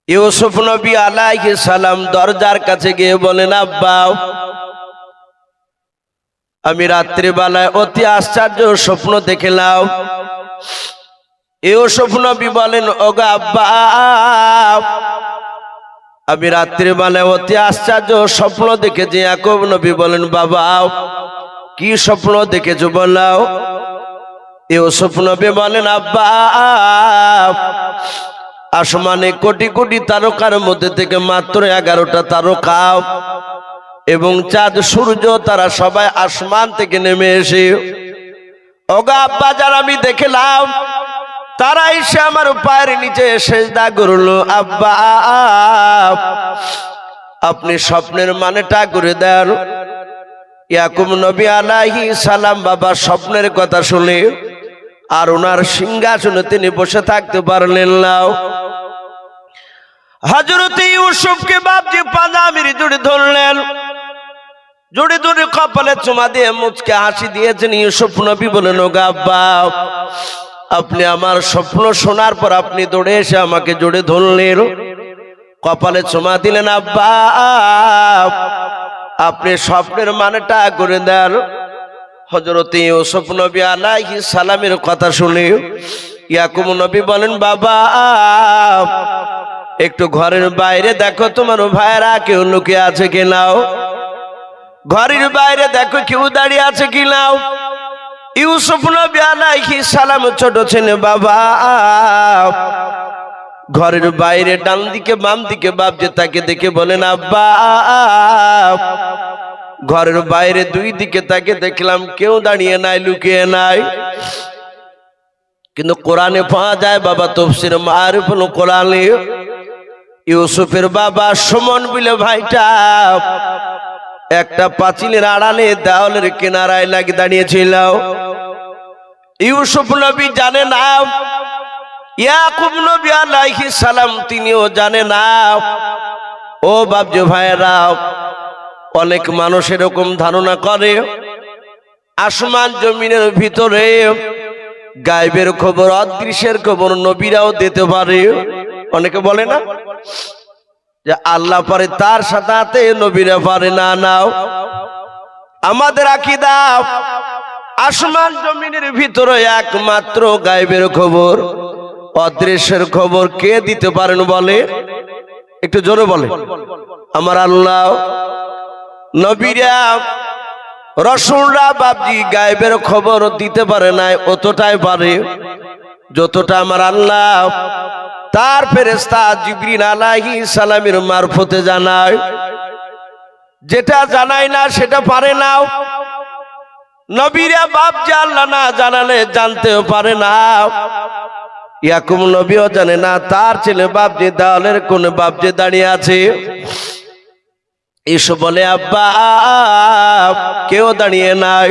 ইউসুফ নবী আলাইহিস সালাম দরজার কাছে গিয়ে বলেন, আব্বা আমি রাত্রিবেলায় অতি আশ্চর্য স্বপ্ন দেখলাম। ইউসুফ নবী বলেন, ওগো আব্বা আমি রাত্রিবেলায় অতি আশ্চর্য স্বপ্ন দেখেছি। ইয়াকুব নবী বলেন, বাবা কি স্বপ্ন দেখেছো বলাও। ইউসুফ নবী বলেন, আব্বা আসমানে কোটি কোটি তারকার মধ্যে থেকে মাত্র 11টা তারকা এবং চাঁদ সূর্য তারা সবাই আসমান থেকে নেমে এসে ওগো আব্বা যারা আমি দেখলাম তারা এসে আমার পায়ের নিচে সেজদা করলো। আব্বা আপনি স্বপ্নের মানেটা করে দেন। ইয়াকুব নবী আলাইহিস সালাম বাবা স্বপ্নের কথা শুনে আর ওনার সিংহাসনে তিনি বসে থাকতে পারলেন না। হযরত ইউসুফকে বাপজি পাঞ্জাবির জড়ি ধরলেন, জড়ি ধরে কপালে চুমা দিয়ে মুচকে হাসি দিয়েছেন। ইউসুফ নবী বলেন, ওগো আব্বা আপনি আমার স্বপ্ন শোনার পর আপনি দৌড়ে এসে আমাকে জড়ে ধরলেন, কপালে চুমা দিলেন। আব্বা আপনি স্বপ্নের মানেটা করে দেন। হযরত ইউসুফ নবী আলাইহিস সালামের কথা শুনে ইয়াকুব নবী বলেন, বাবা একটু ঘরের বাইরে দেখো তোমার ভাইরা কেউ লুকিয়ে আছে কিনাও, ঘরের বাইরে দেখো কেউ দাঁড়িয়ে আছে কিনাও। ইউসুফ নবী আলাইহিস সালাম ছোট ছেলে বাবা ঘরের বাইরে ডান দিকে বাম দিকে বাপজি তাকে দেখে বলেন, আব্বা ঘরের বাইরে দুই দিকে তাকে দেখলাম কেউ দাঁড়িয়ে নাই, লুকিয়ে নাই। কিন্তু কোরআনে পাওয়া যায় বাবা তাফসীর মারিফুল কোরআনে ইউসুফের বাবা সুমন বলে ভাইটা একটা পাঁচিলের আড়ালে দেওয়ালের কিনারায় লাগি দাঁড়িয়েছিল। ইউসুফ নবী জানে না, ইয়াকুব নবী আলাইহিস সালাম তিনিও জানে না। ও বাপজি ভাইরা, অনেক মানুষ এরকম ধারণা করে আসমান জমিনের ভিতরে গায়েবের খবর অদৃশ্যের খবর নবীরাও দিতে পারে। অনেকে বলে না যে আল্লাহ পারে তার সাথে নবীরা পারে না। নাও আমাদের আকীদা আসমান জমিনের ভিতরে একমাত্র গায়েবের খবর অদৃশ্যের খবর কে দিতে পারেন বলে? একটু জোরে বলে। আমার আল্লাহ। নবীরা রাসূলরা বাপজি গায়েবের খবর দিতে পারে না, অতটাই পারে যতটা আমার আল্লাহ তার ফেরেশতা জিবরিল আলাইহিস সালামের মারফতে জানায়। যেটা জানায় না সেটা পারে না। নবীরা বাপজি আল্লাহ না জানালে জানতেও পারে না। ইয়াকুব নবীও জানে না তার ছেলে বাপজি দেওয়ালের কোন বাপজি দাঁড়িয়ে আছে। এসো বলে, আব্বা কেউ দাঁড়িয়ে নাই।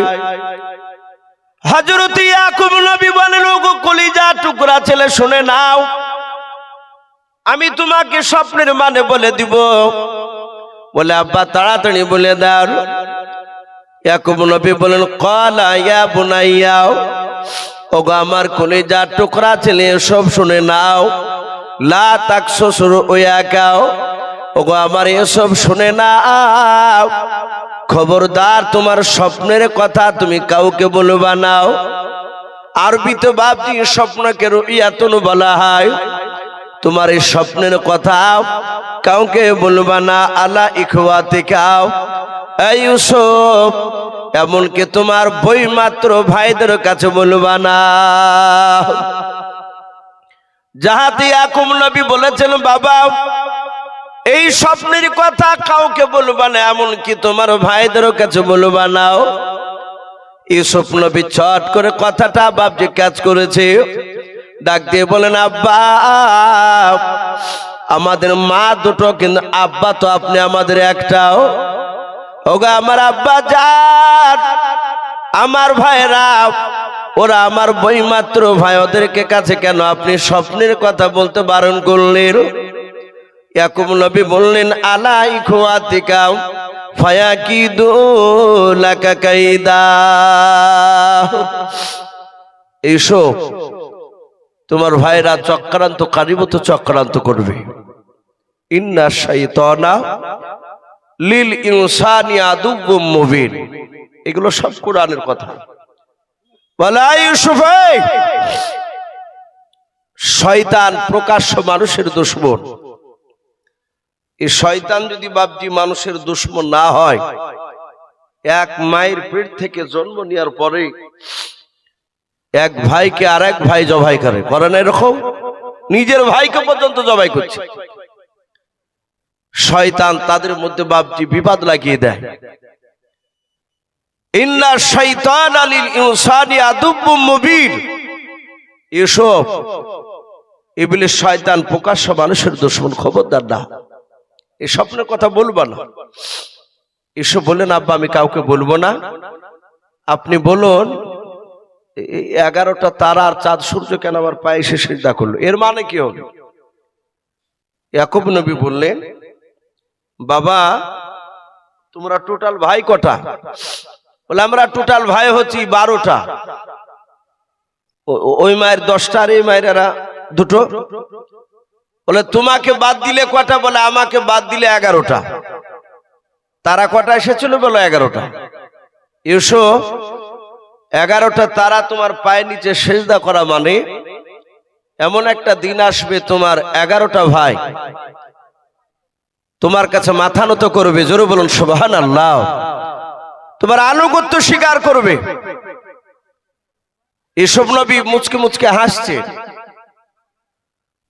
হযরত ইয়াকুব নবী বলেন, ওগো কলিজা টুকরা ছেলে শুনে নাও, আমি তোমাকে স্বপ্নের মানে বলে দিব। বলে, আব্বা তাড়াতাড়ি বলে দাও। ইয়াকুব নবী বলেন, ক্বালা ইয়া বুনাইয়া, ওগো আমার কলিজা টুকরা ছেলে সব শুনে নাও। লা তাকসুর ওয়াকাও, ওগো আমার এসব শুনে নাও, খবরদার তোমার স্বপ্নের কথা তুমি কাউকে বলবা না। আরবিতে বাপজি স্বপ্নকে রুইয়াতুন বলা হয়। তোমার এই স্বপ্নের কথা কাউকে বলবা না। আলা ইখওয়াতিকা, এই ইউসুফ এমনকি তোমার বই মাত্র ভাইদের কাছে বলবা না। যাহাতে ইয়াকুব নবী বলেছেন, বাবা এই স্বপ্নের কথা কাউকে বলবা না, এমনকি তোমার ভাইদের কাছে বলবা না। ইউসুফ নবী চট করে কথাটা বাপজি ক্যাচ করেছে। ডাক দিয়ে বলেন, আব্বা আমাদের মা দুটো, কিন্তু আব্বা তো আপনি আমাদের একটাও। ওগো আমার আব্বা জান, আমার ভাইরা ওরা আমার বই মাত্র ভাই, ওদেরকে কাছে কেন আপনি স্বপ্নের কথা বলতে বারণ করলেন? ইয়াকুব নবী বললেন, আলা ইখওয়াতিকা ফায়াকিদু লাকা কাইদা, এসো তোমার ভাইরা চক্রান্ত কারিব তো চক্রান্ত করবে। ইন্না শাইতানা লিল ইনসানি আদুউম মুবিন। এগুলো সব কোরআনের কথা। বলা ইউসুফ, শয়তান প্রকাশ্য মানুষের দুশমন। এই শয়তান যদি বাপজি মানুষের দুশমন না হয়, এক মায়ের পেট থেকে জন্ম নেওয়ার পরে এক ভাইকে আর এক ভাই জবাই করে না? এরকম নিজের ভাইকে পর্যন্ত জবাই করছে। শয়তান তাদের মধ্যে বাপজি বিবাদ লাগিয়ে দেয়। ইন্না শাইতানা লিল ইনসানি আদুউম মুবিন। ইউসুফ, ইবলিস শয়তান প্রকাশ্য মানুষের দুশমন, খবরদার না, এই স্বপ্নের কথা বলবো না। ইউসুফ বললেন, আব্বা আমি কাউকে বলবো না, আপনি বলুন 11টা তারা আর চাঁদ সূর্য কেন আমার পায়ে এসে সিজদা করলো, এর মানে কি হবে? ইয়াকুব নবী বললেন, বাবা তোমরা টোটাল ভাই কটা? বলে আমরা টোটাল ভাই হচ্ছি 12টা। ওই মায়ের 10টা আর এই মায়ের এরা 2টো। বলে তোমাকে বাদ দিলে কটা? বলে আমাকে বাদ দিলে 11টা। তারা কটা এসেছিল? বলো 11টা। ইউসুফ, 11টা তারা তোমার পায়ের নিচে সিজদা করা মানে এমন একটা দিন আসবে তোমার 11টা ভাই তোমার কাছে মাথা নত করবে। জোরে বলুন সুবহানাল্লাহ। তোমার আনুগত্য স্বীকার করবে। ইউসুফ নবী মুচকে মুচকে হাসছে।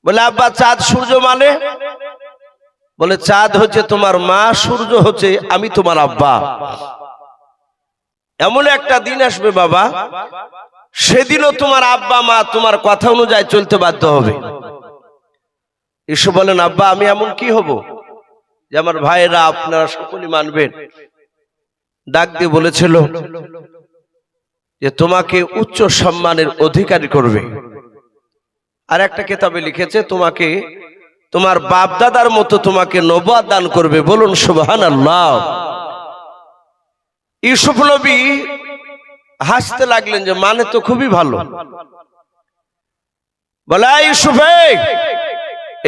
বলে আব্বা চাঁদ সূর্য মানে? বলে চাঁদ হচ্ছে তোমার মা, সূর্য হচ্ছে আমি তোমার আব্বা। এমন একটা দিন আসবে বাবা, সেদিনও তোমার আব্বা মা তোমার কথা অনুযায়ী চলতে বাধ্য হবে। ইউসুফ বলেন, আব্বা আমি এমন কি হব যে আমার ভাইয়েরা আপনারা সকলেই মানবেন? ডাক দিয়ে বলেছিল যে তোমাকে উচ্চ সম্মানের অধিকারী করবে। আর একটা কিতাবে লিখেছে তোমাকে তোমার বাপ দাদার মতো তোমাকে নবুয়ত দান করবে। বলুন সুবহানাল্লাহ। ইউসুফ নবী হাসতে লাগলেন যে মানে তো খুবই ভালো। বলে ইউসুফ,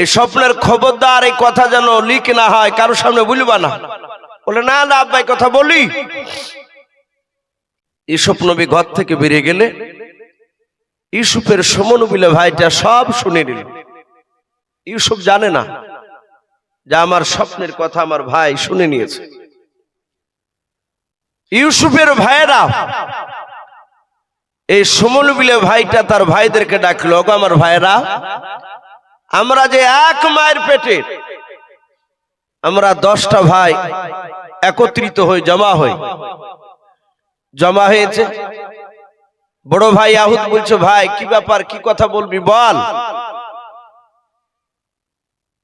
এই স্বপ্নের খবরদার এই কথা যেন লিক না হয়, কারোর সামনে বলবা না। বলে না না আব্বা কথা বলি। ইউসুফ নবী ঘর থেকে বেরিয়ে গেলে ইউসুফের সমনবিলে ভাইটা সব শুনে নিল। ইউসুফ জানে না যে আমার স্বপ্নের কথা আমার ভাই শুনে নিয়েছে। ইউসুফের ভাইয়েরা এই সমনবিলে ভাইটা তার ভাইদেরকে ডাকলো, ওগো আমার ভাইয়েরা, আমরা যে এক মায়ের পেটে আমরা 10টা ভাই একত্রিত হয়ে জমা হয়েছে। বড় ভাই আহুদ বলছে, ভাই কি ব্যাপার, কি কথা বলবি বল।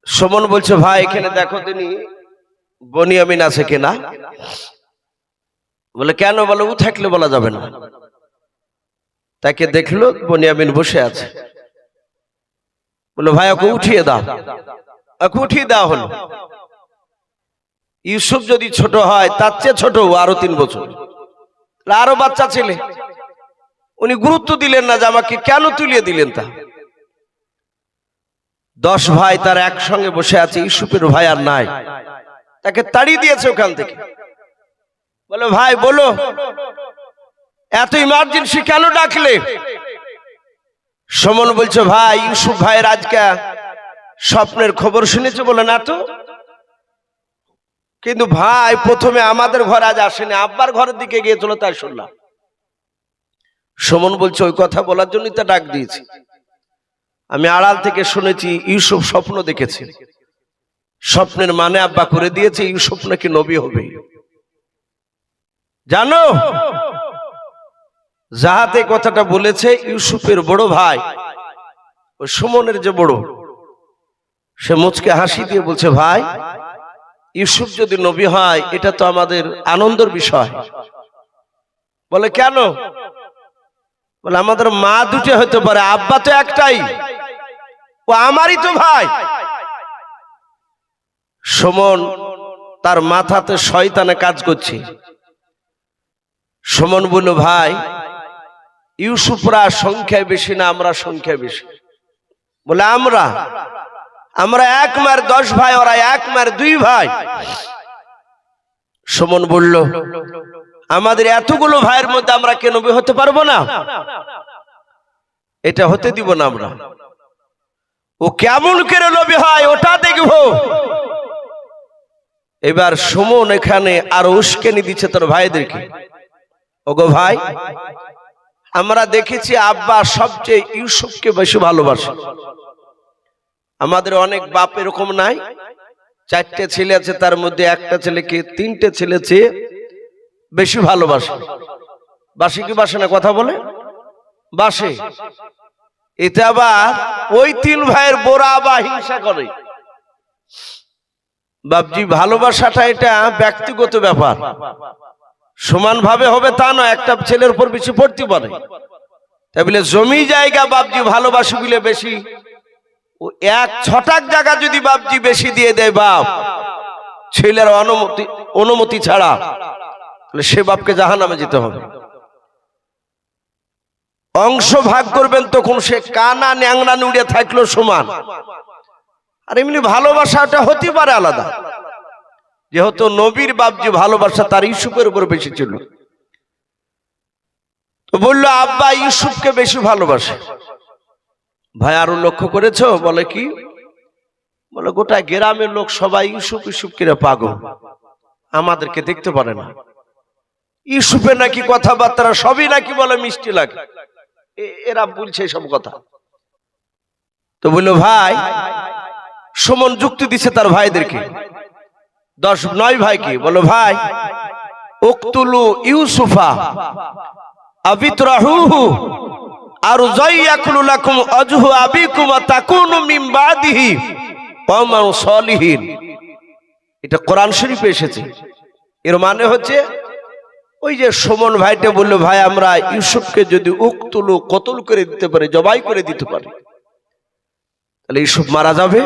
সুমন বলছে, ভাই এখানে দেখো তিনি বনিয়ামিন আছে কিনা। বলে কেন? বলে ও থাকলে বলা যাবে না। তাকে দেখলো বনিয়ামিন বসে আছে। বলে ভাই ওকে উঠিয়ে দাও। ওকে উঠিয়ে দেওয়া হলো। ইউসুফ যদি ছোট হয়, তার চেয়ে ছোট আরো 3 বছর, আরো বাচ্চা ছেলে। উনি গুরুত্ব দিলেন না যে আমাকে কেন তুলিয়ে দিলেন। তা 10 ভাই তার একসঙ্গে বসে আছে, ইউসুফের ভাই আর নাই, তাকে তাড়িয়ে দিয়েছে ওখান থেকে। বলে ভাই বলো এত ইমার্জেন্সি কেন ডাকলে? সুমন বলছে, ভাই ইউসুফ ভাইয়ের আজকে স্বপ্নের খবর শুনেছে। বলে না তো, কিন্তু ভাই প্রথমে আমাদের ঘরে আজ আসেনি, আব্বার ঘরের দিকে গিয়েছিল তাই শুনলাম। সুমন বলছে, ওই কথা বলার জন্যই তো ডাক দিয়েছি। আমি আড়াল থেকে শুনেছি ইউসুফ স্বপ্ন দেখেছে, স্বপ্নের মানে আব্বা করে দিয়েছে ইউসুফ নাকি নবী হবে। জানো যাহাতে কথাটা বলেছে ইউসুফের বড় ভাই, ওই সুমনের যে বড়, সে মুচকে হাসি দিয়ে বলছে, ভাই ইউসুফ যদি নবী হয় এটা তো আমাদের আনন্দের বিষয়। বলে কেন? বলে আমাদের মা দুটো হতে পারে, আব্বা তো একটাই, ও আমারই তো ভাই। সুমন তার মাথাতে শয়তানে কাজ করছে। সুমন বলল, ভাই ইউসুফরা সংখ্যায় বেশি না আমরা সংখ্যায় বেশি? বলে আমরা 1 মায়ের 10 ভাই, ওরা 1 মায়ের 2 ভাই। সুমন বলল, আমাদের এতগুলো ভাইয়ের মধ্যে আমরা কি নবী হতে পারবো না? এটা হতে দিব না আমরা। ও কেমন করে নবী হয় ওটা দেখবো। এবার সুমন এখানে আর উস্কেনি দিচ্ছে তার ভাইদেরকে। ওগো ভাই, আমরা দেখেছি আব্বা সবচেয়ে ইউসুফকে বেশি ভালোবাসে। আমাদের অনেক বাপ এরকম নাই, 4টে ছেলে আছে, তার মধ্যে একটা ছেলেকে 3টে ছেলে চেয়ে বেশি ভালোবাসে। বাসে কি বাসে না? কথা বলে বাসে। এতে আবার ওই 3 ভাইয়ের বোরা বা হিংসা করে। বাপজি, ভালোবাসাটা এটা ব্যক্তিগত ব্যাপার, সমান ভাবে হবে তা নয়। একটা ছেলের উপর বেশি পড়তে পারে, তাই বলে জমি জায়গা বাপজি ভালোবাসি বলে বেশি, ও 1 ছটাক জায়গা যদি বাপজি বেশি দিয়ে দেয় বাপ, ছেলের অনুমতি ছাড়া, তাহলে সে বাপকে জাহান্নামে যেতে হবে। অংশ ভাগ করবেন তখন সে কানা ন্যাংরা নুড়ে থাকলো সমান। আর এমনি ভালোবাসাটা হতে পারে আলাদা, যেহেতু নবীর বাপজি ভালোবাসা তার ইউসুফের উপর বেশি ছিল। তো বললো আব্বা ইউসুফকে বেশি ভালোবাসে। ভাই আরো লক্ষ্য করেছো? বলে কি? বলে গোটা গ্রামের লোক সবাই ইউসুফ ইউসুফ করে পাগল, আমাদেরকে দেখতে পারে না। ইউসুফের নাকি কথাবার্তা সবই নাকি বলে মিষ্টি লাগে, এরা বলছে সব কথা। তো বললো ভাই, সুমন যুক্তি দিচ্ছে তার ভাইদেরকে, 9 ভাইকে। বলো ভাই, উকতুলু ইউসুফা আবিতরাহুহু আরযাইয়াকুলু লাকুম আজহু আবিকুম তাকুনু মিন বাদিহি কওমান সালিহিন। এটা কোরআন শরীফে এসেছে। এর মানে হচ্ছে ওই যে সুমন ভাইটা বললো ভাই আমরা ইউসুফকে যদি উকতুলু কতল করে দিতে পারি, জবাই করে দিতে পারি, তাহলে ইউসুফ মারা যাবে।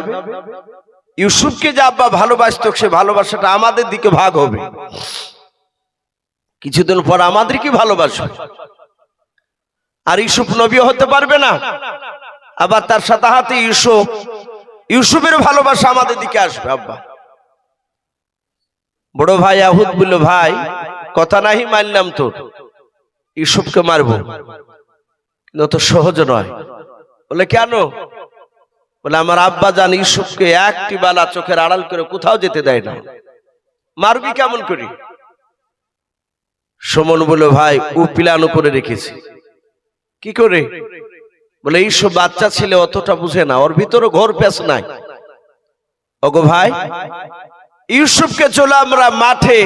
ইউসুফকে যে আব্বা ভালোবাসত, সে ভালোবাসাটা আমাদের দিকে ভাগ হবে, কিছুদিন পর আমাদেরকে ভালোবাসবে। আর ইউসুফ নবী হতে পারবে না, আবার তার সাথে হাতে ইউসুফের ভালোবাসা আমাদের দিকে আসবে। আব্বা বড় ভাই আহুদ বলল, ভাই কথা নাহি মানলাম তোর, ইউসুফকে মারবো, কিন্তু তো সহজ নয়। বলে কেন? বলে আমার আব্বা জান ইউসুফকে একটি বেলা চোখের আড়াল করে কোথাও যেতে দেয় না, মারবি কেমন করি? সুমন বলল ভাই ও প্ল্যান করে রেখেছি। কি করে? বলে ইউসুফ বাচ্চা ছেলে, অতটা বুঝে না, ওর ভিতরে ঘোর প্যাস নাই। ওগো ভাই, ইউসুফকে চলো আমরা মাঠে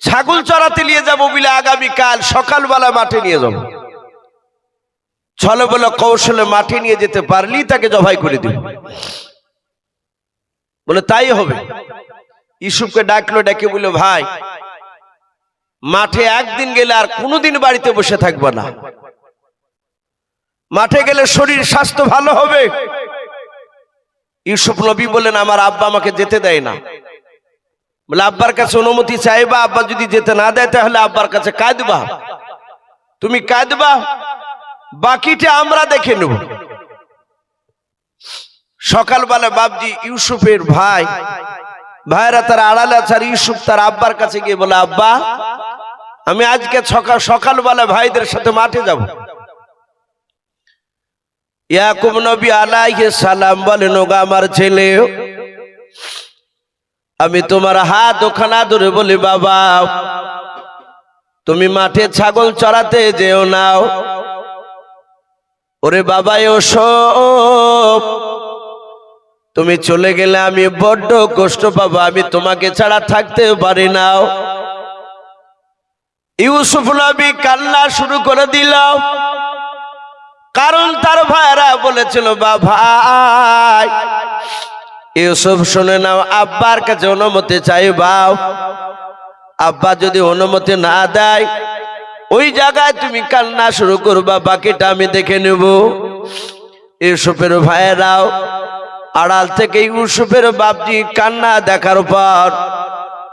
ছাগল চড়াতে নিয়ে যাবো বলে আগামীকাল সকালবেলা মাঠে নিয়ে যাবো। ছলে বলে কৌশলে মাঠে নিয়ে যেতে পারলি তাকে জবাই করে দিল। বলে তাই হবে। ইউসুফকে ডাকলো, ডেকে বলল ভাই মাঠে একদিন গেলে আর কোনোদিন বাড়িতে বসে থাকবে না, মাঠে গেলে শরীর স্বাস্থ্য ভালো হবে। ইউসুফ নবী বললেন আমার আব্বা আমাকে যেতে দেয় না। বলে আব্বার কাছে অনুমতি চাইবা, আব্বা যদি যেতে না দেয় তাহলে আব্বার কাছে কাঁদবা, তুমি কাঁদবা, বাকিটা আমরা দেখে নেব। সকালবেলা বাপজি ইউসুফের ভাইরা তার আড়ালে আছে, আর ইউসুফ তার আব্বার কাছে গিয়ে বলে আব্বা আমি আজকে সকালবেলা ভাইদের সাথে মাঠে যাব। ইয়াকুব নবী আলাইহিস সালাম বলেন ওগো আমার ছেলে, আমি তোমার হাত ওখানা ধরে বলি বাবা তুমি মাঠে ছাগল চড়াতে যেও নাও। ওরে বাবা ওসব, তুমি চলে গেলে আমি বড্ড কষ্ট পাবো, আমি তোমাকে ছাড়া থাকতে পারি না। ইউসুফ নবী কান্না শুরু করে দিল, কারণ তার ভাইরা বলেছিল ভাই ইউসুফ শুনে নাও, আব্বার কাছে অনুমতি চাইবাও, আব্বা যদি অনুমতি না দেয় ওই জায়গায় তুমি কান্না শুরু করবা, বাকিটা আমি দেখে নেব। ইউসুফের ভাইরাও আড়াল থেকে ইউসুফের বাপজি কান্না দেখার পর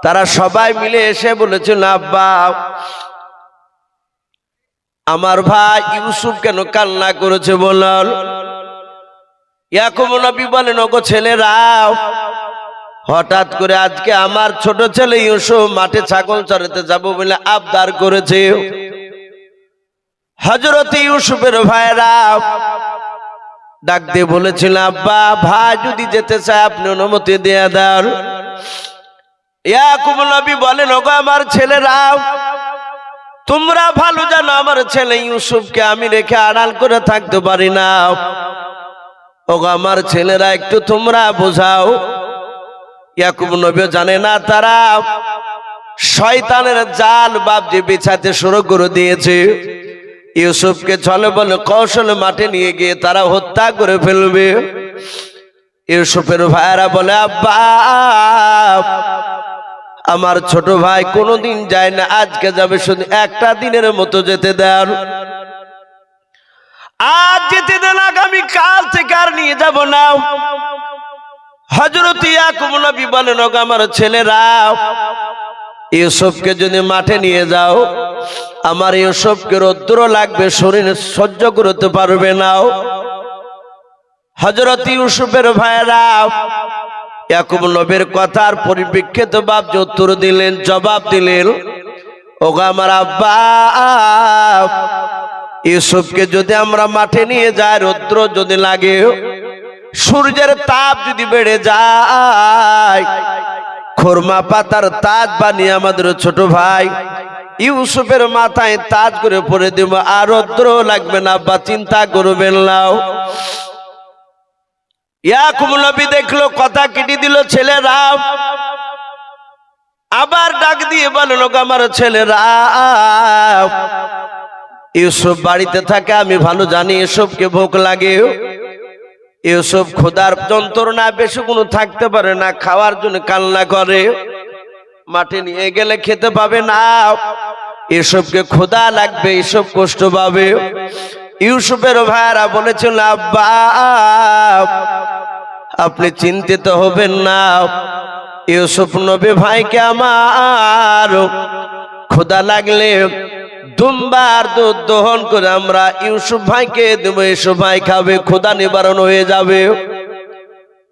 তারা সবাই মিলে এসে বলেছিল আব্বা আমার ভাই ইউসুফ কেন কান্না করেছে বলল। ইয়াকুব নবী বলেন, ওগো ছেলেরা, হঠাৎ করে আজকে আমার ছোট ছেলে ইউসুফ মাঠে ছাগল চড়াতে যাবো বলে আবদার করেছে। হযরত ইউসুফের ভাইরা ডাক দিয়ে বলেছিল, আব্বা ভাই যদি যেতে চায় আপনি অনুমতি দিয়ে দেন। ইয়াকুব নবী বলেন, ওগো আমার ছেলেরা, তোমরা ভালো জানো আমার ছেলে ইউসুফকে আমি রেখে আড়াল করে থাকতে পারি না। ওগো আমার ছেলেরা, একটু তোমরা বোঝাও। ইয়াকুব নবী জানে না তারা শয়তানের জাল বাবজি বিছাতে শুরু করে দিয়েছে। ইউসুফকে চলে বলে কৌশলে মাঠে নিয়ে গিয়ে তারা হত্যা করে ফেলবে। ইউসুফের ভাইরা বলে, আব্বা আমার ছোট ভাই কোনোদিন যায় না, আজকে যাবে, শুধু একটা দিনের মতো যেতে দেন। আজ যেতে দেন, আগামী কাল থেকে আর নিয়ে যাব না। হযরত ইয়াকুব নবী বলেন, ওগো আমার ছেলেরা, ইউসুফকে যদি মাঠে নিয়ে যাও, আমার ইউসুফকে রৌদ্র লাগবে, শরীর সহ্য করতে পারবে না। হযরত ইউসুফের ভাইরা ইয়াকুব নবীর কথার পরিপ্রেক্ষিত বাবজি উত্তর দিলেন, জবাব দিলেন, ওগো আমার আব্বা, ইউসুফকে যদি আমরা মাঠে নিয়ে যাই, রৌদ্র যদি লাগে, সূর্যের তাপ যদি বেড়ে যায়, খোরমা পাতার তাজ বানিয়ে আমাদের ছোট ভাই ইউসুফের মাথায় তাজ করে পরে দেব, আর রৌদ্র লাগবে না, আব্বা চিন্তা করবেন না। ইয়াকুব নবী দেখলো কথা কেটে দিল। ছেলেরা আবার ডাক দিয়ে বলল, ওগো আমার ছেলেরা, ইউসুফ বাড়িতে থাকে আমি ভালো জানি, ইউসুফকে ভোক লাগে, ইউসুফ ক্ষুধার যন্ত্রণা বেশি কোনো থাকতে পারে না, খাওয়ার জন্য কান্না করে, মাঠে নিয়ে গেলে খেতে পাবে না, ইউসুফকে ক্ষুধা লাগবে, ইউসুফ কষ্ট পাবে। ইউসুফের ভাইরা বলেছিল, আব্বা আপনি চিন্তিত হবেন না, ইউসুফ নবী ভাইকে আমার ক্ষুধা লাগলে দুম্বার দুধ দহন করে আমরা ইউসুফ ভাইকে দেবো, ইউসুফ ভাই খাবে, ক্ষুধা নিবারণ হয়ে যাবে।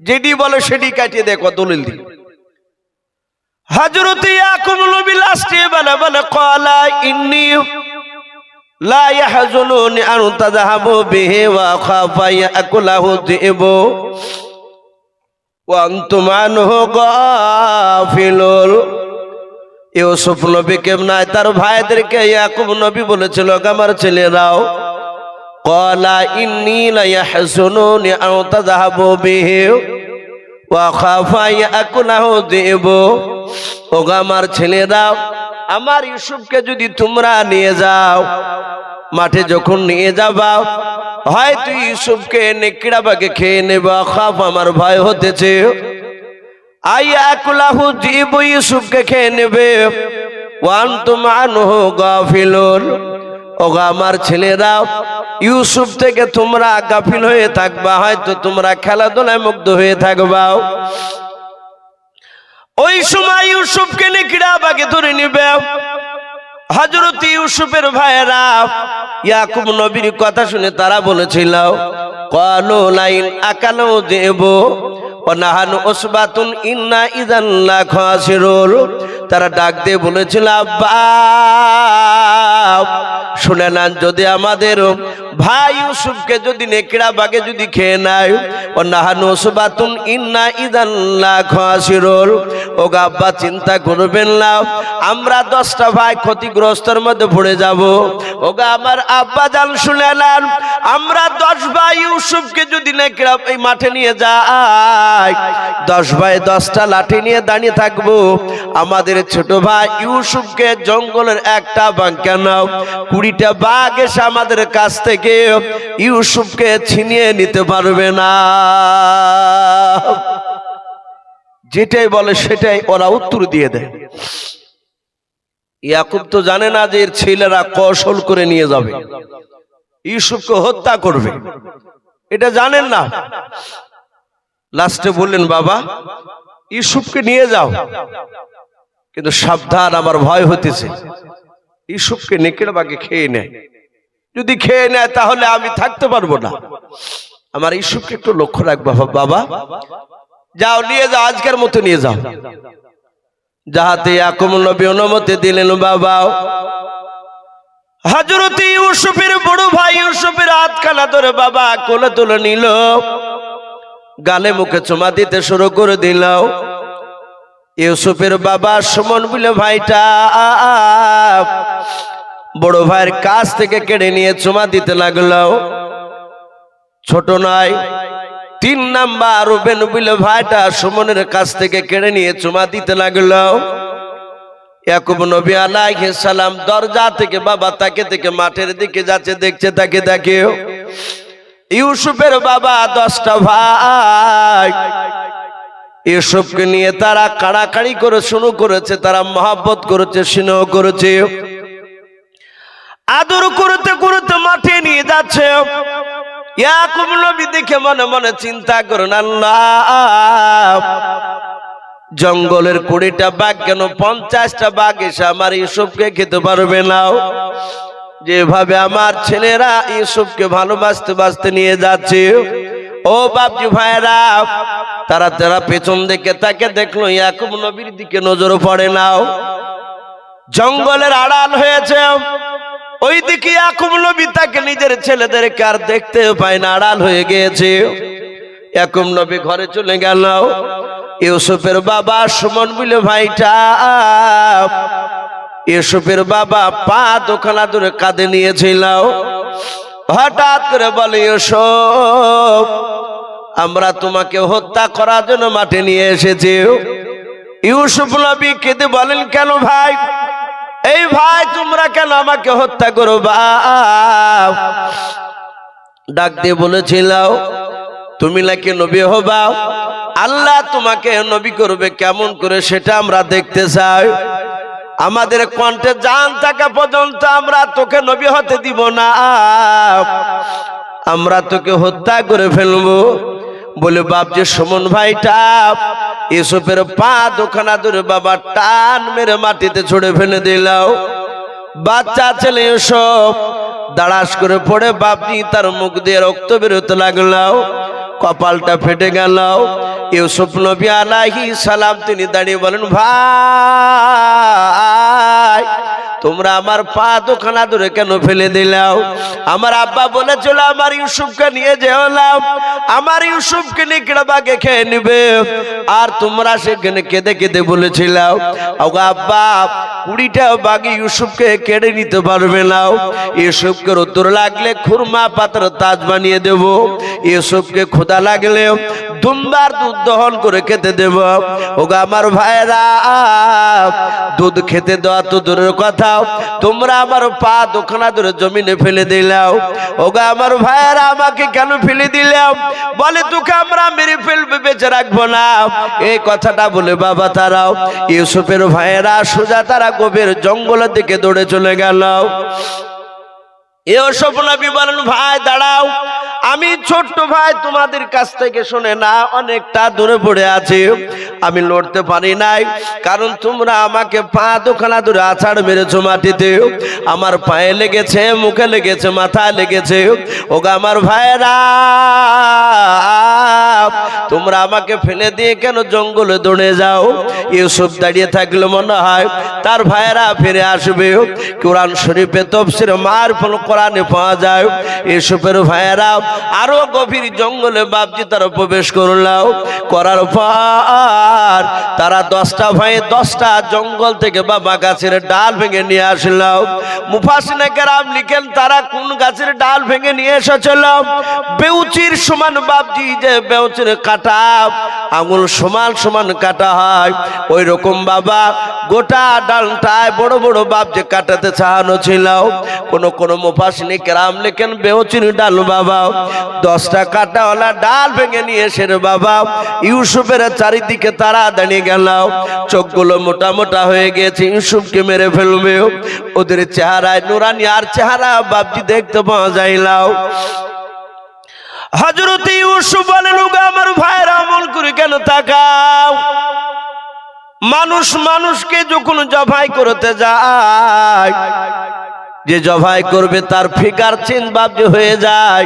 যেটি বলে সেটি কাটিয়ে দেখো দলিল দি। হযরত ইয়াকুব নবী লাস্টে বলে ক্বালা ইন্নী লা ইয়াহজুনুনি আন তাযহাবু বিহি ওয়া খাফা ইয়াকুলাহু যিবু ওয়া আনতুম আনহু গাফিলুন। ইউসুফ নবী কেমনায় তার ভাইদেরকে ইয়াকুব নবী বলেছিল, আমার ছেলেরাও, ক্বালা ইন্নী লা ইয়াহজুনুনি আন তাযহাবু বিহি ওয়া খাফা ইয়াকুলাহু যিবু। ওগো আমার ছেলেরাও, আমার ইউসুফকে যদি তোমরা নিয়ে যাও, মাঠে যখন নিয়ে যাবা, হয়তো ইউসুফকে নেকড়া বাঘে খেয়ে নেবা, খাফ আমার ভয় হতেছে, আয়াকুলাহু যিবু ইউসুফকে খেয়ে নেবে, ওয়া আনতুম আনহু গাফিলুন। ওগো আমার ছেলেরা, ইউসুফ থেকে তোমরা গাফিল হয়ে থাকবা, হয়তো তোমরা খেলাধুলায় মুগ্ধ হয়ে থাকবা। ওই সময় ইউসুফকে নেকড়া বাঘে ধরে নিবে। হযরত ইউসুফের ভাইয়েরা ইয়াকুব নবীর কথা শুনে তারা বলেছিল, ক্বালু লাইন আকালু যিবু ওয়া নাহানু উসবাতুন ইন্না ইযান লা খাসিরুন। তারা ডাক দিয়ে বলেছিল, আব্বা শুনে নেন, যদি আমাদের ভাই ইউসুফকে যদি নেকড়া বাঘে যদি খেয়ে নেয়, ওয়া নাহানু উসবাতুন ইন্না ইযান লা খাসিরুন, ওগো আব্বা চিন্তা করবেন না, আমরা 10টা ভাই ক্ষতিগ্রস্তের মধ্যে পড়ে যাব। ওগো আমার আব্বা জান শুনে নেন, আমরা 10 ভাই ইউসুফকে যদি নেকড়া এই মাঠে নিয়ে যাই, 10 ভাই 10টা লাঠি নিয়ে দাঁড়িয়ে থাকবো, আমাদের ছোট ভাই ইউসুফকে জঙ্গলের একটা বাঘ কেন 20টা বাঘ এসে আমাদের কাছ থেকে ইউসুফকে ছিনিয়ে নিতে পারবে না। যেটাই বলে সেটাই ওরা উত্তর দিয়ে দেয়। ইয়াকুব তো জানে না যে এর ছেলেরা কৌশল করে নিয়ে যাবে, ইউসুফকে হত্যা করবে, এটা জানেন না। লাস্টে বললেন, বাবা ইউসুফকে নিয়ে যাও, কিন্তু সাবধান, আমার ভয় হতেছে, ইউসুফকে নেকড়ে বাঘে খেয়ে নেয়, যদি খেয়ে নেয় তাহলে আমি থাকতে পারবো না। আমার ইউসুফকে একটু লক্ষ্য রাখবা বাবা, যাও নিয়ে যাও, আজকের মতো নিয়ে যাও। যাহাতে ইয়াকুব নবী অনুমতি দিলেন বাবা। হযরত ইউসুফের বড় ভাই ইউসুফের হাতখানা ধরে বাবা কোলে তুলে নিল, গালে মুখে চুমা দিতে শুরু করে দিল। ইউসুফের বাবা সুমন বলে ভাইটা বড় ভাইয়ের কাছ থেকে কেড়ে নিয়ে চুমা দিতে লাগলো। ছোট নয়, 3 নাম্বার রুবেন বলে ভাইটা সুমনের কাছ থেকে কেড়ে নিয়ে চুমা দিতে লাগলো। ইয়াকুব নবী আলাইহিস সালাম দরজা থেকে বাবা তাকে থেকে মাঠের দিকে যাচ্ছে, দেখছে তাকে দেখে। ইউসুফের বাবা 10টা ভাই, ইউসুফকে নিয়ে তারা কাড়াকাড়ি করে শুরু করেছে, তারা মহব্বত করেছে, স্নেহ করেছে, আদর করতে করতে মাঠে নিয়ে যাচ্ছে। ইয়াকুব নবী দেখে মনে মনে চিন্তা করেন, আল্লাহ, জঙ্গলের 20টা বাঘ কেন 50টা বাঘ এসে আমার ইউসুফকে খেতে পারবে না? যেভাবে আমার ছেলেরা ইউসুফকে ভালোবাসতে বাসতে নিয়ে যাচ্ছে। ও বাপজি ভাইরা, তারা পেছন দিকে তাকে দেখলো, ইয়াকুব নবীর দিকে নজর পড়ে নাও। জঙ্গলের আড়াল হয়েছে, ওই দিকে ইয়াকুব নবী তাকে নিজের ছেলেদেরকে আর দেখতে পায় না, আড়াল হয়ে গিয়েছে। ইয়াকুব নবী ঘরে চলে গেল। ইউসুফের বাবা সুমন বলে ভাইটা, ইউসুফের বাবা পা দোখানা ধরে কাঁধে নিয়েছিল। হঠাৎ করে বলে, ইউসুফ, আমরা তোমাকে হত্যা করার জন্য মাঠে নিয়ে এসেছি। ইউসুফ নবী কেঁদে বলেন, কেন ভাই? এই ভাই, তোমরা কেন আমাকে হত্যা করবা? ডাক দিয়ে বলেছিল, তুমি নাকি নবী হবা, আল্লাহ তোমাকে নবী করবে কেমন করে সেটা আমরা দেখতে চাই। আমাদের কণ্ঠে জান থাকা পর্যন্ত আমরা তোকে নবী হতে দিব না, আমরা তোকে হত্যা করে ফেলবো। বলে বাপজি সুমন ভাইটা ইউসুফের পা দোখানা ধরে বাবা টান মেরে মাটিতে ছুড়ে ফেলে দিল। বাচ্চা ছেলে ইউসুফ দাঁড়াস করে পড়ে বাপজি তার মুখ দিয়ে রক্ত বেরোতে লাগলো, কপালটা ফেটে গেল। ইউসুফ নবী আলাইহিস সালাম তিনি দাঁড়িয়ে বলেন, ভাই, তোমরা আমার পা দোখানা ধরে কেন ফেলে দিলাও? আমার আব্বা বলেছিল আমার ইউসুফকে নিয়ে যেও, আমার ইউসুফকে নিয়ে বাগে খেয়ে নিবে, আর তোমরা সেখানে কেঁদে কেঁদে বলেছিলাম, আব্বা 20টা বাঘে ইউসুফকে কেড়ে নিতে পারবে না, ইউসুফকে রোদ্দুর লাগলে খুরমা পাতার তাজ বানিয়ে দেব, ইউসুফকে ক্ষুধা লাগলে দুম্বার দুধ দহন করে খেতে দেব। ওগো আমার ভাইরা, দুধ খেতে দেওয়া তো দূরের কথা, তোমরা আমার পা দোখানা ধরে জমিনে ফেলে দিলাও। ওগো আমার ভাইরা, আমাকে কেন ফেলে দিলাও? বলে তোকে আমরা মেরে ফেলবে, বেঁচে রাখবো না। এই কথাটা বলে বাবা তারাও ইউসুফের ভাইয়েরা সোজা তারা গভীর জঙ্গলের দিকে দৌড়ে চলে গেল। ইউসুফ নবী বলেন, ভাই দাঁড়াও, আমি ছোট্ট ভাই তোমাদের কাছ থেকে শুনে না অনেকটা দূরে পড়ে আছি, আমি লড়তে পারি নাই, কারণ তোমরা আমাকে পা দোখানা ধরে আছাড় মেরেছো মাটিতে, আমার পায়ে লেগেছে, মুখে লেগেছে, মাথায় লেগেছে। ওগো আমার ভাইরা, তোমরা আমাকে ফেলে দিয়ে কেন জঙ্গলে দৌড়ে যাও? ইউসুফ দাঁড়িয়ে থাকলে মনে হয় তার ভাইরা ফিরে আসবে। কোরআন শরীফে তাফসীর মারফুল কোরআনে পাওয়া যায়, ইউসুফের ভাইরা আরো গভীর জঙ্গলে বাপজি তারা প্রবেশ করলাম, করার পর তারা 10টা ভাই 10টা জঙ্গল থেকে বাবা গাছের ডাল ভেঙে নিয়ে আসলাম। মুফাসসিরিনে কেরাম লিখেন, তারা কোন গাছের ডাল ভেঙে নিয়ে এসেছিল? বেউচির সমান বাপজি, যে বেউচির কাটা আঙুল সমান সমান কাটা হয়, ওই রকম বাবা গোটা ডালটায় বড় বড় বাপ যে কাটাতে চাহানো ছিল। কোন কোন মুফাসসিরিনে কেরাম লিখেন, বেউচির ডাল বাবা 10টা কাটাওয়ালা ডাল ভেঙে নিয়ে এসে বাবা ইউসুফের চারিদিকে তারা দাঁড়িয়ে গেল। চোখগুলো মোটা মোটা হয়ে গেছে, ইউসুফকে মেরে ফেলবে। ওদের চেহারায় নুরানি আর চেহারা বাপজি দেখতে পাওয়া যাইলাও। হযরত ইউসুফ বলেন, আমার ভাইরা আমল করে কেন তাকাও? মানুষ মানুষকে যখন জবাই করতে যায়, যে জবাই করবে তার ফিগার চেঞ্জ বাপজি হয়ে যায়।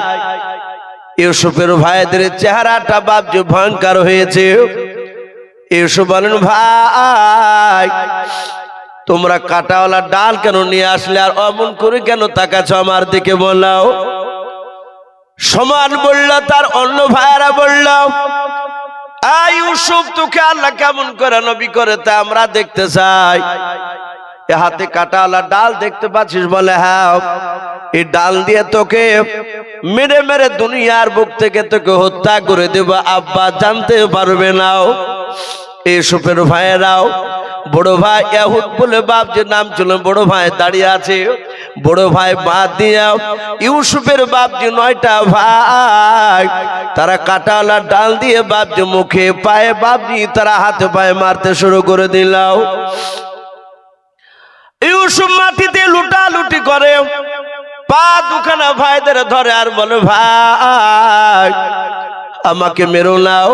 ইউসুফের ভাইদের চেহারাটা বাপজি ভয়ঙ্কর হয়েছে। ইউসুফ বলেন, ভাই তোমরা কাটাওয়ালা ডাল কেন নিয়ে আসলে, আর অমন করে কেন তাকাচ্ছ আমার দিকে বললাও? সমান বলল, তার অন্য ভাইয়েরা বলল, ইউসুফ তোকে আল্লাহ কেমন করে নবী করে তা আমরা দেখতে চাই। এ হাতে কাটাওয়ালা ডাল দেখতে পাচ্ছিস? বলে হ্যাঁ, এই ডাল দিয়ে তোকে মেরে মেরে দুনিয়ার বুক থেকে তোকে হত্যা করে দেব, আব্বা জানতে পারবে না। ইউসুফের ভাইয়েরাও, বড় ভাই ইয়াহুদ বলে বাপ যে নাম ছিল, বড় ভাই দাঁড়িয়ে আছে। বড় ভাই বাদ দিয়ে ইউসুফের বাপ যে 9টা ভাই, তারা কাটাওয়ালা ডাল দিয়ে বাপ যে মুখে পায়ে বাপজি তারা হাতে পায়ে মারতে শুরু করে দিল। ইউসুফ মাটিতে লুটালুটি করে, পা দুখানা ভাইদের ধরে আর বলে, ভাই আমাকে মেরো নাও,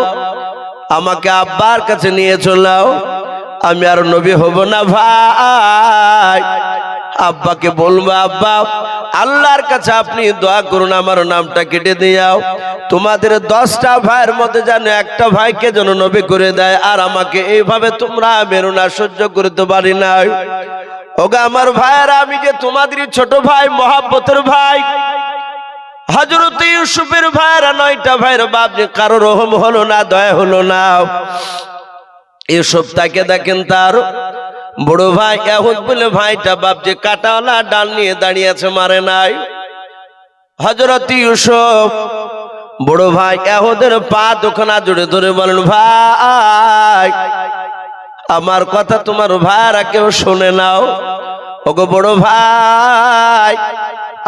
আমাকে আব্বার কাছে নিয়ে চলাও, আমি আর নবী হব না। ভাই আব্বাকে বলবো, আব্বা আল্লাহর কাছে আপনি দোয়া করুন আমার নামটা কেটে দিয়াও, তোমাদের 10টা ভাইয়ের মধ্যে যেন একটা ভাইকে যেন নবী করে দেয়, আর আমাকে এইভাবে তোমরা মেরো না, সহ্য করতে পারি না। ওগা আমার ভাইয়েরা, আমি যে তোমাদেরই ছোট ভাই, মহাব্বতের ভাই। হযরত ইউসুফের ভাইয়েরা 9টা ভাইয়ের বাপ যে কারো রহম হলো না, দয়া হলো না। ইউসুফ তাকে দেখেন, তার বড় ভাই ইয়াহুদ বলে ভাইটা বাপ যে কাটাওয়ালা ডাল নিয়ে দাঁড়িয়ে আছে, মারে নাই। হযরত ইউসুফ বড় ভাই ইয়াহুদের পা দুখানা জুড়ে ধরে বলেন, ভাই আমার কথা তোমার ভাইরা কেউ শুনে নাও। ওগো বড় ভাই,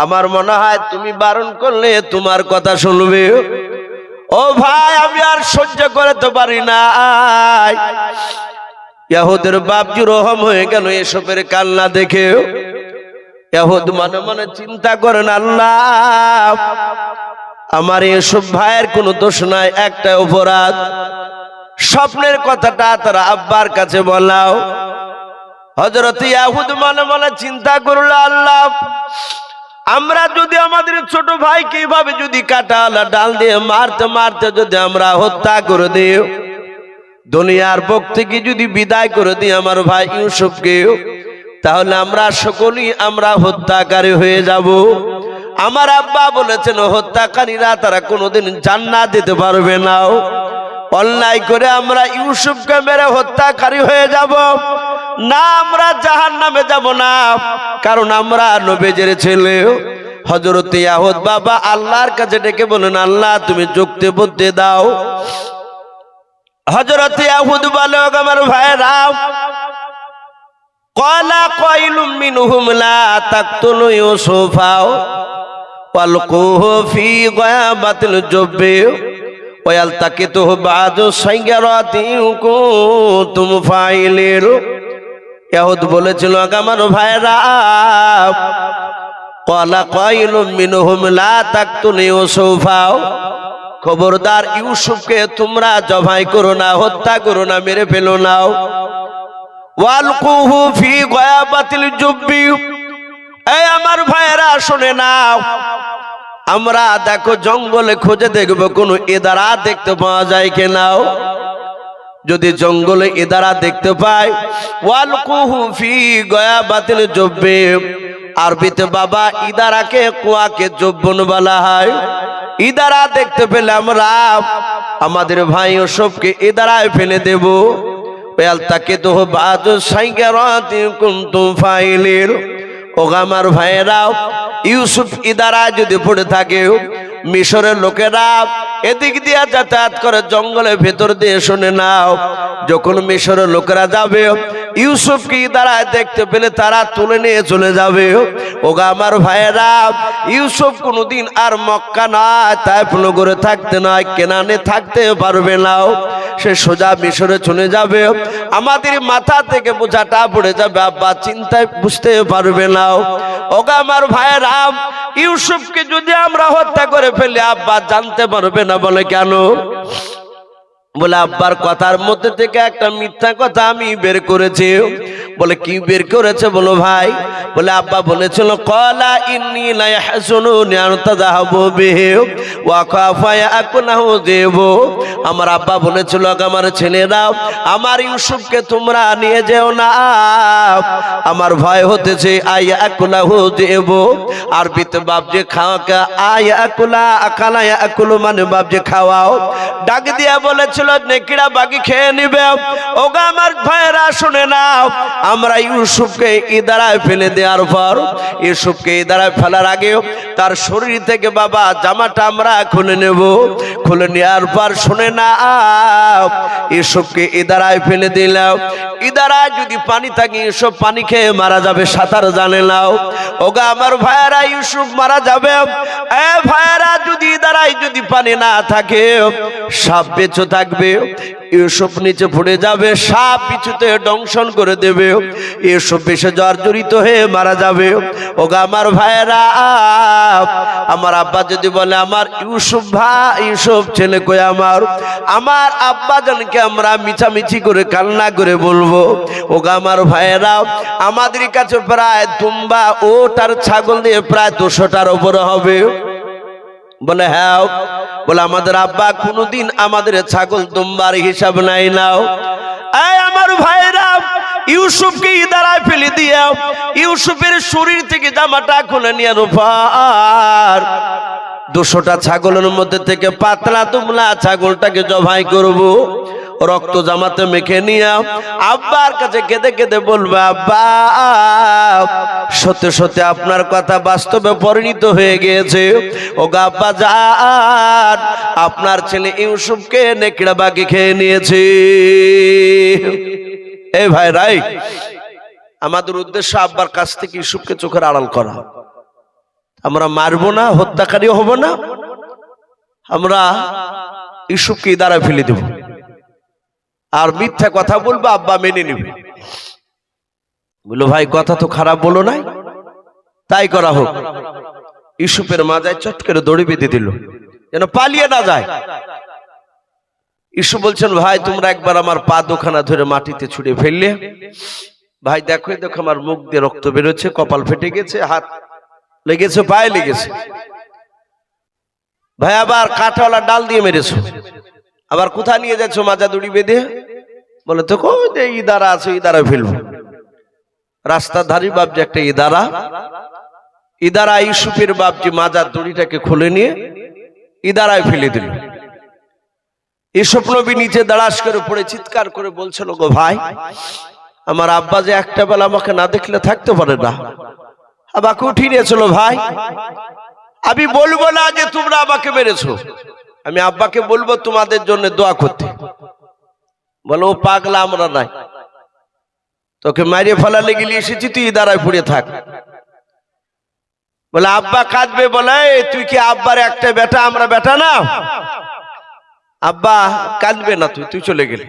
আমার মনে হয় তুমি বারণ করলে তোমার কথা শুনবে। ও ভাই আমি আর সহ্য করতে পারি না। ইয়াহুদের বাপজি রহম হয়ে গেল এসবের কান্না দেখে। ইয়াহুদ মনে মনে চিন্তা করেন, আল্লাহ আমার এসব ভাইয়ের কোনো দোষ নাই, একটা অপরাধ। স্বপ্নের কথাটা তারা আব্বার কাছে বলাও। হযরত ইয়াহুদ মনে মনে চিন্তা করল, আল্লাহ আমরা যদি আমাদের ছোট ভাইকে এইভাবে যদি কাটাওয়ালা ডাল দিয়ে মারতে মারতে যদি আমরা হত্যা করে দিই, দুনিয়ার বুক থেকে যদি বিদায় করে দিই আমার ভাই ইউসুফকে, তাহলে আমরা সকলেই আমরা হত্যাকারী হয়ে যাব। আমার আব্বা বলেছেন হত্যাকারীরা তারা কোনোদিন জান্নাত দিতে পারবে না। অন্যায় করে আমরা ইউসুফকে মেরে হত্যাকারী হয়ে যাব না, আমরা জাহান্নামে যাব না, কারণ আমরা নবীর ছেলে। হযরত ইয়াহুদ বাবা আল্লাহর কাছে ডেকে বলেন, আল্লাহ তুমি যুক্তি বুদ্ধি দাও। হযরত ইয়াহুদ বলে, আমার ভাইরা, ক্বালা কাইলুম মিনহুম লা তাকতুলু ইউসুফা ওয়ালকুহু ফি গায়াবাতিল জুব্বি ওয়ালতাকিতুহু বা'দু সাইগারাতিন কুনতুম ফাইলিন। ইয়াহুদ বলেছিল, আমার ভাইরা, ক্বালা কাইলুম মিনহুম লা তাকতুলু ইউসুফা, খবরদার ইউসুফকে তোমরা জবাই করো না, হত্যা করো না, মেরে ফেলো না। ওয়ালকুহু ফি গায়াবাতিল জুব্বি, এই আমার ভাইরা শুনে নাও, আমরা দেখো জঙ্গলে খুঁজে দেখবো কোন ইদারা দেখতে পাওয়া যায় কিনা। যদি জঙ্গলে ইদারা দেখতে পাই, ওয়ালকুহু ফি গায়াবাতিল জুব্বি, আরবিতে বাবা ইদারাকে কুয়াকে জুব্বুন বলা হয়। ইদারা দেখতে পেলে আমরা আমাদের ভাই ইউসুফকে ইদারায় ফেলে দেব। ওয়ালতাকিতুহু বা'দু সাইগারাতিন কুনতুম ফাইলিন। ও আমার ভাইয়েরা, ইউসুফ ইদারা যদি পড়ে থাকে, মিশরের লোকেরা এদিক দিয়ে যাতায়াত করে জঙ্গলের ভেতর দিয়ে, শুনে নাও, যখন মিশরের লোকেরা যাবে ইউসুফকে ইদারায় দেখতে পেলে তারা তুলে নিয়ে চলে যাবে। ও আমার ভাইয়েরা, ইউসুফ কোনোদিন আর মক্কা নয় তাইফ নগরে থাকতে নয়, কেনানে থাকতে পারবে না, সে সোজা মিশরে চলে যাবে। আমাদের মাথা থেকে বোঝাটা পড়ে যাবে, আব্বা চিন্তায় বুঝতে পারবে না। ও আমার ভাইয়েরা, ইউসুফকে যদি আমরা হত্যা করে ফেলি আব্বা জানতে পারবে না। বলে কেন? বলে আব্বার কথার মধ্যে থেকে একটা মিথ্যা কথা আমি বের করেছি। বলে কি বের করেছে? বলো ভাই। বলে আব্বা বলেছিল ক্বালা ইন্নী লা ইয়াহজুনুনি আন তাযহাবু বিহি ওয়া খাফা ইয়াকুলহু যিবু। আমার আব্বা বলেছিল আমার ছেলেরা আমার ইউসুফকে তোমরা নিয়ে যেও না, আমার ভয় হতেছে আয়াকুলাহু যিবু। আরবিতে বাপ যে খাওয়া আয়াকুলা আকালা ইয়াকুলু মানে বাপ যে খাওয়াও। ডাক দিয়া বলেছিল নেকিরা বাকি খেয়ে নিবে। ওগো আমার ভাইরা শুনে নাও, আমরা ইউসুফকে ইদারায় ফেলে দেওয়ার পর ইউসুফকে ইদারায় ফেলার আগে তার শরীর থেকে বাবা জামাটা আমরা খুলে নেব। খুলে নেওয়ার পর শুনে নাও ইউসুফকে ইদারায় ফেলে দিলাম। ইদারায় যদি পানি থাকে ইউসুফ পানি খেয়ে মারা যাবে, সাঁতার জানে নাও। ওগো আমার ভাইরা ইউসুফ মারা যাবে। এ ভাইরা যদি ইদারায় যদি পানি না থাকে সাপ বেঁচে থাকবে, ইউসুফ নিচে পড়ে যাবে, সাপ পিছুতে দংশন করে দেবে, ইউসুফ বেশে জর্জরিত হয়ে মারা যাবে। ওগো আমার ভাইরা, আমার আব্বা যদি বলে আমার ইউসুফ ভাই ইউসুফ ছেলে কই আমার আব্বা জানকে আমরা মিছামিছি করে কান্না করে বলবো। ওগো আমার ভাইরা, আমাদের কাছে প্রায় দুম্বা ওট আর ছাগল দিয়ে প্রায় 200টার উপরে হবে। বলে হ্যাঁ। বলে আমাদের আব্বা কোনদিন আমাদের ছাগল দুম্বার হিসাব নাই নাও। এই আমার ভাইরা, ইউসুফকে ইদারায় ফেলে দিয়ে ইউসুফের শরীর থেকে জামাটা খুলে নিয়ে রূপার 200টা ছাগলের মধ্যে থেকে পাতলা দুমলা ছাগলটাকে জবাই করব। রক্ত জামাতে মেখে নিয়ে আব্বার কাছে কেঁদে কেঁদে বলবে আব্বা সত্যি সত্যি আপনার কথা বাস্তবে পরিণত হয়ে গিয়েছে। ওগো আব্বা জান, আপনার ছেলে ইউসুফকে নেকড়া বাকি খেয়ে নিয়েছে। এই ভাই রাই, আমাদের উদ্দেশ্য আব্বার কাছ থেকে ইউসুফকে চোখের আড়াল করা। আমরা মারবো না, হত্যাকারী হব না, আমরা ইউসুফকে ইদারায় ফেলে দেব আর মিথ্যা কথা বলবো, আব্বা মেনে নেবে। বললো ভাই কথা তো খারাপ বলো নাই, তাই করা হোক। ইউসুফের মাজায় চট করে দড়ি বেঁধে দিল যেন পালিয়ে না যায়। ইউসুফ বলছেন ভাই তোমরা একবার আমার পা দুখানা ধরে মাটিতে ছুঁড়ে ফেললে। ভাই দেখো দেখো আমার মুখ দিয়ে রক্ত বেরোচ্ছে, কপাল ফেটে গেছে, হাত লেগেছে, পায়ে লেগেছে। ভাই আবার কাঁটাওয়ালা ডাল দিয়ে মেরেছো, আবার কোথায় নিয়ে যাচ্ছ মাজা দড়ি বেঁধে? বলে তো ইদারা আছে, ইদারা ফেলবো। রাস্তার ধারি বাপজি একটা ইদারা ইউসুফের বাপজি মাজার দড়িটাকে খুলে নিয়ে ইদারায় ফেলে দিল। ইউসুফ নবী নিচে দাঁড়াস করে পড়ে চিৎকার করে বলছিল গো ভাই, আমার আব্বা যে একটা বেলা আমাকে না দেখলে থাকতে পারে না, আমাকে উঠিয়ে নিয়েছিল। ভাই আমি বলবো না যে তোমরা আমাকে মেরেছো, আমি আব্বাকে বলবো তোমাদের জন্য দোয়া করতে। বলো ও পাগলা আমরা নাই, তোকে মারিয়ে ফেলালে গেলে এসেছি, তুই দাঁড়ায় পড়ে থাক। বলে আব্বা কাঁদবে। বলে তুই কি আব্বার একটা বেটা, আমরা বেটা না? আব্বা কাঁদবে না, তুই চলে গেলি।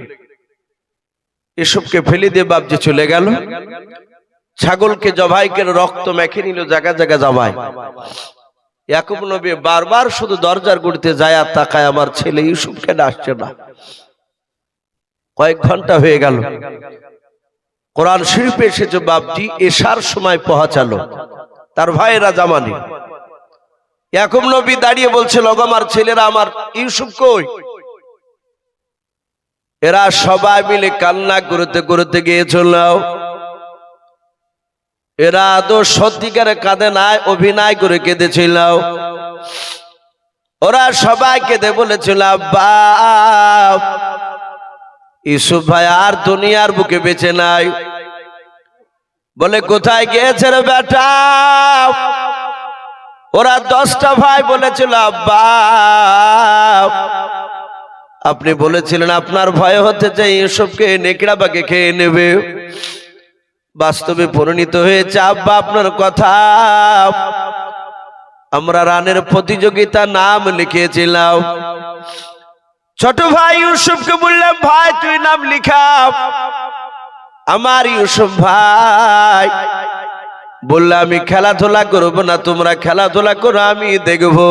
এসবকে ফেলে দিয়ে বাপ যে চলে গেল। ছাগলকে জবাই করে রক্ত মেখে নিল, জায়গা জায়গা জবাই। ইয়াকুব নবী বারবার শুধু দরজার গুড়িতে যায় আর তাকায়, আমার ছেলে ইউসুফকে আসছে না। কয়েক ঘন্টা হয়ে গেল। কোরআন শরীফে এসেছে বাপজি এশার সময় পৌঁছালো, তার ভাইয়েরা জামানি। ইয়াকুব নবী দাঁড়িয়ে বলছে লগো আমার ছেলেরা, আমার ইউসুফ কই? এরা সবাই মিলে কান্না করতে করতে গিয়েছিল। এরা আদৌ সত্যিকারে কাঁদে নাই, অভিনয় করে কেঁদেছিল। ওরা সবাই কেঁদে বলেছিল আব্বা ইউসুফ ভাই আর দুনিয়ার বুকে বেঁচে নাই। বলে কোথায় গিয়েছে রে বেটা? ওরা 10টা ভাই বলেছিল আব্বা আপনি বলেছিলেন আপনার ভয় হতে চাই ইউসুফকে নেকড়া বাগে খেয়ে নেবে, বাস্তবে পরিণত হয়েছে আব্বা আপনার কথা। আমরা রানের প্রতিযোগিতা নাম লিখেছিলাম। ছোট ভাই ইউসুফকে বললাম ভাই তুই নাম লিখা। আমার ইউসুফ ভাই বললে আমি খেলাধুলা করবো না, তোমরা খেলাধুলা করো আমি দেখবো।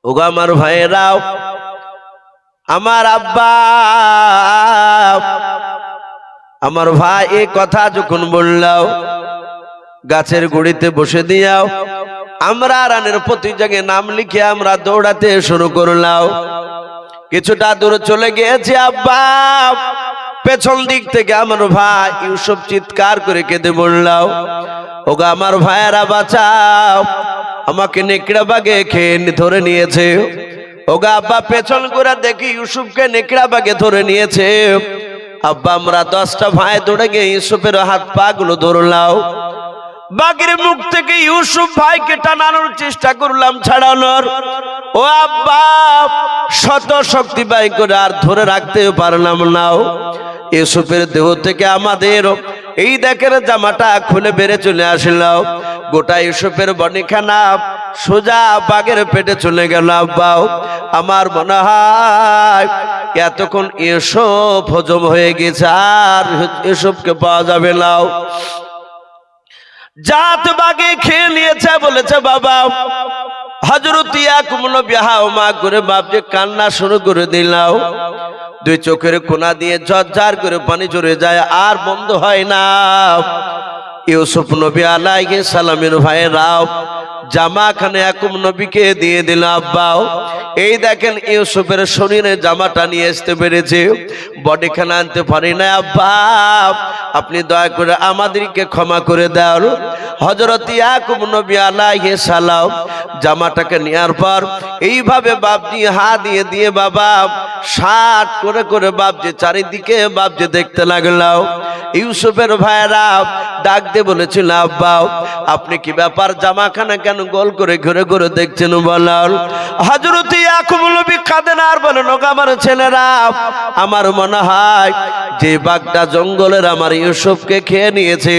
ওগো আমার ভাইয়েরাও, আমার আব্বা আমার ভাই এই কথা যখন বললাম গাছের গুড়িতে বসে দিয়াও আমরা রানের প্রতি জায়গায় নাম লিখে আমরা দৌড়াতে শুরু করলাম। কিছুটা দূর চলে গিয়েছে আব্বা, পেছন দিক থেকে আমার ভাই ইউসুফ চিৎকার করে কেঁদে বললাম, ওগো আমার ভাইয়েরা বাঁচাও, আমাকে নেকড়া বাগে খেয়ে ধরে নিয়েছে। ওগো আব্বা পেছন করে দেখি ইউসুফকে নেকড়া বাগে ধরে নিয়েছে। আব্বা আমরা 10টা ভাই দৌড়ে গিয়ে ইউসুফের হাত পা গুলো ধরলাম। বাঘের মুখ থেকে ইউসুফ ভাইকে টানানোর চেষ্টা করলাম, ছাড়ানোর। ও আব্বা শত শক্তি ব্যয় করে আর ধরে রাখতেও পারলাম না। ইউসুফের দেহ থেকে আমাদের এই দেখের জামাটা খুলে বেড়ে চলে আসলো। গোটা ইউসুফের বনিখানা সোজা বাঘের পেটে চলে গেল। আব্বা আমার মনে হয় এতক্ষণ ইউসুফ হজম হয়ে গেছে, আর ইউসুফকে পাওয়া যাবে না। জাত বাগে খেয়ে নিয়েছে বলেছে বাবা। হযরত ইয়াকুব নবী হাওমা করে বাপকে কান্না শুরু করে দিলাম। দুই চোখের কোনা দিয়ে ঝরঝর করে পানি ঝরে যায়, আর বন্ধ হয় না। ইউসুফ নবী আলাইহিস সালামের ভাইরাও জামাখানে ইয়াকুব নবীকে দিয়ে দিল। আব্বাও এই দেখেন ইউসুফের শরীরে জামাটা নিয়ে আসতে পেরেছে, বডিখানা আনতে পারি না। আব্বা আপনি দয়া করে আমাদেরকে ক্ষমা করে দাও। হযরত ইয়াকুব নবী আলাইহিস সালাম জামাটাকে নেওয়ার পর এইভাবে বাপজি হাত দিয়ে দিয়ে বাবা শাট করে করে বাপজি চারিদিকে বাপজি দেখতে লাগলো। ইউসুফের ভাইরা ডাক দিয়ে বলেছিল, আব্বা আপনি কি ব্যাপার, জামাখানা কেন গোল করে ঘুরে ঘুরে দেখছেন বলার। হযরত ইয়াকুব নবী কাঁদেন আর বলেন, ওগো আমার ছেলেরা, আমার মনে হয় যে বাঘটা জঙ্গলের আমার ইউসুফকে খেয়ে নিয়েছে,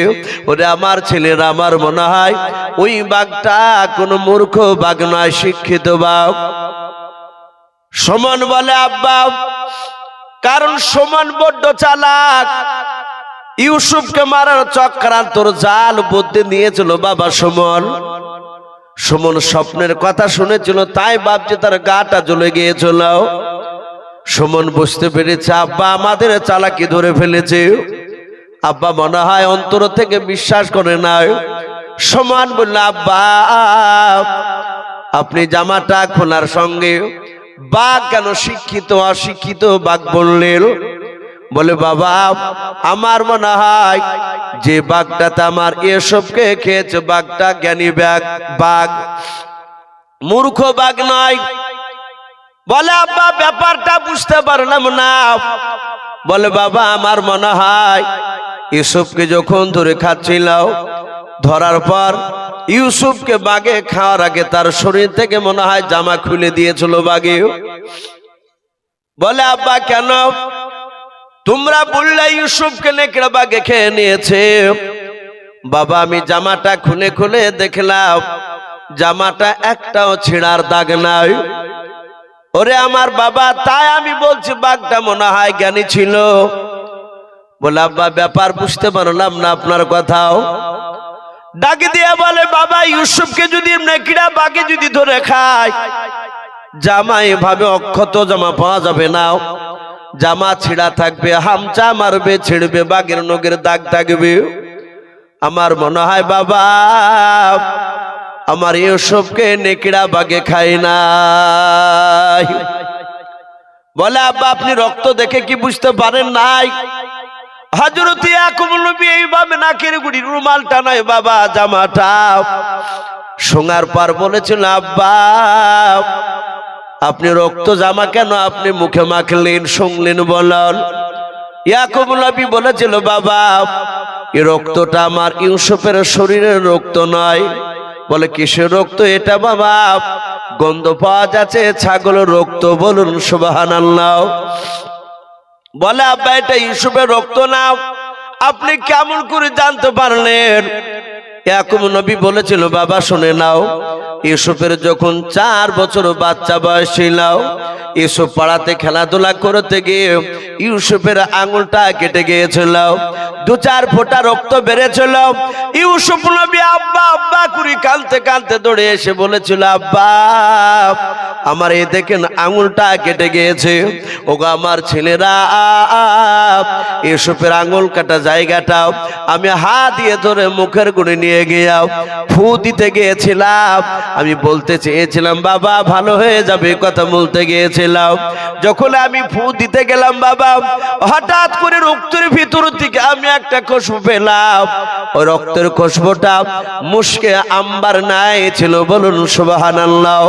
ওরে আমার ছেলেরা, আমার মনে হয় ওই বাঘটা কোনো মূর্খ বাঘ নয়, শিক্ষিত বাঘ। সুমন বলে, আব্বা কারণ সুমন বড্ড চালাক, ইউসুফকে মারার চক্রান্তর জাল বুদ্ধি নিয়েছিল বাবা সুমন। সুমন স্বপ্নের কথা শুনেছিল, তাই ভাবছে তার গাটা জ্বলে গিয়েছিল। সুমন বুঝতে পেরেছে আব্বা আমাদের চালাকি ধরে ফেলেছে। আব্বা মনে হয় অন্তর থেকে বিশ্বাস করে না। সুমন বলল, আব্বা আপনি জামাটা খোলার সঙ্গে বাঘ কেন শিক্ষিত অশিক্ষিত বাঘ বললেন? বলে, বাবা আমার মনে হয় যে বাঘটাতে আমার ইউসুফকে খেয়েছে বাঘটা জ্ঞানী বাঘ, মূর্খ বাঘ নয়। বলে, আব্বা ব্যাপারটা বুঝতে পারলাম না। বলে, বাবা আমার মনে হয় ইউসুফকে যখন ধরে খাচ্ছিল, ধরার পর ইউসুফকে বাঘে খাওয়ার আগে তার শরীর থেকে মনে হয় জামা খুলে দিয়েছিল বাঘে। বলে, আব্বা কেন? তোমরা বললে ইউসুফকে নেকড়ে বাঘে খেয়ে নিয়েছে। বাবা আমি জামাটা খুলে খুলে দেখলাম, জামাটা একটাও ছেঁড়ার দাগ নাই। ওরে আমার বাবা, তাই আমি বলছি বাঘটা মনে হয় জ্ঞানী ছিল। বলে, আব্বা ব্যাপার বুঝতে পারলাম না আপনার কথাও। ডাক দিয়ে বলে, বাবা ইউসুফকে যদি নেকড়া বাঘে যদি ধরে খায়, জামা এভাবে অক্ষত জামা পাওয়া যাবে না, জামা ছিঁড়া থাকবে, হামচা মারবে, ছিঁড়বে, বাঘের নখের দাগ থাকবে। আমার মনে হয় বাবা আমার ইউসুফকে নেকড়া বাঘে খায় না। বলে, আব্বা আপনি রক্ত দেখে কি বুঝতে পারেন নাই? হযরত ইয়াকুব নবী এইভাবে নাকের গুড়ি রুমাল টানায় বাবা জামাটা শোনার পর বলেছিল, আব্বা আপনি রক্ত জামা কেন আপনি মুখে মাখলেন, শুনলেন বলেন? ইয়াকুব নবী বলেছিল, বাবা এই রক্তটা আমার ইউসুফের শরীরের রক্ত নয়। বলে, কিসের রক্ত এটা বাবা? গন্ধ পাওয়া যাচ্ছে ছাগলের রক্ত। বলুন সুবহানাল্লাহ। বলে, আব্বা এটা ইউসুফের রক্ত না, আপনি কেমন করে জানতে পারলেন? ইয়াকুব নবী বলেছিল, বাবা শুনে নাও, ইউসুফের যখন 4 বছর বাচ্চা বয়স ছিল, ইউসুফ পাড়াতে খেলাধুলা করতে গিয়ে ইউসুফের আঙুলটা কেটে গিয়েছিল, 2-4 ফোঁটা রক্ত বেড়েছিল। ইউসুফ নবী আব্বা আব্বা করে কাঁদতে কাঁদতে দৌড়ে এসে বলেছিল, আব্বা আমার এই দেখেন আঙুলটা কেটে গিয়েছে। ওগো আমার ছেলেরা, ইউসুফের আঙুল কাটা জায়গাটাও আমি হাত দিয়ে ধরে মুখের গুণে নিয়ে গিয়ে ফু দিতে গিয়েছিলাম। আমি বলতে চেয়েছিলাম বাবা ভালো হয়ে যাবে, কথা বলতে গিয়েছিলাম। যখন আমি ফু দিতে গেলাম বাবা, হঠাৎ করে রক্তের ভিতর থেকে আমি একটা খুশবু পেলাম। ওই রক্তের খুশবুটা মুশকে আম্বার নাই ছিল। বলুন সুবহানাল্লাহ।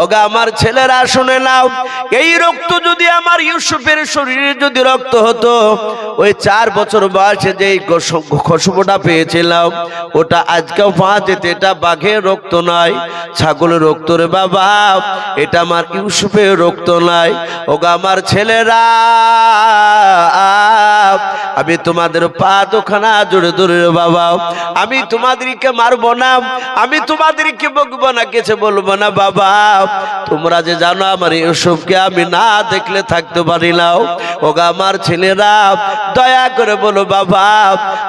ওগা আমার ছেলেরা শুনে নাও, এই রক্ত যদি আমার ইউসুফের শরীরে যদি রক্ত হতো, ওই 4 বছর বয়সে যে খুশবুটা পেয়েছিলাম ওটা আজকেও পাওয়া যেত। এটা বাঘের রক্ত নয়, ছাগলের রক্ত রে বাবা, এটা আমার ইউসুফের রক্ত নয়। ওগা আমার ছেলেরা, আমি তোমাদের পা দুখানা জোরে ধরে বাবা, আমি তোমাদেরকে মারবো না, আমি তোমাদেরকে বকবো না, কিছু বলবো না বাবা। তোমরা যে জানো আমার ইউসুফকে আমি না দেখলে থাকতে পারি না। ওগা আমার ছেলেরা, দয়া করে বলো বাবা,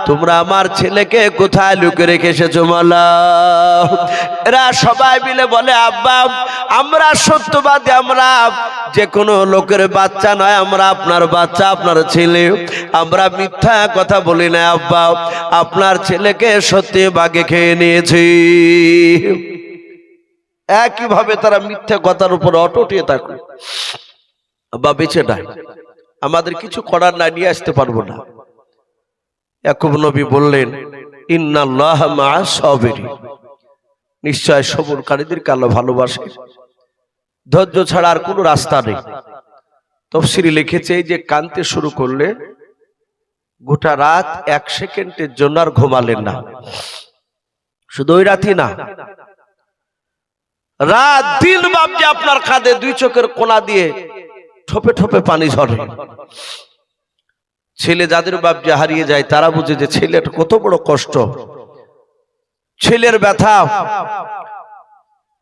তোমরা আমার ছেলেকে কোথায় লুকিয়ে রেখে এসেছো বলো। এরা সবাই মিলে বলে আব্বা আমরা সত্যবাদী, আমরা যে কোনো লোকের বাচ্চা নয়, আমরা আপনার বাচ্চা, আপনার ছেলে, আমরা মিথ্যা কথা বলি না আব্বা, আপনার ছেলেকে সত্যি বাঘে খেয়ে নিয়েছি। একইভাবে তারা মিথ্যা কথার উপর অটুটিয়ে থাকলো। আব্বা বেঁচে নাই, আমাদের কিছু করার না, নিয়ে আসতে পারবো না। ইয়াকুব নবী বললেন ইন্নাল্লাহা মা'আস সাবিরিন, নিশ্চয় সবরকারীদেরকে আল্লাহ ভালোবাসে। ধৈর্য ছাড়া আর কোনো রাস্তা নেই। তাফসীরে লিখেছে এই যে কাঁদতে শুরু করলে গোটা রাত 1 সেকেন্ডের জন্য আর ঘুমালেন না। শুধু ওই রাতই না, রাত দিন বাপজি আপনার কাঁধে 2 চোখের কোনা দিয়ে ঠোপে ঠোপে পানি ঝরে। ছেলে যাদের বাপজি হারিয়ে যায় তারা বুঝে যে ছেলের কত বড় কষ্ট, ছেলের ব্যথা।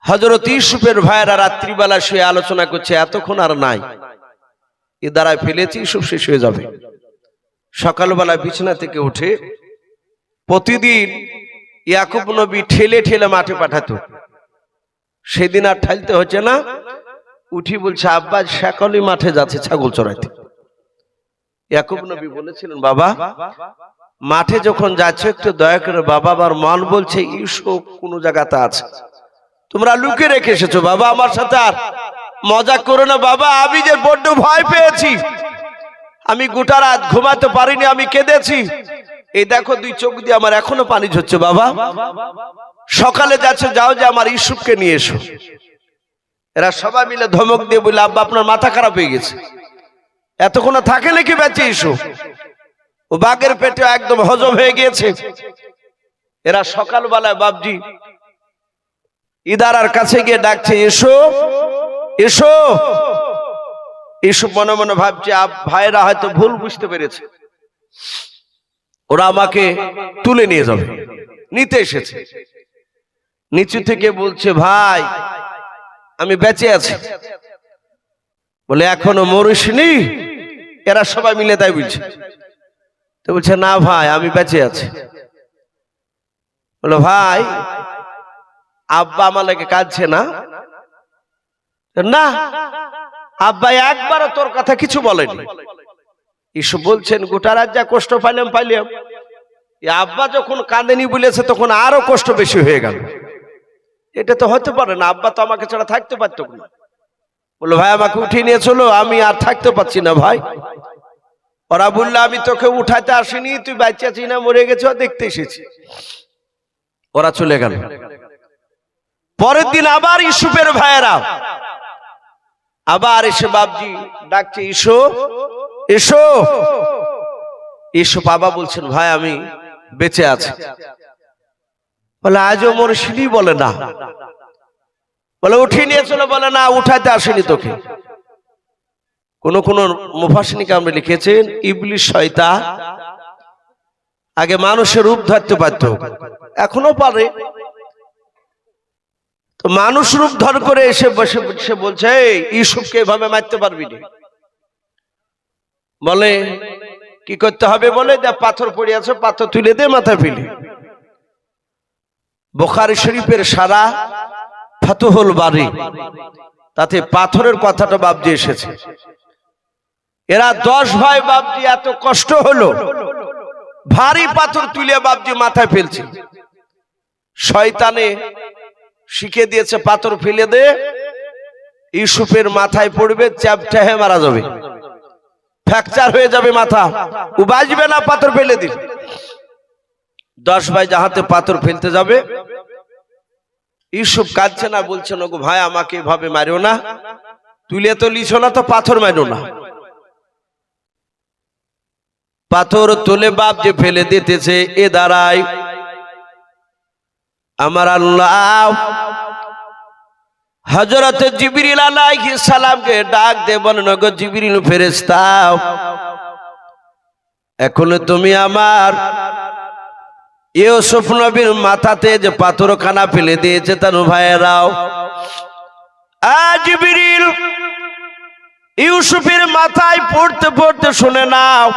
হযরত ইউসুফের ভাইরা রাত্রিবেলা শুয়ে আলোচনা করছে এতক্ষণ আর নাই, এ দ্বারায় ফেলেছি ইউসুফ শেষ হয়ে যাবে। সকালবেলা বিছানা থেকে উঠে প্রতিদিন ইয়াকুব নবী ঠেলে ঠেলে মাঠে পাঠাতো। সেদিন আর ঠাইতে হচ্ছে না, উঠি বলছে আব্বা সকালই মাঠে যাচ্ছে ছাগল চড়াইতে। ইয়াকুব নবী বলেছিলেন বাবা মাঠে যখন যাচ্ছে একটু দয়া করে বাবা, আমার মন বলছে ইউসুফ কোন জায়গাতে আছে, তোমরা লুকিয়ে রেখে এসেছো বাবা, আমার সাথে আর মজা করো না বাবা, আমি যে বড্ড ভয় পেয়েছি, আমি গোটা রাত ঘুমাতে পারিনি, আমি কেঁদেছি, এই দেখো 2 চোখ দিয়ে আমার এখনো পানি ঝরছে বাবা, সকালে যাচ্ছে যাও যে আমার ইউসুফকে নিয়ে এসো। এরা সবাই মিলে ধমক দিয়ে বলল আব্বা আপনার মাথা খারাপ হয়ে গেছে, এতক্ষণ থাকে নাকি বেঁচে ইউসুফ, ও বাঘের পেটে একদম হজম হয়ে গিয়েছে। এরা সকালবেলায় বাপজি ইদারার কাছে গিয়ে ডাকছে এসো এসো। ইউসুফ মনে মনে ভাবছে ভাইরা হয়তো ভুল বুঝতে পেরেছে, ওরা আমাকে তুলে নিয়ে যাবে, নিতে এসেছে। নিচু থেকে বলছে ভাই আমি বেঁচে আছি। বলে এখনো মরিসনি? এরা সবাই মিলে তাই বলছে। তো বলছে না ভাই আমি বেঁচে আছি। বলে ভাই আব্বা আমার লাগে কাঁদছে না? না আব্বা একবারও তোর কথা কিছু বলেনি। ইউসুফ বলছেন গোটা রাত যা কষ্ট পাইলাম আব্বা যখন কাঁদেনি বলেছে তখন আরো কষ্ট বেশি হয়ে গেল। এটা তো হতে পারে না, আব্বা তো আমাকে ছাড়া থাকতে পারতো না। বললো ভাই আমাকে উঠিয়ে নিয়ে চলো, আমি আর থাকতে পারছি না ভাই। ওরা বললো আমি তোকে উঠাতে আসিনি, তুই বাচ্চা আছিস না মরে গেছে দেখতে এসেছি। ওরা চলে গেল। পরের দিন আবার ইউসুফের ভাইয়েরা আবার এসে বাপজি ডাকছে এসো এসো। ইউসুফ বাবা বলছেন ভাই আমি বেঁচে আছি। বলে আজও মরছিলি? বলে না। বলে উঠিয়ে নিয়ে চলো? বলে না উঠাতে আসেনি তোকে। কোন কোন মুফাসসিরিন আমরা লিখেছেন ইবলিস শয়তান আগে মানুষের রূপ ধরতে পারত, এখনো পারে, তো মানুষ রূপ ধর করে এসে বসে বসে বলছে ইউসুফকে এভাবে মারতে পারবি না। বলে কি করতে হবে? বলে দেখ পাথর পড়ে আছে, পাথর তুলে দে মাথায় ফেলে। বুখারী শরীফের সারা ফাতুহুল বারী তাতে পাথরের কথাটা বাবজি এসেছে। এরা 10 ভাই বাপজি এত কষ্ট হলো, ভারী পাথর তুলে বাপজি মাথায় ফেলছে। শয়তানে শিখে দিয়েছে পাথর ফেলে দে, ইউসুফের মাথায় পড়বে, চ্যাপটা মারা যাবে, ফ্র্যাকচার হয়ে যাবে মাথা, ও বাঁচবে না, পাথর ফেলে দিল। 10 ভাই যাহাতে পাথর ফেলতে যাবে, ইউসুফ কাঁদছে না, বলছে না গো ভাই আমাকে এভাবে মারিও না, তুলে তো লিছো না, তো পাথর মারিও না। পাথর তুলে বাপ যে ফেলে দিতেছে, এ দাঁড়ায় আমার আল্লাহ হযরত জিবরিল আলাইহিস সালামকে ডাক দে, বলেন গো জিবরিল ফেরেশতা, এখন তুমি আমার ইউসুফ নবীর মাথাতে যে পাথরখানা ফেলে দিয়েছে তার ভাইয়েরাও, জিবরিল ইউসুফের মাথায় পড়তে পড়তে শুনে নাও,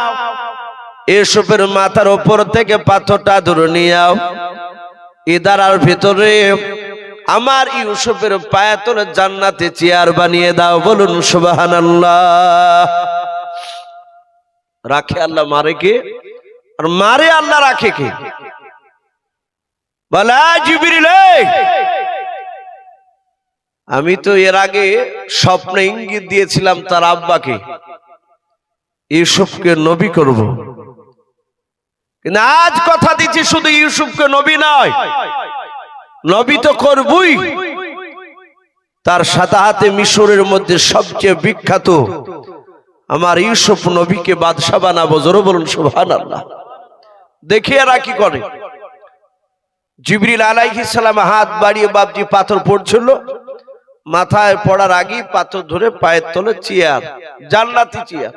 ইউসুফের মাথার উপর থেকে পাথরটা ধরে নিয়াও, ইদারার ভিতরে আমার ইউসুফের পায়ে তোলে জান্নাতে চেয়ার বানিয়ে দাও, বলুন সুবহানাল্লাহ। রাখে আল্লাহ, মারে কে? আর মারে আল্লাহ, রাখে কে? বলা জিবরিল, আমি তো এর আগে স্বপ্নে ইঙ্গিত দিয়েছিলাম তার আব্বাকে, ইউসুফকে নবী করব, কিন্তু আজ কথা দিচ্ছি শুধু ইউসুফকে নবী নয়, নবী তো করবই, তার সাথে হাতে মিশরের মধ্যে সবচেয়ে বিখ্যাত আমার ইউসুফ নবীকে বাদশা বানাবো, জোরে বলুন সুবহানাল্লাহ। দেখি এরা কি করে। জিবরিল আলাইহিস সালাম হাত বাড়িয়ে বাপজি পাথর পড়ছিল, মাথায় পড়ার আগে পাথর ধরে পায়ের তলে চেয়ার, জান্নাতি চেয়ার।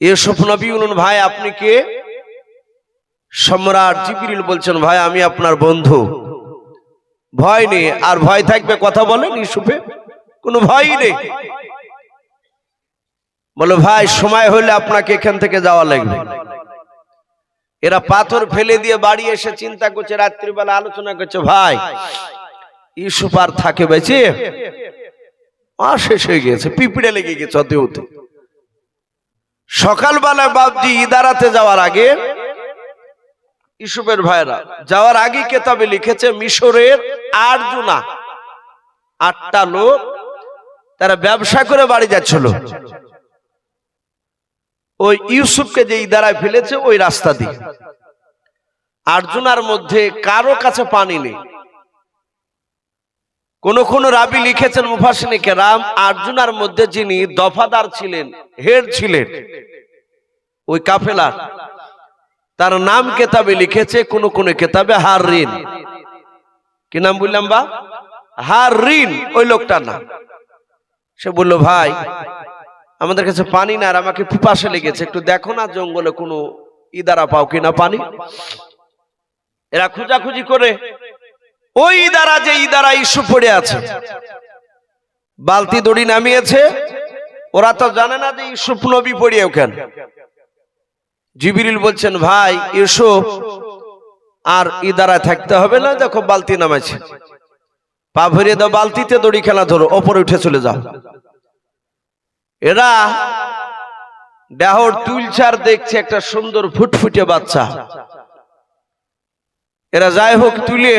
ইউসুফ নবী বলুন ভাই আপনি কে? সম্রাট জিবরিল বলছেন ভাই আমি আপনার বন্ধু। ভয় নেই, আর ভয় থাকবে কথা বলেন ইউসুফে, কোনো ভয়ই নেই। বলো ভাই সময় হলে আপনাকে এখান থেকে যাওয়া লাগবে। এরা পাথর ফেলে দিয়ে বাড়ি এসে চিন্তা করছে, রাত্রিবেলা আলোচনা করছে, ভাই ইউসুফ আর থাকে বেঁচে? শেষ হয়ে গেছে, পিঁপড়ে লেগে গেছে হতে হতে। সকালবেলা বাপজি ইদারাতে যাওয়ার আগে ইউসুফের ভাইরা যাওয়ার আগে কেতাবে লিখেছে মিশরের 8 জনা, 8টা লোক, তারা ব্যবসা করে বাড়ি যাচ্ছিল, ওই ইউসুফকে যে ইদারায় ফেলেছে ওই রাস্তা দিয়ে। 8 জনার মধ্যে কারো কাছে পানি নেই। কোন কোন রাবি লিখেছেন মুফাসসিরিনে কেরাম, 8 জনার মধ্যে যিনি দফাদার ছিলেন, হেড ছিলেন ওই কাফেলার, তার নাম কেতাবে লিখেছে কোন কোন কেতাবে হাররিন। কি নাম বললাম বা? হাররিন, ওই লোকটার নাম। সে বলল ভাই আমাদের কাছে পানি না, আর আমাকে পিপাসা লেগেছে, একটু দেখো না জঙ্গলে কোনো ইদারা পাও কিনা পানি। এরা খোঁজাখুঁজি করে ওই ইদারা, যে ইদারা ইস্যু পড়ে আছে, বালতি দড়ি নামিয়েছে, ওরা তো জানে না যে ইউসুফ নবী পড়িয়ে ওখানে। জিবরিল বলছেন ভাই ইউসুফ আর ইদারায় থাকতে হবে না, দেখো বালতি নামাইছে, পা ভরিয়ে দাও বালতিতে, দড়ি খেলা ধরো, ওপরে উঠে চলে যাও। এরা দেহর তুলচার দেখছে একটা সুন্দর ফুটফুটে বাচ্চা। এরা যাই হোক তুলে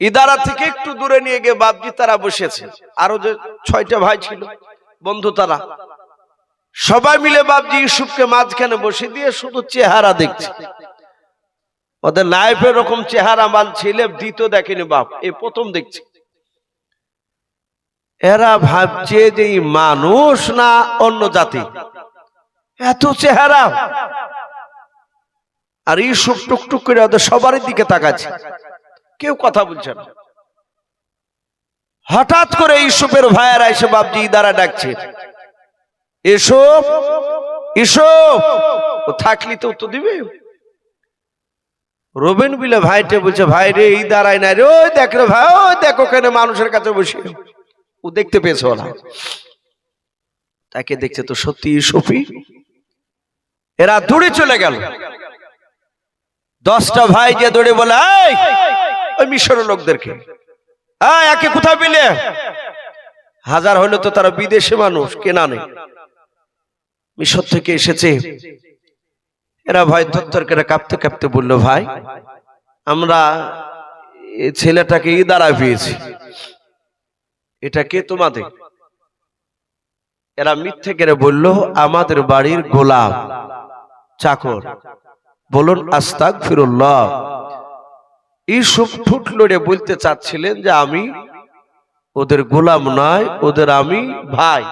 ইদারা থেকে একটু দূরে নিয়ে গিয়ে বাপজি তারা বসেছে, আরো যে 6টা ভাই ছিল বন্ধু, তারা সবাই মিলে বাপজি ইউসুফকে মাঝখানে বসে দিয়ে শুধু চেহারা দেখছে। ওদের লাইফে এরকম চেহারা মান ছেলে দ্বিতীয় দেখেনি বাপ, এই প্রথম দেখছে। এরা ভাবছে যে মানুষ না অন্য জাতি, এত চেহারা। আর ইউসুফ টুকটুক করে ওদের সবারই দিকে তাকাচ্ছে, কেউ কথা বলছে না। হঠাৎ করে ইউসুফের ভাইয়েরা এসে বাপজি ইদারা ডাকছে, ইউসুফ ইউসুফ, ও থাকলি তো উত্তর দিবে। রবিন বিলে ভাইটে বলছে ভাই রে এই দাঁড়ায় না রে, ওই দেখ রে ভাই, ওই দেখ ওখানে মানুষের কাছে বসে। ও দেখতে পেয়েছে ওরা, তাকে দেখছে তো সত্যি ইউসুফই। এরা দৌড়ে চলে গেল। 10টা ভাই যে দৌড়ে বলে ওই মিশরের লোকদেরকে, একে কোথায় পেলে? হাজার হইলে তো তারা বিদেশে মানুষ, কেনানে, মিশর থেকে এসেছে। এরা ভয় থরথর করে কাঁপতে কাঁপতে বলল, ভাই আমরা এই ছেলেটাকে ইদারা পেয়েছি, এটা কে তোমাদের? এরা মিথ্যে করে বলল, আমাদের বাড়ির গোলাম, চাকর। বলুন আস্তাগফিরুল্লাহ। ইউসুফ ঠুট লড়ে বলতে চাচ্ছিলেন যে আমি ওদের গোলাম নয়, ওদের আমি ভাই।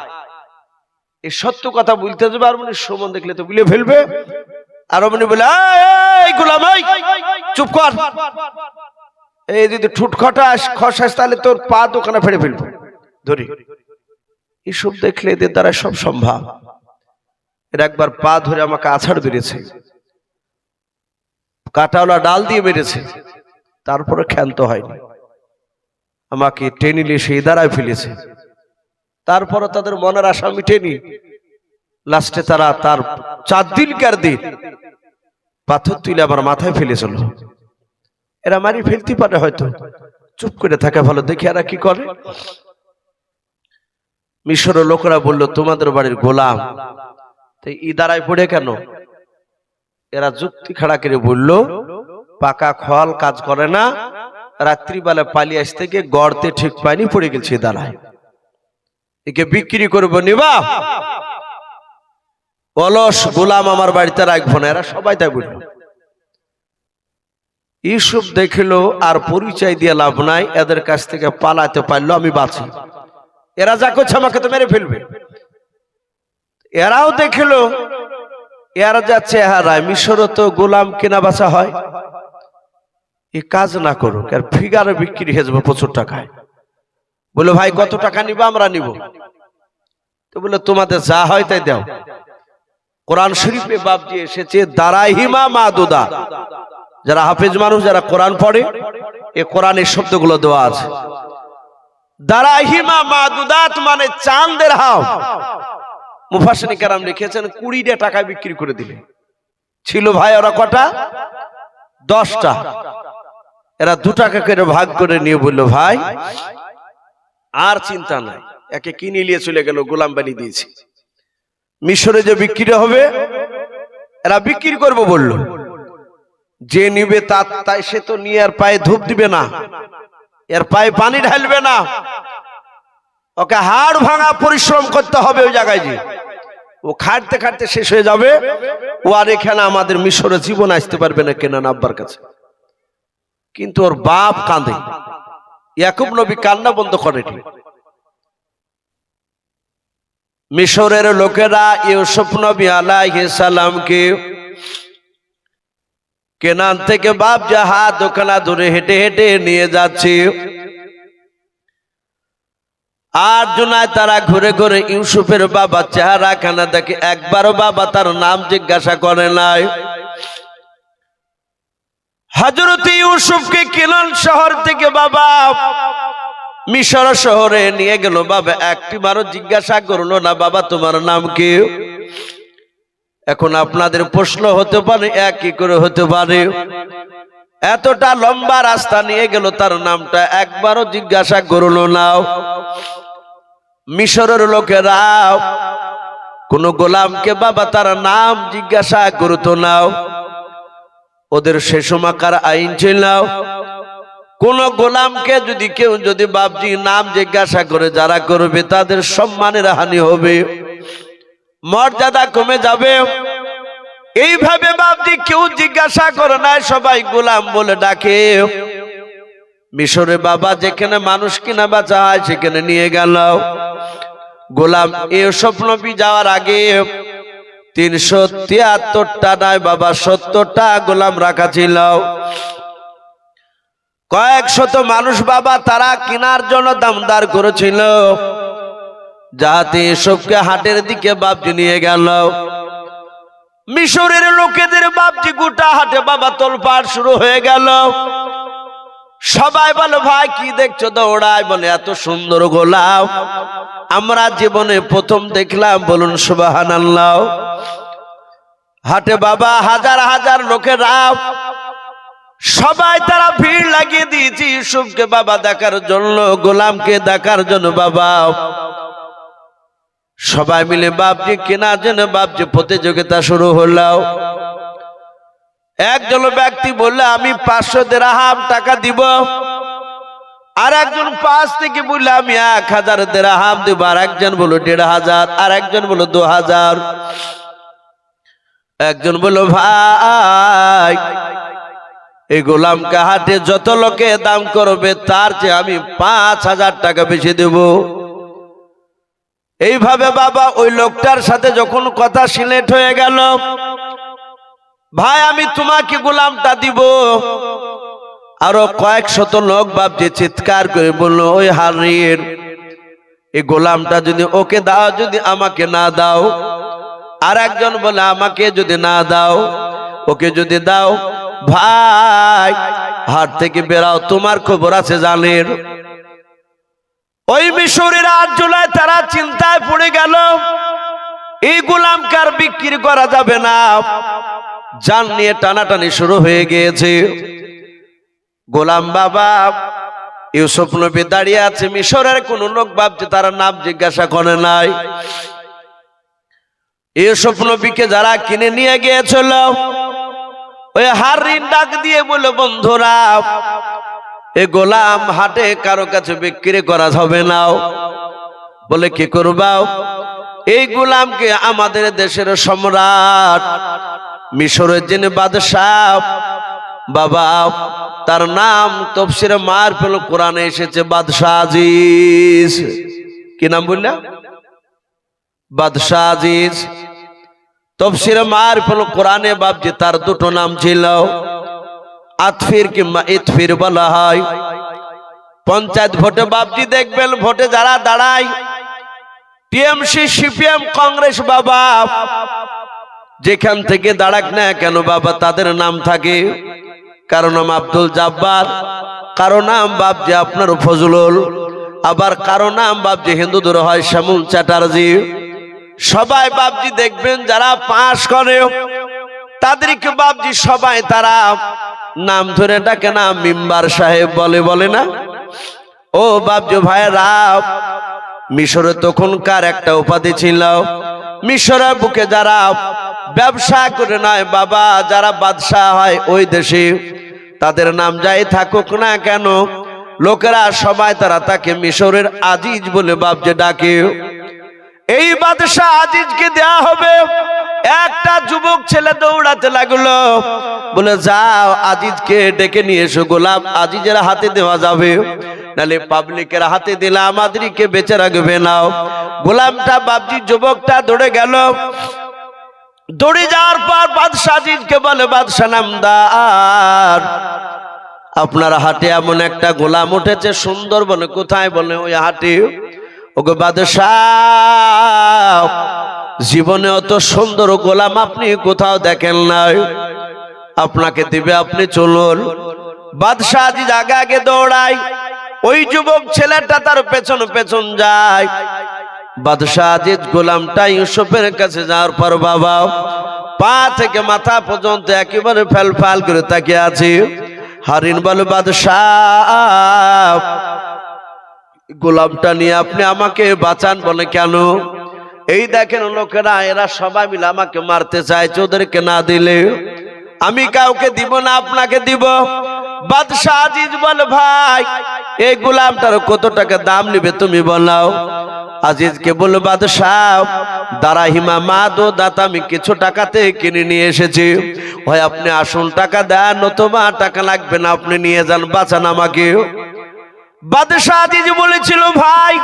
এই সত্য কথা বলতে যাবে, আর মানে সুমন দেখলে তো বলে ফেলবে। আর অমনি বলে, এই গোলাম, চুপ কর, এই যদি ঠুট খসাস তাহলে তোর পা দোকানে ফেড়ে ফেলবো ধরি। ইউসুফ দেখলে এদের দ্বারা সব সম্ভব। এর একবার পা ধরে আমাকে আছাড় বেড়েছে, কাটাওয়ালা ডাল দিয়ে মেরেছে, তারপরে ক্ষান্ত হয়নি, আমাকে টেনে নিয়ে সেই দাঁড়ায় ফেলেছে। তারপরে তাদের মনের আশা মিটেনি। লাস্টে তারা তার 4 দিনকার দিন পাথর তুলে আমার মাথায় ফেলেছিল। এরা মারি ফেলতে পারে হয়তো, চুপ করে থাকা ভালো। দেখি এরা কি করে। মিশরের লোকেরা বলল, তোমাদের বাড়ির গোলাম, তাই ই দাঁড়ায় পড়ে কেন? এরা যুক্তি খাড়া করে বলল, পাকা খোয়াল কাজ করে না, রাত্রিবেলা পালিয়ে আসতে গিয়ে গড়তে ঠিক পায়নি, পড়ে গেছে দাঁড়ায়, একে বিক্রি করবো নিবা, অলস গোলাম আমার বাড়িতে রাখবো না। এরা সবাই তাই বলল। ইউসুফ দেখলো আর পরিচয় দিয়ে লাভ নাই, এদের কাছ থেকে পালাতে পারলো, আমি বাঁচি। এরা যা করছে আমাকে তো মেরে ফেলবে। এরাও দেখলো এরা যা চেহারায়, মিশরও তো গোলাম কেনা বেচা হয়, এই কাজ না করুক, আর ফিগারে বিক্রি হয়ে যাবে প্রচুর টাকায়। বলে, ভাই কত টাকা নিবা? আমরা নিব। তো বলে, তোমাদের যা হয় তাই দাও। কোরআন শরীফে বাবজি এসেছে দারাহিমা মাদুদা। যারা হাফেজ মানুষ, যারা কোরআন পড়ে, এই কোরআনের শব্দগুলো দেওয়া আছে। দারাহিমা মাদুদাত মানে চাঁদের হাম। মুফাসসিরিন কেরাম লিখেছেন 20 টাকা বিক্রি করে দিলে। ছিল ভাই ওরা কটা? 10টা। এরা 2 টাকা করে ভাগ করে নিয়ে বলল, ভাই আর চিন্তা নাই, একে কিনে নিয়ে চলে গেল, গোলাম বানিয়ে দিয়েছি। মিশরে যে বিক্রি হবে, এরা বিক্রি করবো বলল। যে নিবে তাই সে তো নিয়ে আর পায়ে ধূপ দিবে না, এর পায়ে পানি ঢালবে না, ওকে হাড় ভাঙা পরিশ্রম করতে হবে ওই জায়গায়। যে ও খাটতে খাটতে শেষ হয়ে যাবে, ও আর এখানে আমাদের মিশরে জীবন আসতে পারবে না কেনান আব্বার কাছে। কিন্তু ওর বাপ কাঁদে, ইয়াকুব নবী কান্না বন্ধ করেনি। মিশরের লোকেরা ইউসুফ নবী আলাইহিস সালামকে কেনান থেকে বাপ জাহাজ দোকানা ধরে হেঁটে হেঁটে নিয়ে যাচ্ছে। আর জোনায় তারা ঘুরে ঘুরে ইউসুফের বাবা চেহারা খানা দেখে, একবারও বাবা তার নাম জিজ্ঞাসা করে নাই। হযরত ইউসুফকে কেনান শহর থেকে বাবা মিশর শহরে নিয়ে গেল। বাবা একটিবারও জিজ্ঞাসা করলো না, বাবা তোমার নাম কি? এখন আপনাদের প্রশ্ন হতে পারে, কি করে হতে পারে? এতটা লম্বা রাস্তা নিয়ে গেল, তার নামটা একবারও জিজ্ঞাসা করলো না। মিশরের লোকেরা কোন গোলামকে বাবা তার নাম জিজ্ঞাসা করতো না। ওদের সে সময়কার আইন ছিল, কোন গোলামকে যদি কেউ যদি বাপজি নাম জিজ্ঞাসা করে, যারা করবে তাদের সম্মানের হানি হবে, মর্যাদা কমে যাবে। এইভাবে বাপজি কেউ জিজ্ঞাসা করে না, সবাই গোলাম বলে ডাকে। মিশরে বাবা যেখানে মানুষ কিনা বেচা হয় সেখানে নিয়ে গেল। গোলাম ইউসুফ নবী যাওয়ার আগে 373টা নয় বাবা 70টা গোলাম রাখা ছিল। কয়েক শত মানুষ বাবা তারা কেনার জন্য দামদার করেছিল, যাতে ইউসুফকে হাটের দিকে বাপজি নিয়ে গেল। মিশরের লোকেদের বাপজি গোটা হাটে বাবা তোলপাড় শুরু হয়ে গেল। সবাই বলো, ভাই কি দেখছো? দৌড়ায় বলে, এত সুন্দর গোলাম আমরা জীবনে প্রথম দেখলাম। বলুন সুবহানাল্লাহ। হাটে বাবা হাজার হাজার লোকেরা সবাই তারা ভিড় লাগিয়ে দিয়েছে ইউসুফকে বাবা দেখার জন্য, গোলামকে দেখার জন্য। বাবা সবাই মিলে বাপজি কেনার জন্য বাপজি প্রতিযোগিতা শুরু হলো। একজন ব্যক্তি বললে আমি 500 দিরহাম টাকা দিব, আর একজন 5 থেকে বললে আমি 1000 দিরহাম দিব, আর একজন বলল 1500, আর একজন বলল 2000। একজন বলল ভাই এই গোলামকে হাটে যত লোকে দাম করবে তার চেয়ে আমি 5000 টাকা বেশি দেব। এইভাবে বাবা ওই লোকটার সাথে যখন কথা সিলেট হয়ে গেল, ভাই আমি তোমাকে গোলামটা দিব, আরো কয়েক শত লোক বাপজি চিৎকার করে বলল ওই হারির এই গোলামটা যদি ওকে দাও, যদি আমাকে না দাও। আর একজন বলে আমাকে যদি না দাও, ওকে যদি দাও, ভাই হাট থেকে বেরাও, তোমার খবর আছে জানের। ওই মিশরের 8 জুলাই তারা চিন্তায় পড়ে গেল, এই গোলামকে আর বিক্রি করা যাবে না। জান নিয়ে টানাটানি শুরু হয়ে গিয়েছে। গোলাম বাবা ইউসুফ নবী দাঁড়িয়ে আছে, মিশরের কোন লোক ভাবছে তারা নাম জিজ্ঞাসা করে নাই। ইউসুফ নবীকে যারা কিনে নিয়ে গিয়েছিল, ওই হারিন ডাক দিয়ে বলে বন্ধুরা এ গোলাম হাটে কারো কাছে বিক্রি করা হবে না। বলে কি করবাও? এই গোলামকে আমাদের দেশের সম্রাট মিশরের যিনি বাদশাহ বাবা, তার নাম তাফসীরে মারফুল কোরআনে এসেছে বাদশাহ আজিজ। কি নাম বললা? বাদশাহ আজিজ। তাফসীরে মারফুল কোরআনে বাপজি তার দুটো নাম ছিল, আতফির কিংবা ইতফির বলা হয়। পঞ্চায়েত ভোটে বাপজি দেখবেন, ভোটে যারা দাঁড়ায় টিএমসি, সিপিএম, কংগ্রেস বাবা যেখান থেকে দাঁড়াক না কেন বাবা তাদের নাম থাকে। কারো নাম আব্দুল জব্বার, কারো নাম বাপজি আপনার ফজলুল, আবার কারো নাম বাপজি হিন্দুদের হয় শ্যামল চ্যাটার্জি। সবাই বাপজি দেখবেন যারা পাশ করে তাদেরকে বাপজি সবাই তারা নাম ধরে ডাকে না, মেম্বার সাহেব বলে, বলে না? ও বাপজি ভাইরা, মিশরে তখনকার একটা উপাধি ছিল, মিশরের বুকে যারা ব্যবসা করে নয় বাবা, যারা বাদশাহ হয় ওই দেশে, তাদের নাম যাই থাকুক না কেন, লোকেরা সবাই তারা তাকে মিশরের আজিজ বলে বাপজি ডাকে। এই বাদশাহ আজিজকে দেয়া হবে। একটা যুবক ছেলে দৌড়াতে লাগলো, বলে যাও আজিজকে ডেকে নিয়ে এসো, গোলাম আজিজের হাতে দেওয়া যাবে, নালে পাবলিকের হাতে দিলে আমাদেরকে বেঁচে রাখবে না। গোলামটা বাপজি যুবকটা দৌড়ে গেল। দৌড়ে যাওয়ার পর বাদশাহ আজিজকে বলে, বাদশাহ নামদার আপনার হাটে এমন একটা গোলাম উঠেছে সুন্দরবনে। কোথায়? বলে ওই হাটে। ওগো বাদশাহ, জীবনে অত সুন্দর গোলাম আপনি কোথাও দেখেন নাই, আপনাকে দিবে, আপনি চলুন। বাদশাহ আজিজ আগে আগে দৌড়ায়, ওই যুবক ছেলেটা তার পেছন পেছন যায়। বাদশাহ আজিজ গোলামটা ইউসুফের কাছে যাওয়ার পর বাবা পা থেকে মাথা পর্যন্ত একেবারে ফেলফাল করে তাকিয়ে আছে। হারিন বলে, বাদশাহ গোলামটা নিয়ে আপনি আমাকে বাঁচান। বলে কেন? এই দেখেন লোকেরা এরা সবাই মিলে আমাকে মারতে চাইছে, ওদেরকে না দিলে আমি কাউকে দিব না, আপনাকে দিব। বাদশাহ আজিজ বলে, ভাই এই গোলামটার কত টাকা দাম নিবে তুমি বলাও। আজিজকে বলল, বাদশাহ দারাহিমা মাদো দাতা, আমি কিছু টাকাতে কিনে নিয়ে এসেছি, হয় আপনি আসল টাকা দেন, নতুবা টাকা লাগবে না, আপনি নিয়ে যান, বাঁচান আমাকে। বাদশাহ আজিজ বলেছিল, ভাই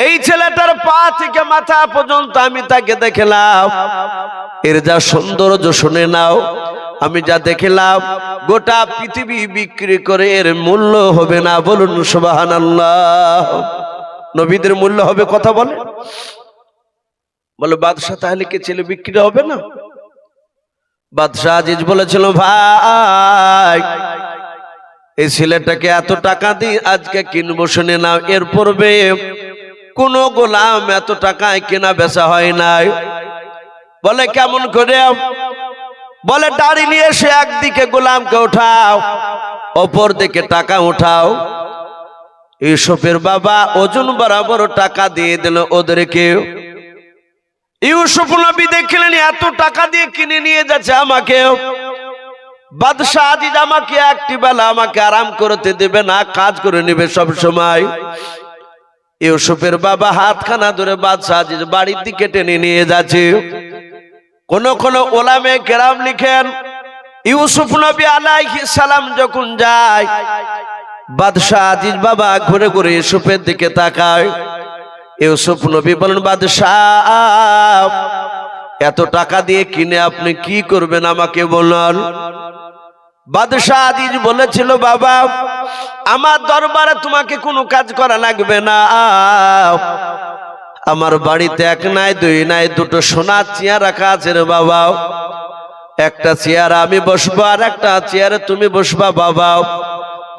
এই ছেলেটার পা থেকে মাথা পর্যন্ত আমি তাকে দেখলাম, এর যা সৌন্দর্য শুনে নাও, আমি যা দেখলাম গোটা পৃথিবী বিক্রি করে এর মূল্য হবে না। বলুন সুবহানাল্লাহ। নবীদের মূল্য হবে, কথা বলে। বলে বাদশাহ তাহলে কি ছেলে বিক্রি হবে না? বাদশাহ আজিজ বলেছিল, ভাই এই ছেলেটাকে এত টাকা দিয়ে আজকে কিনবো, শুনে নাও, এর পূর্বে কোন গোলাম এত টাকায় কেনা বেচা হয় নাই। বলে কেমন করে? বলে দাড়ি নিয়ে এসে একদিকে গোলামকে উঠাও, অপর দিকে টাকা উঠাও। ইউসুফের বাবা ওজন বরাবর টাকা দিয়ে দিল ওদেরকে। ইউসুফ নবী দেখলেন এত টাকা দিয়ে কিনে নিয়ে যাচ্ছে আমাকে। বাদশাহ আজিজ আমাকে একটি বেলা আমাকে আরাম করতে দেবে না, কাজ করে নেবে সব সময়। ইউসুফের বাবা হাতখানা ধরে বাদশাহ আজিজ বাড়ির দিকে টেনে নিয়ে যাচ্ছে। কোন কোন ওলামে কেরাম লিখেন ইউসুফ নবী আলাইহিস সালাম যখন যায়, বাদশাহ আজিজ বাবা ঘুরে ঘুরে ইউসুফের দিকে তাকায়। ইউসুফ নবী বলেন, বাদশাহ এত টাকা দিয়ে কিনে আপনি কি করবেন আমাকে বলুন। বাদশাহ আজিজ বলেছিল, বাবা আমার দরবারে তোমাকে কোনো কাজ করা লাগবে না। আমার বাড়িতে এক নাই দুই নাই দুটো সোনার চেয়ার রাখা আছে রে বাবা। একটা চেয়ার আমি বসবো আর একটা চেয়ারে তুমি বসবা বাবা।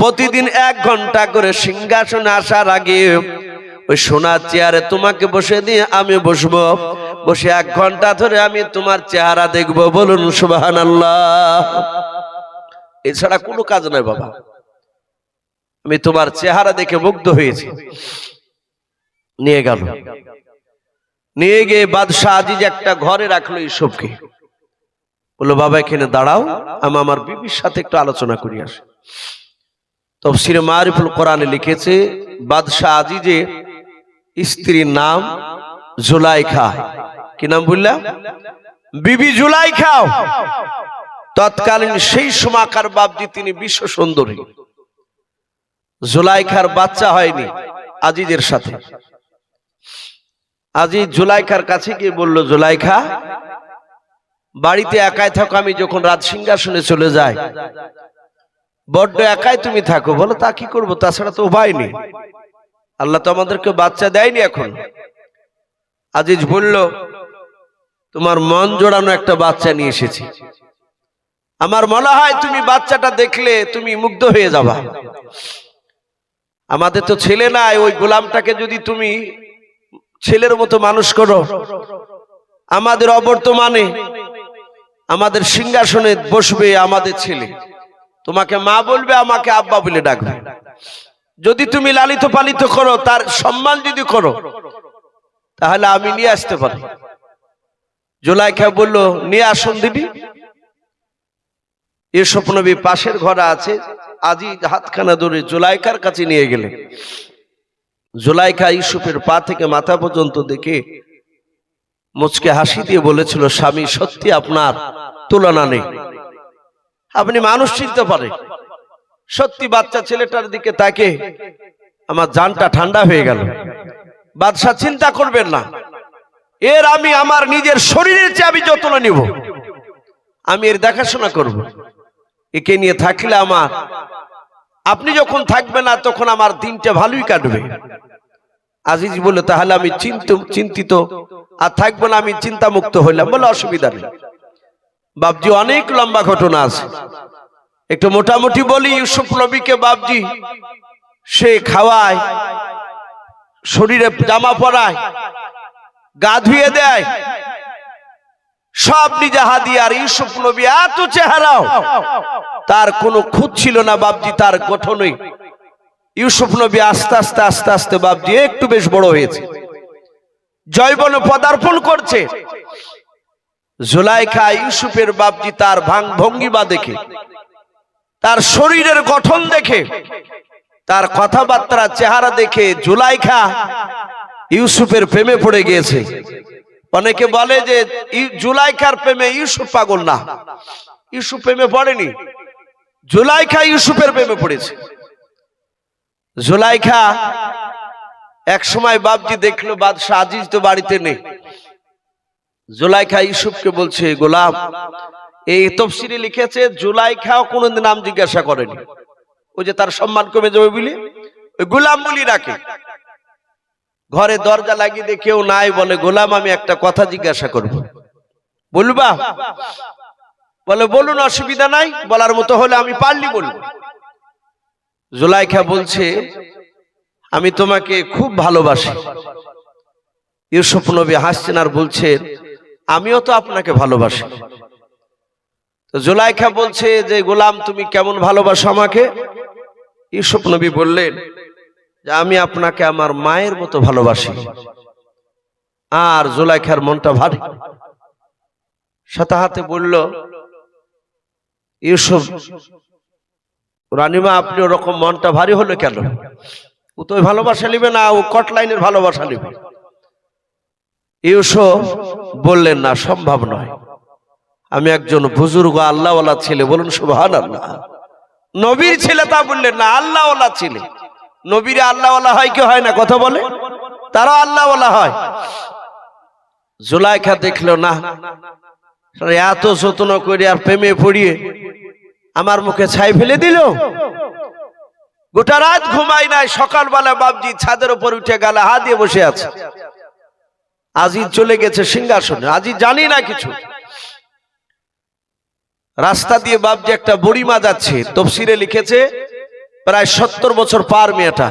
প্রতিদিন 1 ঘন্টা করে সিংহাসনে আসার আগে ওই সোনার চেয়ারে তোমাকে বসে দিয়ে আমি বসবো, বসে 1 ঘন্টা ধরে আমি তোমার চেহারা দেখবো। বলুন সুবহানাল্লাহ। এছাড়া কোনো কাজ নয় বাবা, আমি তোমার চেহারা দেখে মুগ্ধ হয়েছি। নিয়ে গেল, নিয়ে গিয়ে বাদশাহ আজিজ একটা ঘরে রাখলো ইউসুফকে। বললো, বাবা এখানে দাঁড়াও, আমি আমার বিবির সাথে একটু আলোচনা করি আসি। তাফসীরে মারিফুল কোরআনে লিখেছে বাদশাহ আজিজের স্ত্রীর নাম জুলাইখা। কি নাম বললাম? বিবি জুলাইখা। তৎকালীন সেই সময়কার বাবজি তিনি বিশ্ব সুন্দরী। জুলাইখার বাচ্চা হয়নি আজিজের সাথে। আজিজ জুলাইখার কাছে গিয়ে বলল, জুলাইখা বাড়িতে একাই থাকো, আমি যখন রাজ সিংহাসনে চলে যাই বড্ড একাই তুমি থাকো। বলো, তা কি করবো, তাছাড়া তো উপায় নেই, আল্লাহ তো আমাদেরকে বাচ্চা দেয়নি এখন। আজিজ বলল, তোমার মন জোড়ানো একটা বাচ্চা নিয়ে এসেছি, আমার মনে হয় তুমি বাচ্চাটা দেখলে তুমি মুগ্ধ হয়ে যাবা। আমাদের তো ছেলে নাই, ওই গোলামটাকে যদি তুমি ছেলের মতো মানুষ করো, আমাদের অবর্তমানে আমাদের সিংহাসনে বসবে আমাদের ছেলে, তোমাকে মা বলবে, আমাকে আব্বা বলে ডাকবে। যদি তুমি লালিত পালিত করো, তার সম্মান যদি করো, তাহলে আমি নিয়ে আসতে পারি। জুলাইখা বলল, নিয়ে আসুন দিদি। ইউসুফ নবী পাশের ঘরে আছে। আজিজ হাতখানা ধরে জুলাইখার কাছে নিয়ে গেলে জুলাইখা ইউসুফের পা থেকে মাথা পর্যন্ত দেখে মুচকে হাসি দিয়ে বলেছিল, স্বামী সত্যি আপনার তুলনা নেই, আপনি মানুষ চিনতে পারে। সত্যি বাচ্চা ছেলেটার দিকে তাকে আমার জানটা ঠান্ডা হয়ে গেল। বাদশাহ চিন্তা করবেন না, এর আমি আমার নিজের শরীরের চেয়ে আমি যত্ন নিব, আমি এর দেখাশোনা করব। একে নিয়ে থাকলে আমার, আপনি যখন থাকবে না তখন আমার দিনটা ভালোই কাটবে। আজিজ বলে, তাহলে আমি চিন্তিত আর থাকবো না, আমি চিন্তা মুক্ত হইলাম। বলে, অসুবিধা নেই বাবজি, অনেক লম্বা ঘটনা আছে, একটু মোটামুটি বলি। ইউসুফ নবীকে বাবজি সে খাওয়ায়, শরীরে জামা পরায়, গা ধুয়ে দেয়, সব নিজে হাদিয়া। আর ইউসুফ নবী এত চেহারাও তার কোনো খুঁত ছিল না বাবজি, তার গঠনই। ইউসুফ নবী আস্তে আস্তে আস্তে আস্তে বাবজি একটু বেশ বড় হয়েছে, যৌবনে পদার্পণ করছে। জুলাইখা ইউসুফের বাবজি তার ভঙ্গিমা দেখে, তার শরীরের গঠন দেখে, তার কথাবার্তা চেহারা দেখে জুলাইখা ইউসুফের প্রেমে পড়ে গিয়েছে। অনেকে বলে যে জুলাইখার প্রেমে ইউসুফ পাগল, না, ইউসুফ প্রেমে পড়েনি, জুলাইখা ইউসুফের প্রেমে পড়েছে। জুলাইখা এক সময় বাবজি দেখলো বাদশাহ আজিজ তো বাড়িতে নেই। জুলাইখা ইউসুফকে বলছে, গোলাম, এই তাফসীরে লিখেছে জুলাইখাও কোনোদিন নাম জিজ্ঞাসা করেনি, ওই যে তার সম্মান কমে যাবে বলে ওই গোলাম বলি রাখে। ঘরে দরজা লাগিয়ে দিয়ে কেউ নাই, বলে, গোলাম আমি একটা কথা জিজ্ঞাসা করব, বলবা? বলে, বলুন, অসুবিধা নাই, বলার মতো হলে আমি পারলি বলবো। জুলাইখা বলছে, আমি তোমাকে খুব ভালোবাসি। ইউসুফ নবী হাসছেন আর বলছেন, আমিও তো আপনাকে ভালোবাসি। তো জুলাইখা বলছে যে গোলাম তুমি কেমন ভালোবাসো আমাকে? ইউসুফ নবী বললেন যে আমি আপনাকে আমার মায়ের মতো ভালোবাসি। আর জুলাইখার মনটা ভারী, সাথে হাতে বলল, ইউসুফ রানীমা আপনি ওরকম মনটা ভারী হলো কেন? ও তো ভালোবাসা নিবে না, ও কটলাইনের ভালোবাসা নিবে। ইউসুফ বললেন না, সম্ভব নয়, আমি একজন বুজুর্গ আল্লাহওয়ালা ছেলে, বলুন সুবহানাল্লাহ। নবীর ছেলে তা বললেন না, আল্লাহওয়ালা ছেলে। নবীর আল্লাহওয়ালা হয় কি হয় না কথা বলে, তারা আল্লাহওয়ালা হয়। জুলাইখা দেখলো না, এত যত্ন করে আর প্রেমে পড়িয়ে আমার মুখে ছাই ফেলে দিল। গোটা রাত ঘুমাই নাই, সকালবেলা বাবজি ছাদের উপর উঠে গেল, হাত দিয়ে বসে আছে। আজিজ চলে গেছে সিংহাসনে, আজিজ জানি না কিছু। রাস্তা দিয়ে বাবজি একটা বুড়িমা যাচ্ছে, তফসিরে লিখেছে প্রায় 70 বছর পার মেয়েটা।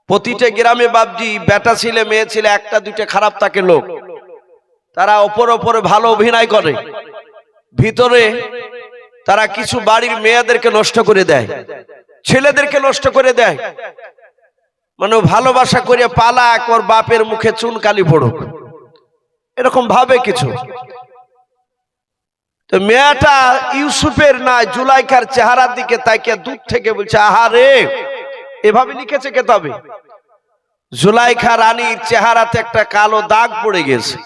প্রতিটা গ্রামে বাবজি বেটা ছেলে মেয়ে ছেলে একটা দুইটা খারাপ থাকে লোক, তারা ওপরে ভালো অভিনয় করে, ভিতরে তারা কিছু বাড়ির মেয়েদেরকে নষ্ট করে দেয়, ছেলেদেরকে নষ্ট করে দেয়। মানে ভালোবাসা করে পালাক, ওর বাপের মুখে চুনকালি পড়ুক, এরকম ভাবে কিছু। তো মেয়েটা ইউসুফের না জুলাইখার চেহারার দিকে তাকিয়ে দূর থেকে বলছে, আহারে, এভাবে লিখেছে কেতাবে, জুলাইখা রানীর চেহারাতে একটা কালো দাগ পড়ে গেছে।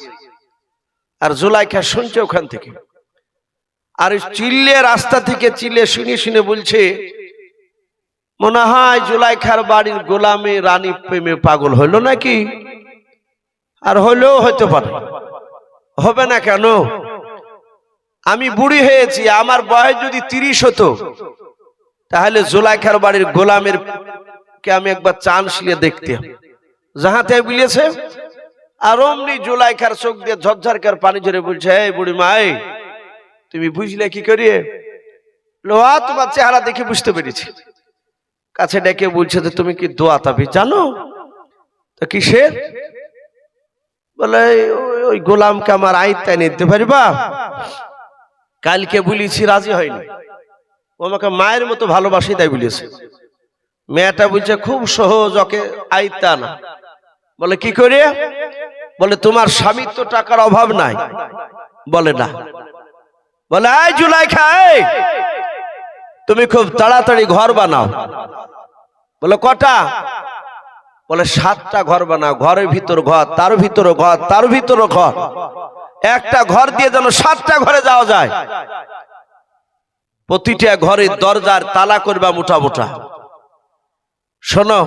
আর জুলাইখা শুনছে ওখান থেকে, আর চিল্লে রাস্তা থেকে চিল্লে শুনে শুনে বলছে, মনে হয় জুলাইখার বাড়ির গোলামে রানী প্রেমে পাগল হইলো নাকি। আর হইলেও হইতে পারে, হবে না কেন? আমি বুড়ি হয়েছি, আমার বয়স যদি 30 হতো, তাহলে জুলাইখার বাড়ির গোলামের কে আমি একবার চান্স নিয়ে দেখতে। যাহাতে বলেছে, আর অমনি জুলাইখার চোখ দিয়ে ঝরঝরকার পানি ঝরে বলছে, এই বুড়ি মাই, তুমি বুঝলে কি করিয়ে? লোহা তোমার চেহারা দেখে বুঝতে পেরেছি। কাছে ডেকে বলছে যে তুমি কি দোয়া তাবিজ জানো? তো কিসের? বলে ওই গোলামকে আমার আইত্তায় নিতে পারিবা? কালকে বলেছি, রাজি হয়নি, ও আমাকে মায়ের মতো ভালোবাসি তাই বলেছে। মেয়েটা বলছে খুব সহজ, ওকে আইত্তা না। বলে কি করে? বলে তোমার স্বামীর তো টাকার অভাব নাই। বলে না। বলে এই জুলাইখা, তুমি খুব তাড়াতাড়ি ঘর বানাও। বলে কটা? বলে 7টা ঘর বানাও, ঘরের ভিতর ঘর, তার ভিতর ঘর, তার ভিতর ঘর, একটা ঘর দিয়ে যেন 7টা ঘরে যাওয়া যায়। প্রতিটা ঘরের দরজার তালা করবা মোটা মোটা। শোনো,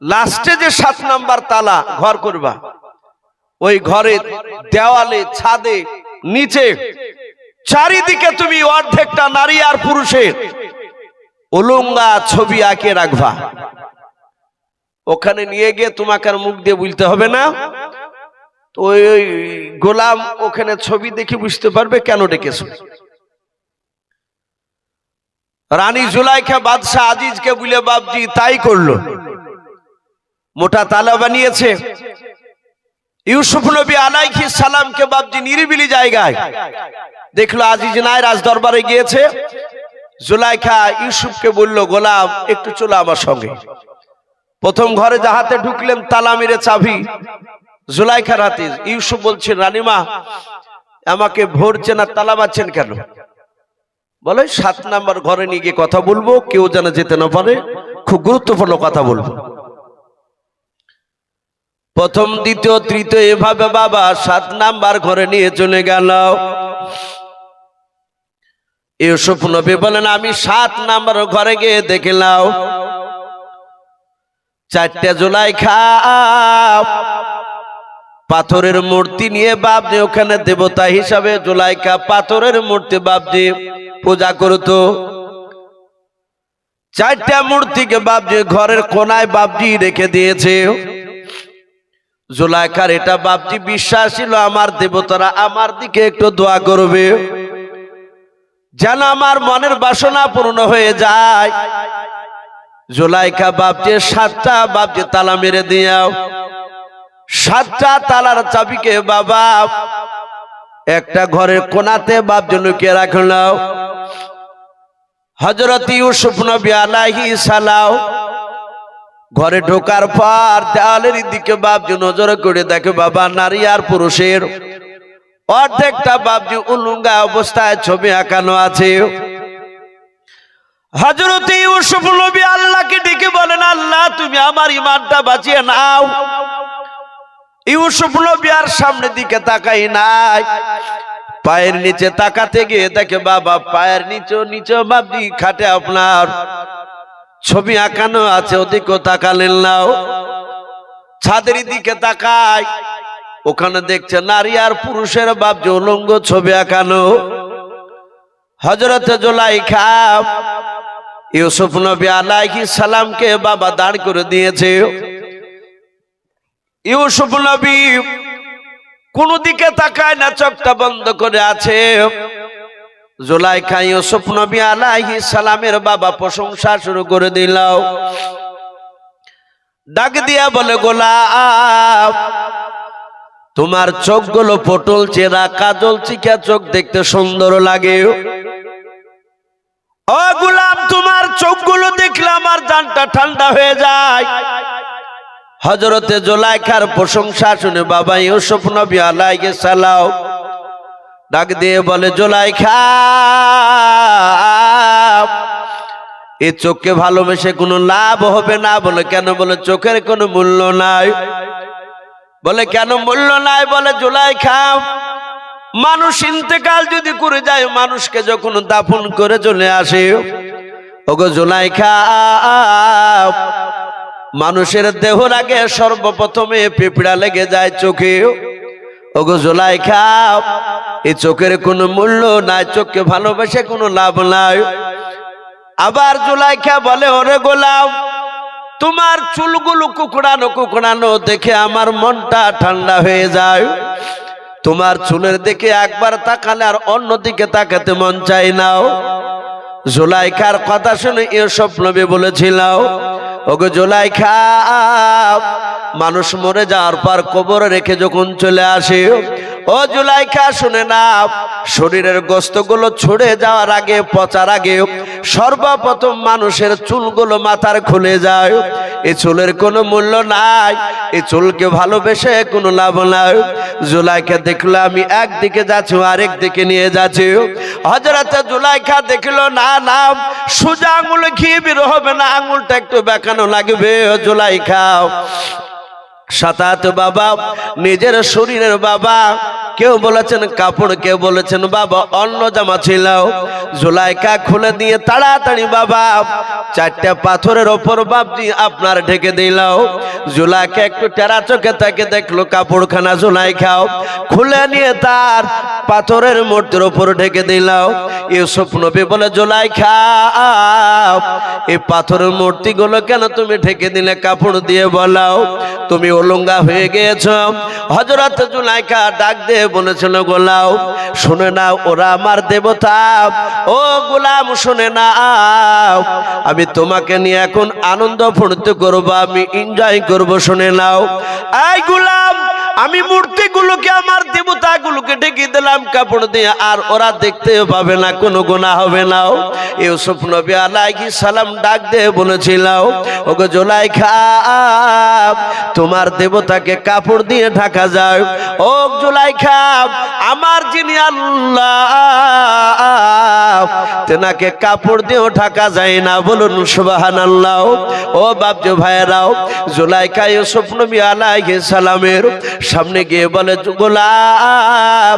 লাস্টে যে 7 নাম্বার তালা ঘর করবা, ওই ঘরের দেওয়ালে, ছাদে, নিচে, চারিদিকে তুমি অর্ধেকটা নারী আর পুরুষের উলঙ্গা ছবি আঁকে রাখবা। ওখানে নিয়ে গিয়ে তোমাকে আর মুখ দিয়ে বলতে হবে না। তো ওই গোলাম ওখানে ছবি দেখে বুঝতে পারবে কেন ডেকেছো। রানী জুলাইখা বাদশাহ আজিজকে বলে বাবজি তাই করলো, মোটা তালা বানিয়েছে। ইউসুফ নবী আলাইহিস সালামকে বাবজি নিরিবিলি জায়গায় দেখলো, আজিজ নাই, রাজ দরবারে গিয়েছে। জুলাইখা ইউসুফকে বলল, গোলাম একটু চলো আমার সঙ্গে। প্রথম ঘরে যাহাতে ঢুকলেন, তালা মেরে চাবি জুলাইখার হাতে। ইউসুফ বলছেন, রানীমা আমাকে ভরছে না, তালা মারছেন কেন? বলে 7 নাম্বার ঘরে নিয়ে গিয়ে কথা বলবো, কেউ যেন যেতে না পারে, খুব গুরুত্বপূর্ণ কথা বলবো। প্রথম, দ্বিতীয়, তৃতীয় এভাবে বাবা 7 নাম্বার ঘরে নিয়ে চলে গেল। ইউসুফ নবী বলেন, আমি 7 নাম্বার ঘরে গিয়ে দেখলাম 4টে জুলাইখা পাথরের মূর্তি নিয়ে বাবজি ওখানে দেবতা হিসাবে জুলাইখা পাথরের মূর্তি বাবজি পূজা করতো। 4টা মূর্তিকে বাবজি ঘরের কোনায় বাবজি রেখে দিয়েছে। জুলাইখার এটা বাবজি বিশ্বাস ছিল, আমার দেবতারা আমার দিকে একটু দোয়া করবে, যেন আমার মনের বাসনা পূর্ণ হয়ে যায়। জুলাইখা বাবজি 7টা বাবজি তালা মেরে দিয়াও। 7টা তালার চাবিকে বাবা একটা ঘরের কোনাতে বাপজি লুকিয়ে রাখলো। হযরত ইউসুফ নবী আলাইহিস সালাম ঘরে ঢোকার পর দেওয়ালের দিকে বাপজি নজর করে দেখে বাবা নারী আর পুরুষের অর্ধেকটা বাপজি উলঙ্গা অবস্থায় ছবি আঁকানো আছে। হযরত ইউসুফ নবী আল্লাহকে ডেকে বলেন, আল্লাহ তুমি আমার ঈমানটা বাঁচিয়ে নাও। ইউসুফ নবী আর সামনের দিকে তাকাই নাই, পায়ের নিচে তাকাতে গিয়ে দেখে বাবা পায়ের নিচে বাপজি খাটে আপনার ছবি আঁকানো আছে, ওদিকেও তাকালেন নাও। ছাদের দিকে তাকায়, ওখানে দেখছে নারী আর পুরুষের বাপজি উলঙ্গ ছবি আঁকানো। হযরত জুলাইখা ইউসুফ নবী আলাইহিস সালামকে বাবা দাঁড় করে দিয়েছে। ইউসুফ নবী কোন দিকে তাকায় না, চোখটা বন্ধ করে আছে। জুলাইখা ইউসুফ নবী আলাইহিস সালামের বাবা প্রশংসা শুরু করে দিল। ডাক দিয়া বলে, গোলাম তোমার চোখগুলো পটল চেরা কাজল চিকা চোখ দেখতে সুন্দর লাগে। ও গোলাম তোমার চোখগুলো দেখলে আমার জানটা ঠান্ডা হয়ে যায়। হযরতে জুলাইখার প্রশংসা শুনে বাবা ইউসুফ নবী আলাইহিস সালাম ডাক দিয়ে বলে, জুলাইখা এই চোখকে ভালোবেসে কোনো লাভ হবে না। বলে কেন? বলে চোখের কোনো মূল্য নাই। বলে কেন মূল্য নাই? বলে জুলাইখা মানুষ ইন্তেকাল যদি করে যায়, মানুষকে যখন দাফন করে চলে আসে, ওগো জুলাইখা মানুষের দেহর আগে সর্বপ্রথমে পিঁপড়া লেগে যায় চোখে। ওগো জুলাইখা এই চোখের কোনো মূল্য নাই, চোখকে ভালোবেসে কোনো লাভ নাই। আবার জুলাইখা বলে, ওরে গোলাম তোমার চুলগুলো কুকড়ানো দেখে আমার মনটা ঠান্ডা হয়ে যায়। তোমার চুলের দিকে একবার তাকালে আর অন্যদিকে তাকাতে মন চাই নাও। জুলাইখার কথা শুনে ইউসুফ নবী বলেছিল, ওগো জুলাইখা মানুষ মরে যাওয়ার পর কবরে রেখে যখন চলে আসে, ও জুলাইখা শুনে নাও, শরীরের গোস্তগুলো ছড়ে যাওয়ার আগে, পচার আগে সর্বপ্রথম মানুষের চুলগুলো মাথার খুলে যায়। এই চুলের কোনো মূল্য নাই, এই চুলকে ভালোবেসে কোনো লাভ নাই। জুলাইখা দেখলো আমি একদিকে যাচ্ছি আরেক দিকে নিয়ে যাচ্ছি। হযরত জুলাইখা দেখলো না না সোজা আঙুলে ঘি বের হবে না, আঙুলটা একটু বেঁকানো লাগবে। জুলাইখা সাতাত বাবা নিজের শরীরের বাবা, কেউ বলেছেন কাপড়, কেউ বলেছেন বাবা অন্য জামা ছিল। জুলাইখা খুলে দিয়ে তাড়াতাড়ি বাবা চারটা পাথরের ওপর বাপজি আপনার ঢেকে দিল। জুলাইখা একটু টেরা চোখে তাকে দেখলো কাপড়খানা জুলাইখা খুলে নিয়ে তার পাথরের মূর্তির ওপর ঢেকে দিল। ইউসুফ নবী বলে, জুলাইখা এই পাথরের মূর্তিগুলো কেন তুমি ঢেকে দিলে কাপড় দিয়ে? বলাও তুমি উলঙ্গা হয়ে গিয়েছ। হযরত জুলাইখা ডাক দিয়ে বলেছিল, গোলাম শুনে নাও ওরা আমার দেবতা। ও গোলাম শুনে নাও, আমি তোমাকে নিয়ে এখন আনন্দ ফুর্তি করবো, আমি এনজয় করবো। শুনে নাও এই গোলাম আমি মূর্তিগুলোকে আমার দেবতাগুলোকে ঢেকে দিলাম কাপড় দিয়ে, আর ওরা দেখতে পাবে না, কোনো গুনাহ হবে না। ইউসুফ নবী আলাইহিস সালাম ডাক দিয়ে বলেছিল, ওগো জুলাইখা তোমার দেবতাকে কাপড় দিয়ে ঢাকা যায়। ও জুলাইখা আমার যিনি আল্লাহ তেনাকে কাপড় দিয়েও ঢাকা যায় না। বলুন সুবহানাল্লাহ। ও বাপজি ভাইরাও, জুলাইখা ইউসুফ নবী আলাইহিস সালামের সামনে গিয়ে বলে, গোলাম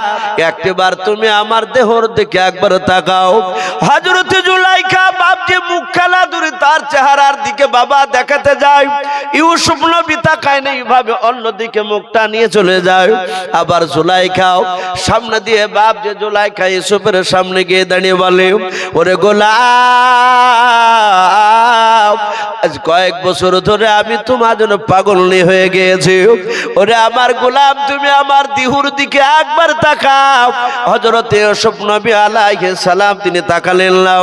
একবার তুমি আমার দেহর দিকে একবার তাকাও। হযরত জুলাইখা বাপজি মুখ খেলা দূরে তার চেহারার দিকে বাবা দেখাতে যায়। ইউসুফ নবী তাকায় না, এইভাবে অন্যদিকে মুখটা নিয়ে চলে যায়। আবার জুলাইখাও সামনে দিয়ে বাপজি জুলাইখা ইউসুফের সামনে গিয়ে দাঁড়িয়ে বলে, ওরে গোলাম আজ কয়েক বছর ধরে আমি তোমার জন্য পাগল হয়ে গিয়েছি। ওরে আমার গোলাম তুমি আমার দিহুর দিকে একবার তাকাও। হযরত ইউসুফ নবী আলাইহিস সালাম তিনি তাকালেন না,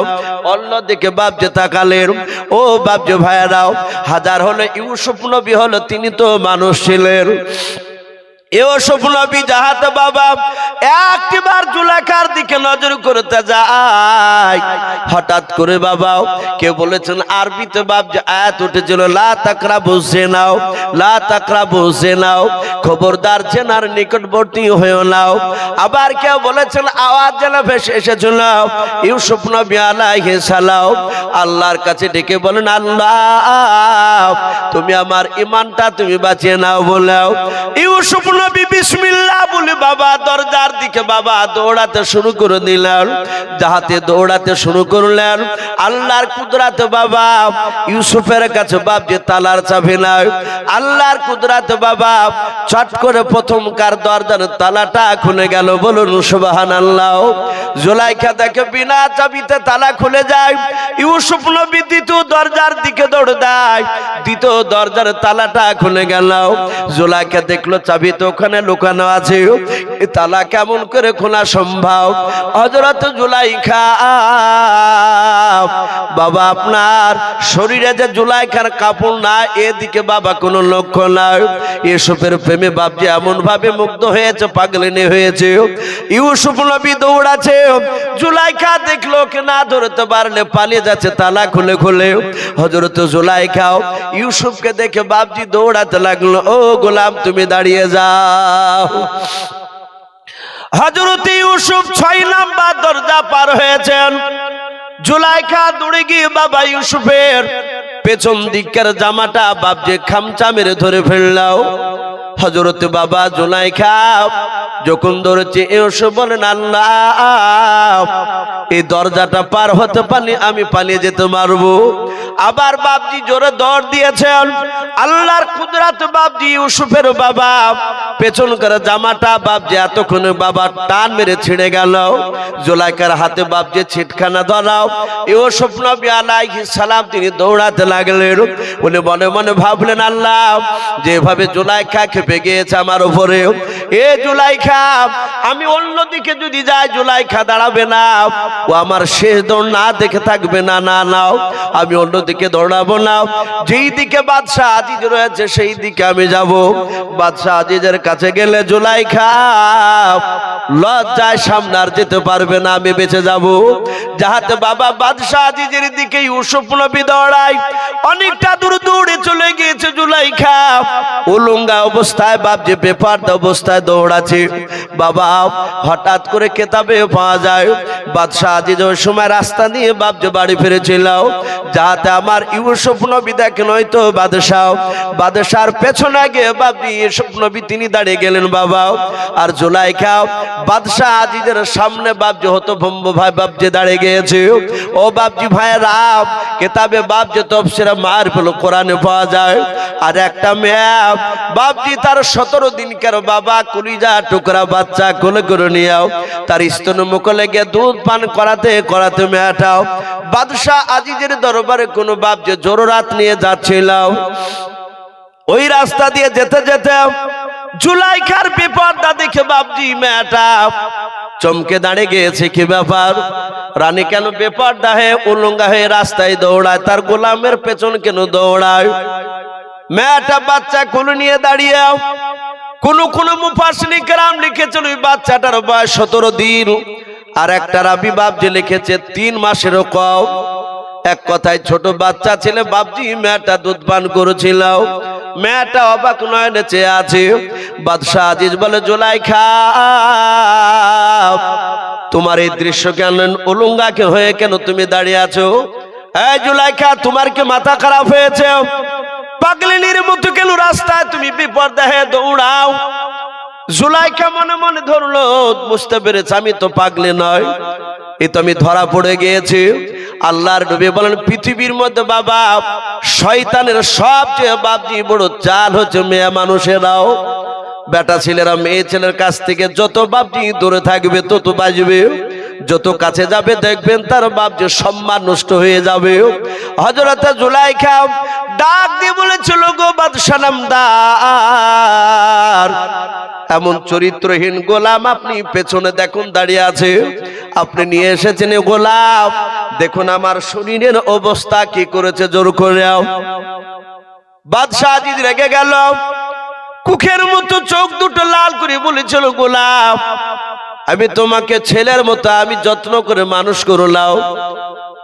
অন্যদিকে বাপজি তাকালেন। ও বাপজি ভাইরাও, হাজার হলে ইউসুফ নবী হলো তিনি তো মানুষ ছিলেন। ইউসুফ নবী যাহাতে বাবা একবার জুলাইখার দিকে নজর করতে যায়, হঠাৎ করে বাবা কে বলেছেন আরবিতে বাপ যে আয়াত উঠেছিল লা তাকরাবু জিনাও, লা তাকরাবু জিনাও, খবরদার জেনার নিকটবর্তী হয়েও নাও। আবার কেউ বলেছেন আওয়াজ যেন ভেসে এসেছিল ইউসুফ নবী আলাইহিস সালাম আল্লাহর কাছে ডেকে বলেন আল্লাহ তুমি আমার ঈমানটা তুমি বাঁচিয়ে নাও বলেও ইউসুফ নবী বিসমিল্লাহ বলে বাবা দরজার দিকে বাবা দৌড়াতে শুরু করে দিলেন। যাহাতে দৌড়াতে শুরু করলেন আল্লাহর কুদরতে বাবা ইউসুফের কাছে বাপ যে তালার চাবি নাই, আল্লাহর কুদরতে বাবা চট করে প্রথমকার দরজার তালাটা খুলে গেল, বলুন সুবহানাল্লাহ। জুলাইখা দেখে বিনা চাবিতে তালা খুলে যায়, ইউসুফ নবী দ্বিতীয় দরজার দিকে দৌড় দেয়, দ্বিতীয় দরজার তালাটা খুলে গেল। জুলাইখা দেখলো চাবি তো ওখানে লুকানো আছে, এই তালা কেমন করে খোলা সম্ভব? হযরত জুলাইখা বাবা আপনার শরীরে যে জুলাইখার কাপড় না এদিকে বাবা কোনো লক্ষ্য নাই। ইউসুফের প্রেমে বাপজি এমন ভাবে মুগ্ধ হয়েছে, পাগলিনী হয়েছে। ইউসুফ নবী দৌড়াচ্ছে, জুলাইখা দেখলো কে না ধরতে পারলে পালিয়ে যাচ্ছে তালা খুলে খুলে। হযরত জুলাইখা ইউসুফকে দেখে বাপজি দৌড়াতে লাগলো, ও গোলাম তুমি দাঁড়িয়ে যাও। হযরত ইউসুফ 6 নাম্বার দরজা পার হয়েছেন। জুলাইখা দৌড়ে গিয়ে বাবা ইউসুফের পেছন দিকের জামাটা বাপজি খামচা মেরে ধরে ফেললাও। হযরত বাবা জুলাইখা যখন ধরেছে ইউসুফ বলেন আল্লাহ এই দরজাটা পার হতে পারলে আমি পালিয়ে যেতে পারবো। আবার বাপজি জোরে দৌড় দিয়েছেন, আল্লাহর কুদরত বাপজি ইউসুফের বাবা পেছন করে জামাটা বাপজি এতক্ষণে বাবা টান মেরে ছিঁড়ে গেল। জুলাইখার হাতে বাপজি ছিটখানা ধরাও। ইউসুফ নবী আলাইহিস সালাম তিনি দৌড়াতে লাগলেন। উনি মনে মনে ভাবলেন আল্লাহ যেভাবে জুলাইখা খেপে গিয়েছে আমার উপরে, এ জুলাইখা আমি অন্যদিকে যদি যাই জুলাইখা দাঁড়াবে না, ও আমার শেষ দৌড় না দেখে থাকবে না। না নাও আমি অন্যদিকে দৌড়াবো না, যেই দিকে বাদশাহ আজিজ রয়েছে সেই দিকে আমি যাব। বাদশাহ আজিজের কাছে গেলে জুলাইখা লজ্জায় সামনে আর যেতে পারবে না, আমি বেঁচে যাব। যাহাতে বাবা বাদশাহ আজিজের দিকে ইউসুফ নবী দৌড়ায়। অনেকটা দূর দৌড়ে চলে গিয়েছে জুলাইখা, উলঙ্গা অবস্থায় বাপ যে বেপরদা অবস্থায় দৌড়াচ্ছে। বাবা হঠাৎ করে কেতাবে পাওয়া যায় বাদশাহ আজিজ ওই সময় রাস্তা দিয়ে বাপ যে বাড়ি ফিরেছিল, যাতে আমার ইউসুফ নবী দেখেন হয়তো বাদশার পেছনে গিয়ে বাপ ইউসুফ নবী তিনি দাঁড়িয়ে গেলেন বাবা। আর জুলাইখা বাদশাহ আজিজের সামনে বাপ যে হতভম্ব ভাই বাপ যে দাঁড়িয়ে গিয়েছে। ও বাপজি ভাইরা কেতাবে বাপ যে তফসিরে মারিফুল কোরআনে পাওয়া যায়। আর একটা মেয়ে বাপজি তার 17 দিনকার বাবা কলিজা টুকরা বাচ্চা কোলে করে নিয়েও তার স্তন মুখে গিয়ে দুধ পান করাতে করাতে মেয়েটাও বাদশাহ আজিজের দরবারে কোনো বাপ যে জরুরাত নিয়ে যাচ্ছিল। ওই রাস্তা দিয়ে যেতে যেতে জুলাইখার বিপদটা দেখে বাপজি মেয়েটা চমকে দাঁড়িয়ে গিয়েছে। কি ব্যাপার? রানী কেন বেপরদা হয়ে উলঙ্গা হয়ে রাস্তায় দৌড়ায়, তার গোলামের পেছন কেন দৌড়ায়? মেয়েটা বাচ্চা কোলে নিয়ে দাঁড়িয়ে কোন মুফাসসিরিন কেরাম লিখেছেন ওই বাচ্চাটার বয়স 17 দিন, আর একটা রাবি বাপজি লিখেছে 3 মাসেরও কম। এক কথায় ছোট বাচ্চা ছেলে বাপজি মেয়েটা দুধ পান করেছিল। মেয়েটা অবাক নয়নে চেয়ে আছে। বাদশাহ আজিজ বলে জুলাইখা তোমার এই দৃশ্য কেন উলঙ্গাকে হয়ে কেন তুমি দাঁড়িয়ে আছো? এই জুলাইখা তোমার কি মাথা খারাপ হয়েছে? পাগলিনীর মতো কেন রাস্তায় তুমি বিপর্দা হয়ে দৌড়াও? জুলাইখা মনে মনে ধরলো বুঝতে পেরেছে আমি তো পাগলি নয়, এ তো আমি ধরা পড়ে গিয়েছি। আল্লাহর নবী বলেন পৃথিবীর মধ্যে বাবা শয়তানের সবচেয়ে বাপজি বড় চাল হচ্ছে মেয়ে মানুষেরাও। বেটা ছেলেরা মেয়ে ছেলের কাছ থেকে যত বাপজি দূরে থাকবে তত বাজবে, যত কাছে যাবে দেখবেন তার বাপ যে সম্মান নষ্ট হয়ে যাবে। হযরত জুলাইখা ডাক দিয়ে বলেছিল গো বাদশাহ নামদার, এমন চরিত্রহীন গোলাম আপনি পেছনে দেখুন দাঁড়িয়ে আছে, আপনি নিয়ে এসেছেন গোলাম, দেখুন আমার শরীরের অবস্থা কি করেছে জোর করে। বাদশাহ আজিজ রেগে গেল। কুখের মতো চোখ দুটো লাল করে বলেছিল, গোলাম আমি তোমাকে ছেলের মতো আমি যত্ন করে মানুষ করলাম,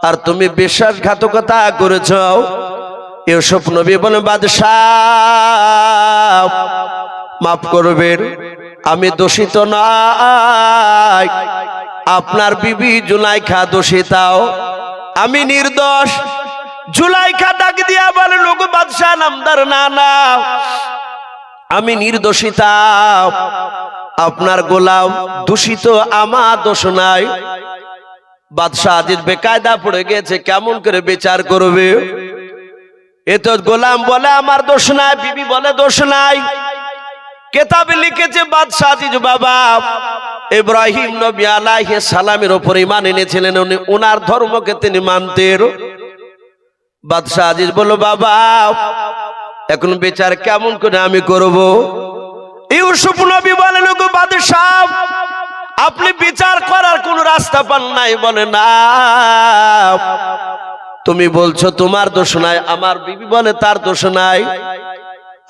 আর তুমি বিশ্বাসঘাতকতা করেছ। ইউসুফ নবী বলেন, বাদশাহ মাফ করবেন, আমি দোষিত নয়, আপনার বিবি জুলাইখা দোষিতাও, আমি নির্দোষ। জুলাইখা ডাক দিয়া বলে, লোক বাদশাহ নামদার, না না আমি নির্দোষিতা, আপনার গোলাম দূষিত, আমার দোষ নাই। বাদশাহ আজিজ বেকায়দা পড়ে গেছে, কেমন করে বিচার করবে? এ তো গোলাম বলে আমার দোষ নাই, বিবি বলে দোষ নাই। কেতাবে লিখেছে বাদশাহ আজিজ বাবা ইব্রাহিম নবী আলাইহিস সালামের উপর ঈমান এনেছিলেন, উনি ওনার ধর্মকে তিনি মানতেন। বাদশাহ আজিজ বলল, বাবা এখন বিচার কেমন করে আমি করব? ইউসুফ নবী বলেন, গো বাদশাহ আপনি বিচার করার কোন রাস্তা পান নাই? বলে না, তুমি বলছো তোমার দোষ নাই, আমার বিবি বলে তার দোষ নাই,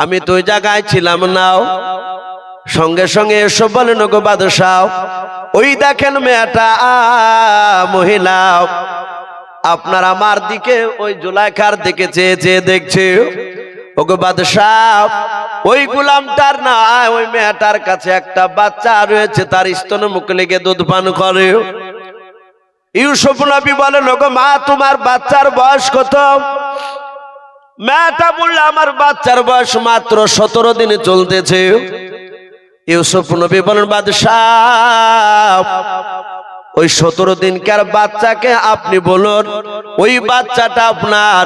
আমি তো ওই জায়গায় ছিলাম না। সঙ্গে সঙ্গে এসো বলেন, গো বাদশাহ ওই দেখেন মেয়েটা মহিলা আপনার আমার দিকে ওই জুলাইখার দিকে চেয়ে চেয়ে দেখছে। ওগো বাদশাহ ওই গোলামটার না, ওই মেয়েটার কাছে একটা বাচ্চা রয়েছে, তার স্তনে মুখ লেগে দুধ পান করে। ইউসুফ নবী বলেন, ওগো মা তোমার বাচ্চার বয়স কত? মেয়েটা বলল, আমার বাচ্চার বয়স মাত্র 17 দিনে চলতেছে। ইউসুফ নবী বলেন, বাদশাহ ওই 17 দিনকার বাচ্চাকে আপনি বলুন, ওই বাচ্চাটা আপনার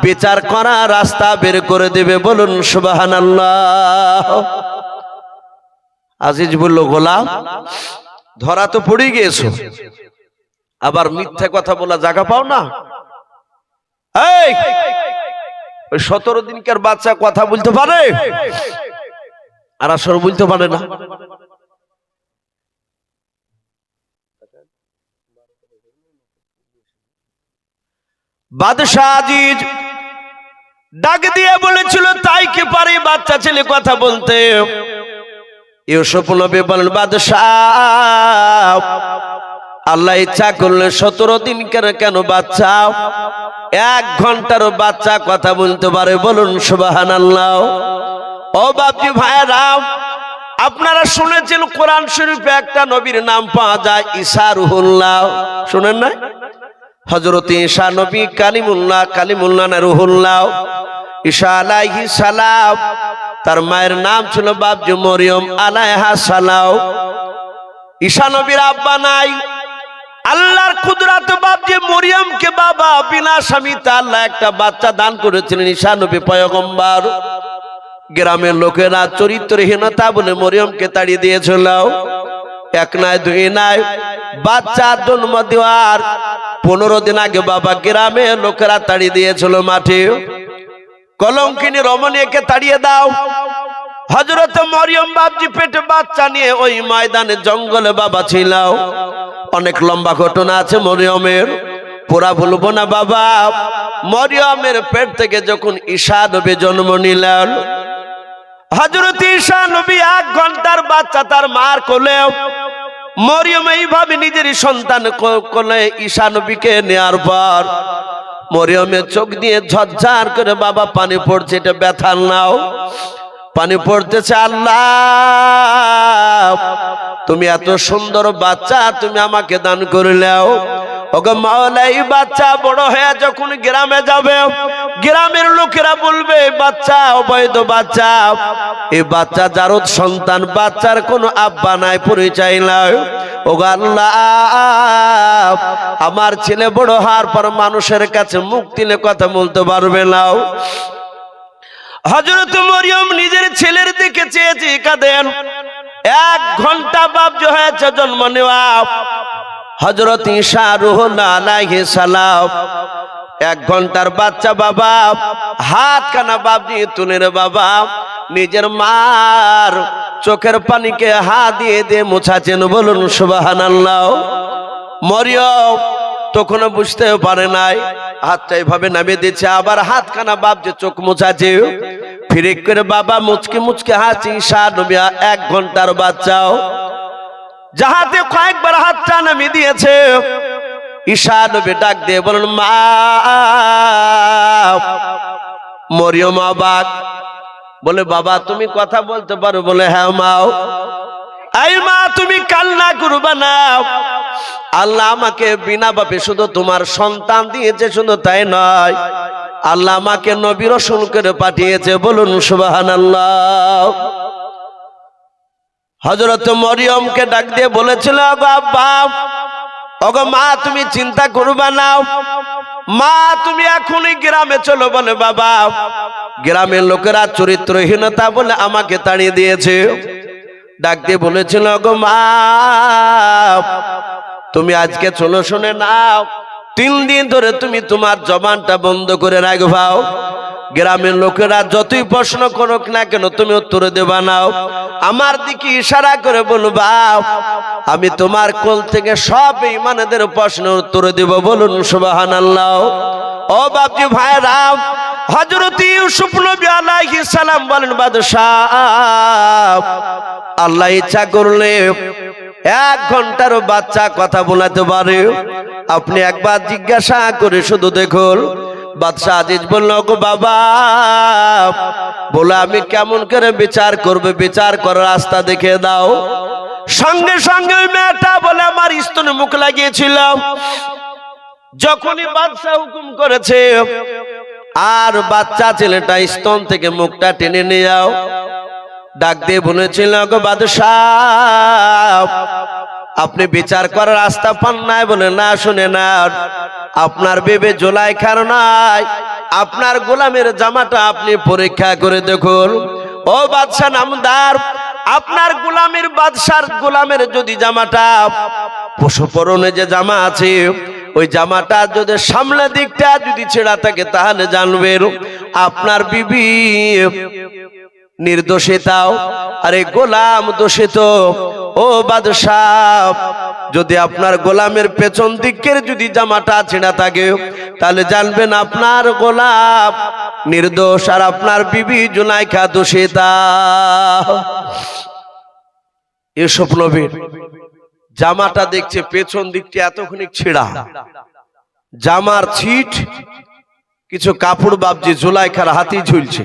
বিচার করা রাস্তা বের করে দেবে। বলুন সুবহানাল্লাহ। আজিজ বলল, গোলাম ধরা তো পড়ে গিয়েছো, আবার মিথ্যা কথা বলা জায়গা পাও না? এই ওই 17 দিনকার বাচ্চা কথা বলতে পারে আর আসলে বলতে পারে না? বাদশাহ আজিজ ডাক দিয়ে বলেছিল, তাই কি পারে বাচ্চা ছেলে কথা বলতে? ইউসুফ নবী বলেন, বাদশাহ আল্লাহ ইচ্ছা করলে 17 দিনকার কেন বাচ্চা 1 ঘন্টার বাচ্চা কথা বলতে পারে। বলুন সুবহানাল্লাহ। ও বাপজি ভাইরা, আপনারা শুনেছেন কোরআন শরীফে একটা নবীর নাম পাওয়া যায় ঈসা রুহুল্লাহ, শুনেন না? হযরত ঈসা নবী কালিমুল্লাহ, কালিমুল্লাহ না রুহুল্লাহ। ঈসা আলাইহিস সালাম তার মায়ের নাম ছিল বাপজি মরিয়ম আলাইহা সালাম। ঈসা নবীর আব্বা নাই, আল্লাহর কুদরতে বাপজি মরিয়মকে বাবা বিনা স্বামীতে আল্লাহ একটা বাচ্চা দান করেছিলেন। ঈসা নবী পয়গম্বর। গ্রামের লোকেরা চরিত্রহীনতা বলে মরিয়মকে তাড়িয়ে দিয়েছিল। 1 নয় 2 নয়, বাচ্চা জন্ম দেওয়ার 15 দিন আগে বাবা গ্রামের লোকেরা তাড়িয়ে দিয়েছিল মাঠে। কলঙ্কিনী রমণীকে তাড়িয়ে দাও। হযরত মরিয়ম বাপজি পেটে বাচ্চা নিয়ে ওই ময়দানে জঙ্গলে বাবা ছিল। অনেক লম্বা ঘটনা আছে মরিয়মের, পুরা বলবো না বাবা। মরিয়মের পেট থেকে যখন ঈসা নবী জন্ম নিলেন, হযরত ঈসা নবী 1 ঘন্টার বাচ্চা তার মার কোলে। মরিয়ম এইভাবে নিজের সন্তান কোলে ঈসা নবীকে নেয়ার পর মরিয়মের চোখ দিয়ে ঝরঝর করে বাবা পানি পড়ছে। এটা ব্যথার নাও, পানি পড়তেছে। আল্লাহ তুমি এত সুন্দর বাচ্চা তুমি আমাকে দান করলেও, ওগো মাওলা এই বাচ্চা বড় হয়ে যখন গ্রামে যাবে, গ্রামের লোকেরা বলবে বাচ্চা অবৈধ বাচ্চা, এই বাচ্চা জারদ সন্তান, বাচ্চার কোনো আব্বা নাই, পরিচয় নাই। ওগো আল্লাহ আমার ছেলে বড় হওয়ার পর মানুষের কাছে মুখ দিলে কথা বলতে পারবে না। হযরত মরিয়ম নিজের ছেলের দিকে চেয়ে চেয়ে কাঁদেন। 1 ঘন্টা বাপজি হয়েছে জন্ম নেওয়া। হযরত ঈসা রুহুল্লাহ আলাইহিস সালাম 1 ঘন্টার বাচ্চা বাবা, হাত কানা বাপজি তুলে রে বাবা নিজের মার চোখের পানিকে হাত দিয়ে দিয়ে মুছাছেন। বলুন সুবহানাল্লাহ। মরিয়ম তখনও বুঝতেও পারে নাই, হাতটা এভাবে নামিয়ে দিচ্ছে। আবার হাতখানা বাপ যে চোখ মুছাছে, ফিরে করে বাবা মুচকে মুচকে হাসি। ঈশা নবী 1 ঘন্টার বাচ্চাও যাহাতে কয়েকবার হাতটা নামিয়ে দিয়েছে। ঈশা নবী ডাক দিয়ে বলেন, মা। মরিয়ম অবাক, বলে বাবা তুমি কথা বলতে পারো? বলে হ্যাঁ মা। এই মা তুমি কান্না করবে না, আল্লাহ আমাকে বিনা বাপে শুধু তোমার সন্তান দিয়েছে, শুধু তাই নয় আল্লাহ আমাকে নবী রাসূল করে পাঠিয়েছে। বলুন সুবহানাল্লাহ। হযরত মরিয়মকে ডাক দিয়ে বলেছিল, বাবা ওগো মা তুমি চিন্তা করবে না, মা তুমি এখনই গ্রামে চলো। বলে বাবা গ্রামের লোকেরা চরিত্রহীনতা বলে আমাকে তাড়িয়ে দিয়েছে। ডাক দিয়ে বলেছিল, গো মা তুমি আজকে চলো, শুনে নাও 3 দিন ধরে তুমি তোমার জবানটা বন্ধ করে রাখবাও। গ্রামের লোকেরা যতই প্রশ্ন করুক না কেন তুমি উত্তর দেবা নাও। আমার দিকে ইশারা করে বলবা, আমি তোমার কোল থেকে সব ঈমানদের প্রশ্নের উত্তর দেব। বলুন সুবহানাল্লাহ। ও বাপজি ভাইরা, হযরত ইউসুফ নবী আলাইহিস সালাম বলেন, বাদশাহ আল্লাহ ইচ্ছা করলে 1 ঘন্টার বাচ্চা কথা বলাতে পারে, আপনি একবার জিজ্ঞাসা করে শুধু দেখুন। বাদশাহ আজিজ বলল, গো বাবা বলে আমি কেমন করে বিচার করবে, বিচার করার রাস্তা দেখে দাও। সঙ্গে সঙ্গে ওই মেয়েটা বলে, আমার স্তনে মুখ লাগিয়েছিল, যখনই বাদশাহ হুকুম করেছে আর বাচ্চা ছেলেটা স্তন থেকে মুখটা টেনে নিয়ে যাও। ডাক দিয়ে বলেছিল, গো বাদশাহ আপনি বিচার করার রাস্তা পান নাই? বলে না। শুনে না, আপনার বেবে জুলাইখার নাই, আপনার গোলামের জামাটা আপনি পরীক্ষা করে দেখুন। ও বাদশাহ নামদার, আপনার গোলামের বাদশার গোলামের যদি জামাটা পশুপরণে যে জামা আছে ওই জামাটা যদি সামনে দিকটা যদি ছেঁড়া থাকে তাহলে জানবেন আপনার বিবি নির্দোষিতাও, আরে গোলাম দোষিত। ও বাদশাহ যদি আপনার গোলামের পেছন দিকের যদি জামাটা ছেঁড়া থাকে তাহলে জানবেন আপনার গোলাম নির্দোষ আর আপনার বিবি জুলাইখা দোষিতা। ইউসুফ নবীর জামাটা দেখছে পেছন দিকটা এতখানি ছেঁড়া, জামার ছিট কিছু কাপড় বাবজি জুলাইখার হাতেই ঝুলছে।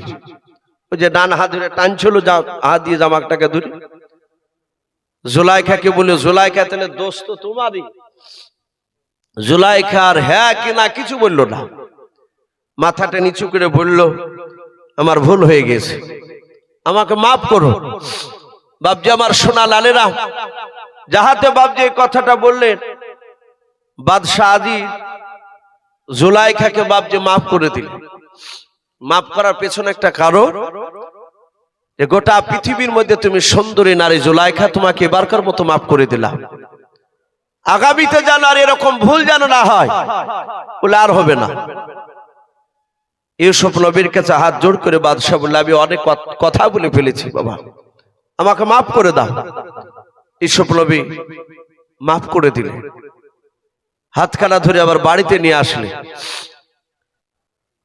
ওই যে ডান হাত ধরে টানছিল, হাত দিয়ে জামাটাকে ধরে জুলাইখাকে বলে, জুলাইখা তাহলে দোষ তো তোমারই। জুলাইখার হ্যাঁ কিনা কিছু বলল না, মাথাটা নিচু করে বলল, আমার ভুল হয়ে গেছে, আমাকে মাফ করো। বাবজি আমার সোনা লালেরা, যাহাতে বাবজি কথাটা বললেন বাদশাহ আজিজ জুলাইখাকে বাবজি মাফ করে দিলেন। মাফ করার পেছনে একটা কারণ, যে গোটা পৃথিবীর মধ্যে তুমি সুন্দরী নারী জুলাইখা, তোমাকে এবারকার মতো মাফ করে দিলাম, আগামীতে যেন আর এরকম ভুল যেন না হয়, বলে আর হবে না। ইউসুফ নবীর কাছে হাত জোড় করে বাদশাহ বলল, আমি অনেক কথা বলে ফেলেছি বাবা, আমাকে মাফ করে দাও। ইউসুফ নবী মাফ করে দিলেন, হাতখানা ধরে আবার বাড়িতে নিয়ে আসলে।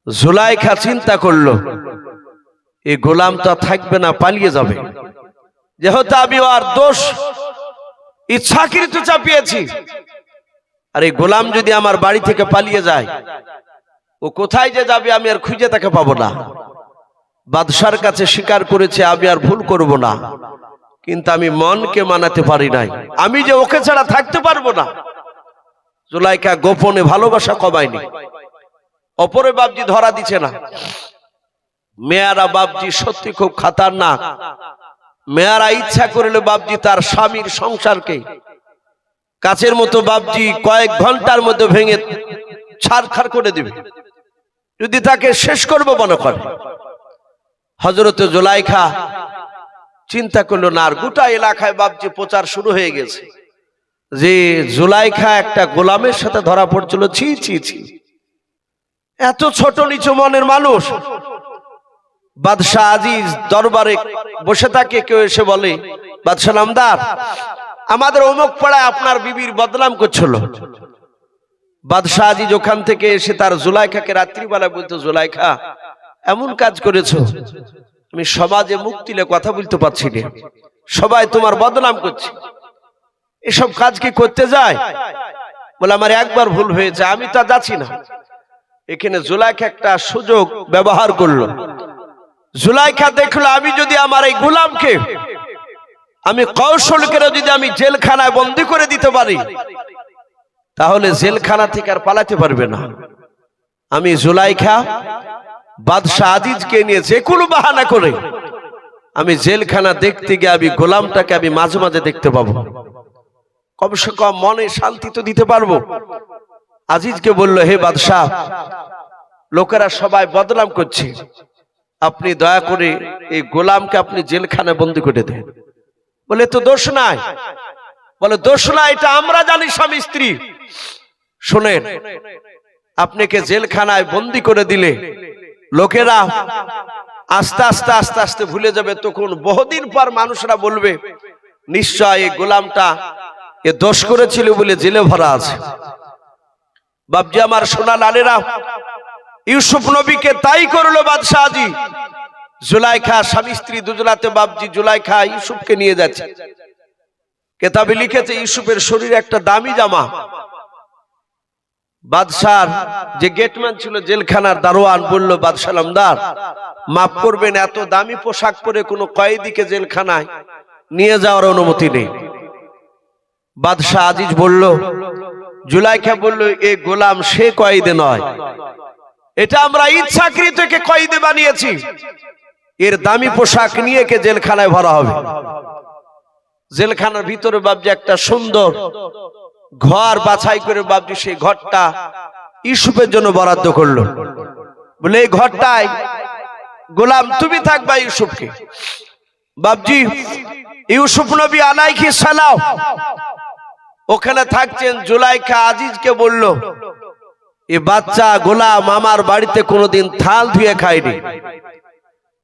জুলাইখা চিন্তা করলো এই গোলাম তো থাকবে না, পালিয়ে যাবে, যেহেতু আমি আর দোষ ইচ্ছাকৃত চাপিয়েছি, আর এই গোলাম যদি আমার বাড়ি থেকে পালিয়ে যায় ও কোথায় যে যাবে আমি আর খুঁজে তাকে পাবো না। বাদশার কাছে স্বীকার করেছে আমি আর ভুল করব না, কিন্তু আমি মনকে মানাতে পারি নাই, আমি যে ওকে ছাড়া থাকতে পারবো না। জুলাইখা গোপনে ভালোবাসা কমায়নি, অপরে বাবজি ধরা দিচ্ছে না। মেয়ারা বাবজি সত্যি খুব খাতারনাক। মেয়ারা ইচ্ছা করলে বাবজি তার স্বামীর সংসারকে কাচের মতো বাবজি কয়েক ঘন্টার মধ্যে ভেঙে ছারখার করে দিবে, যদি তাকে শেষ করবো মনে করে। হযরত জুলাইখা চিন্তা করলো না, আর গোটা এলাকায় বাবজি প্রচার শুরু হয়ে গেছে যে জুলাইখা একটা গোলামের সাথে ধরা পড়ছিল। ছি ছি ছি, এত ছোট নিচু মনের মানুষ। বাদশাহ আজিজ দরবারে বসে থাকে, কেউ এসে বলে, বাদশাহ নামদার আমাদের অমুক পাড়ায় আপনার বিবির বদনাম করছিল। বাদশাহ আজিজ ওখান থেকে এসে তার জুলাইখাকে রাত্রিবেলা বলতো, জুলাইখা এমন কাজ করেছো, আমি সমাজে মুখ তুলে কথা বলতে পারছি না, সবাই তোমার বদনাম করছে, এসব কাজ কি করতে যায়? বলে আমার একবার ভুল হয়েছে, আমি তা যাচ্ছি না। এখানে জুলাইখা একটা সুযোগ ব্যবহার করলো। জুলাইখা দেখলো আমি যদি আমার এই গোলামকে আমি কৌশল করে যদি আমি জেলখানায় বন্দী করে দিতে পারি, তাহলে জেলখানা থেকে আর পালাতে পারবে না। আমি জুলাইখা বাদশাহ আজিজকে নিয়ে যে কোনো বাহানা করে আমি জেলখানা দেখতে গিয়ে আমি গোলামটাকে আমি মাঝে মাঝে দেখতে পাবো, কমসে কম মনে শান্তি তো দিতে পারবো। আজিজকে বললো, হে বাদশাহ, লোকেরা সবাই বদনাম করছে, আপনি দয়া করে এই গোলামকে আপনি জেলখানায় বন্দী করে দেন। বলে তো দোষ নাই। বলে দোষ নাই, এটা আমরা জানি স্বামী স্ত্রী। শোনেন, আপনাকে জেলখানায় বন্দী করে দিলে লোকেরা আস্তে আস্তে আস্তে আস্তে ভুলে যাবে, তখন বহুদিন পর মানুষরা বলবে নিশ্চয় এই গোলামটা এ দোষ করেছিল বলে জেলে ভরা আছে। বাপজি আমার সোনা লালেরা, ইউসুফ নবীকে তাই করলো বাদশাহ আজিজ। জুলাইখা স্বামী স্ত্রী দুজনাতে বাপজি জুলাইখা ইউসুফকে নিয়ে যাচ্ছে। কেতাবে লিখেছে ইউসুফের শরীরে একটা দামি জামা। বাদশাহ যে গেটম্যান ছিল জেলখানার দারোয়ান বলল, বাদশাহ নামদার মাফ করবেন, এত দামি পোশাক পরে কোনো কয়েদিকে জেলখানায় নিয়ে যাওয়ার অনুমতি নেই। বাদশাহ আজিজ বলল, জুলাইখা বলল, এই গোলাম সে কয়েদি নয়, এটা আমরা ইচ্ছাকৃত একে কয়েদি বানিয়েছি, এর দামি পোশাক নিয়ে কে জেলখানায় ভরা হবে। জেলখানার ভিতরে বাবজি একটা সুন্দর ঘর বাছাই করে বাবজি সেই ঘরটা ইউসুফের জন্য বরাদ্দ করলো। বলে এই ঘরটায় গোলাম তুমি থাকবা ইউসুফকে। বাবজি ইউসুফ নবী আলাইহিস সালাম ওখানে থাকছেন। জুলাইখা আজিজকে বলল, এ বাচ্চা গোলাম আমার বাড়িতে কোনোদিন থাল ধুয়ে খায়নি,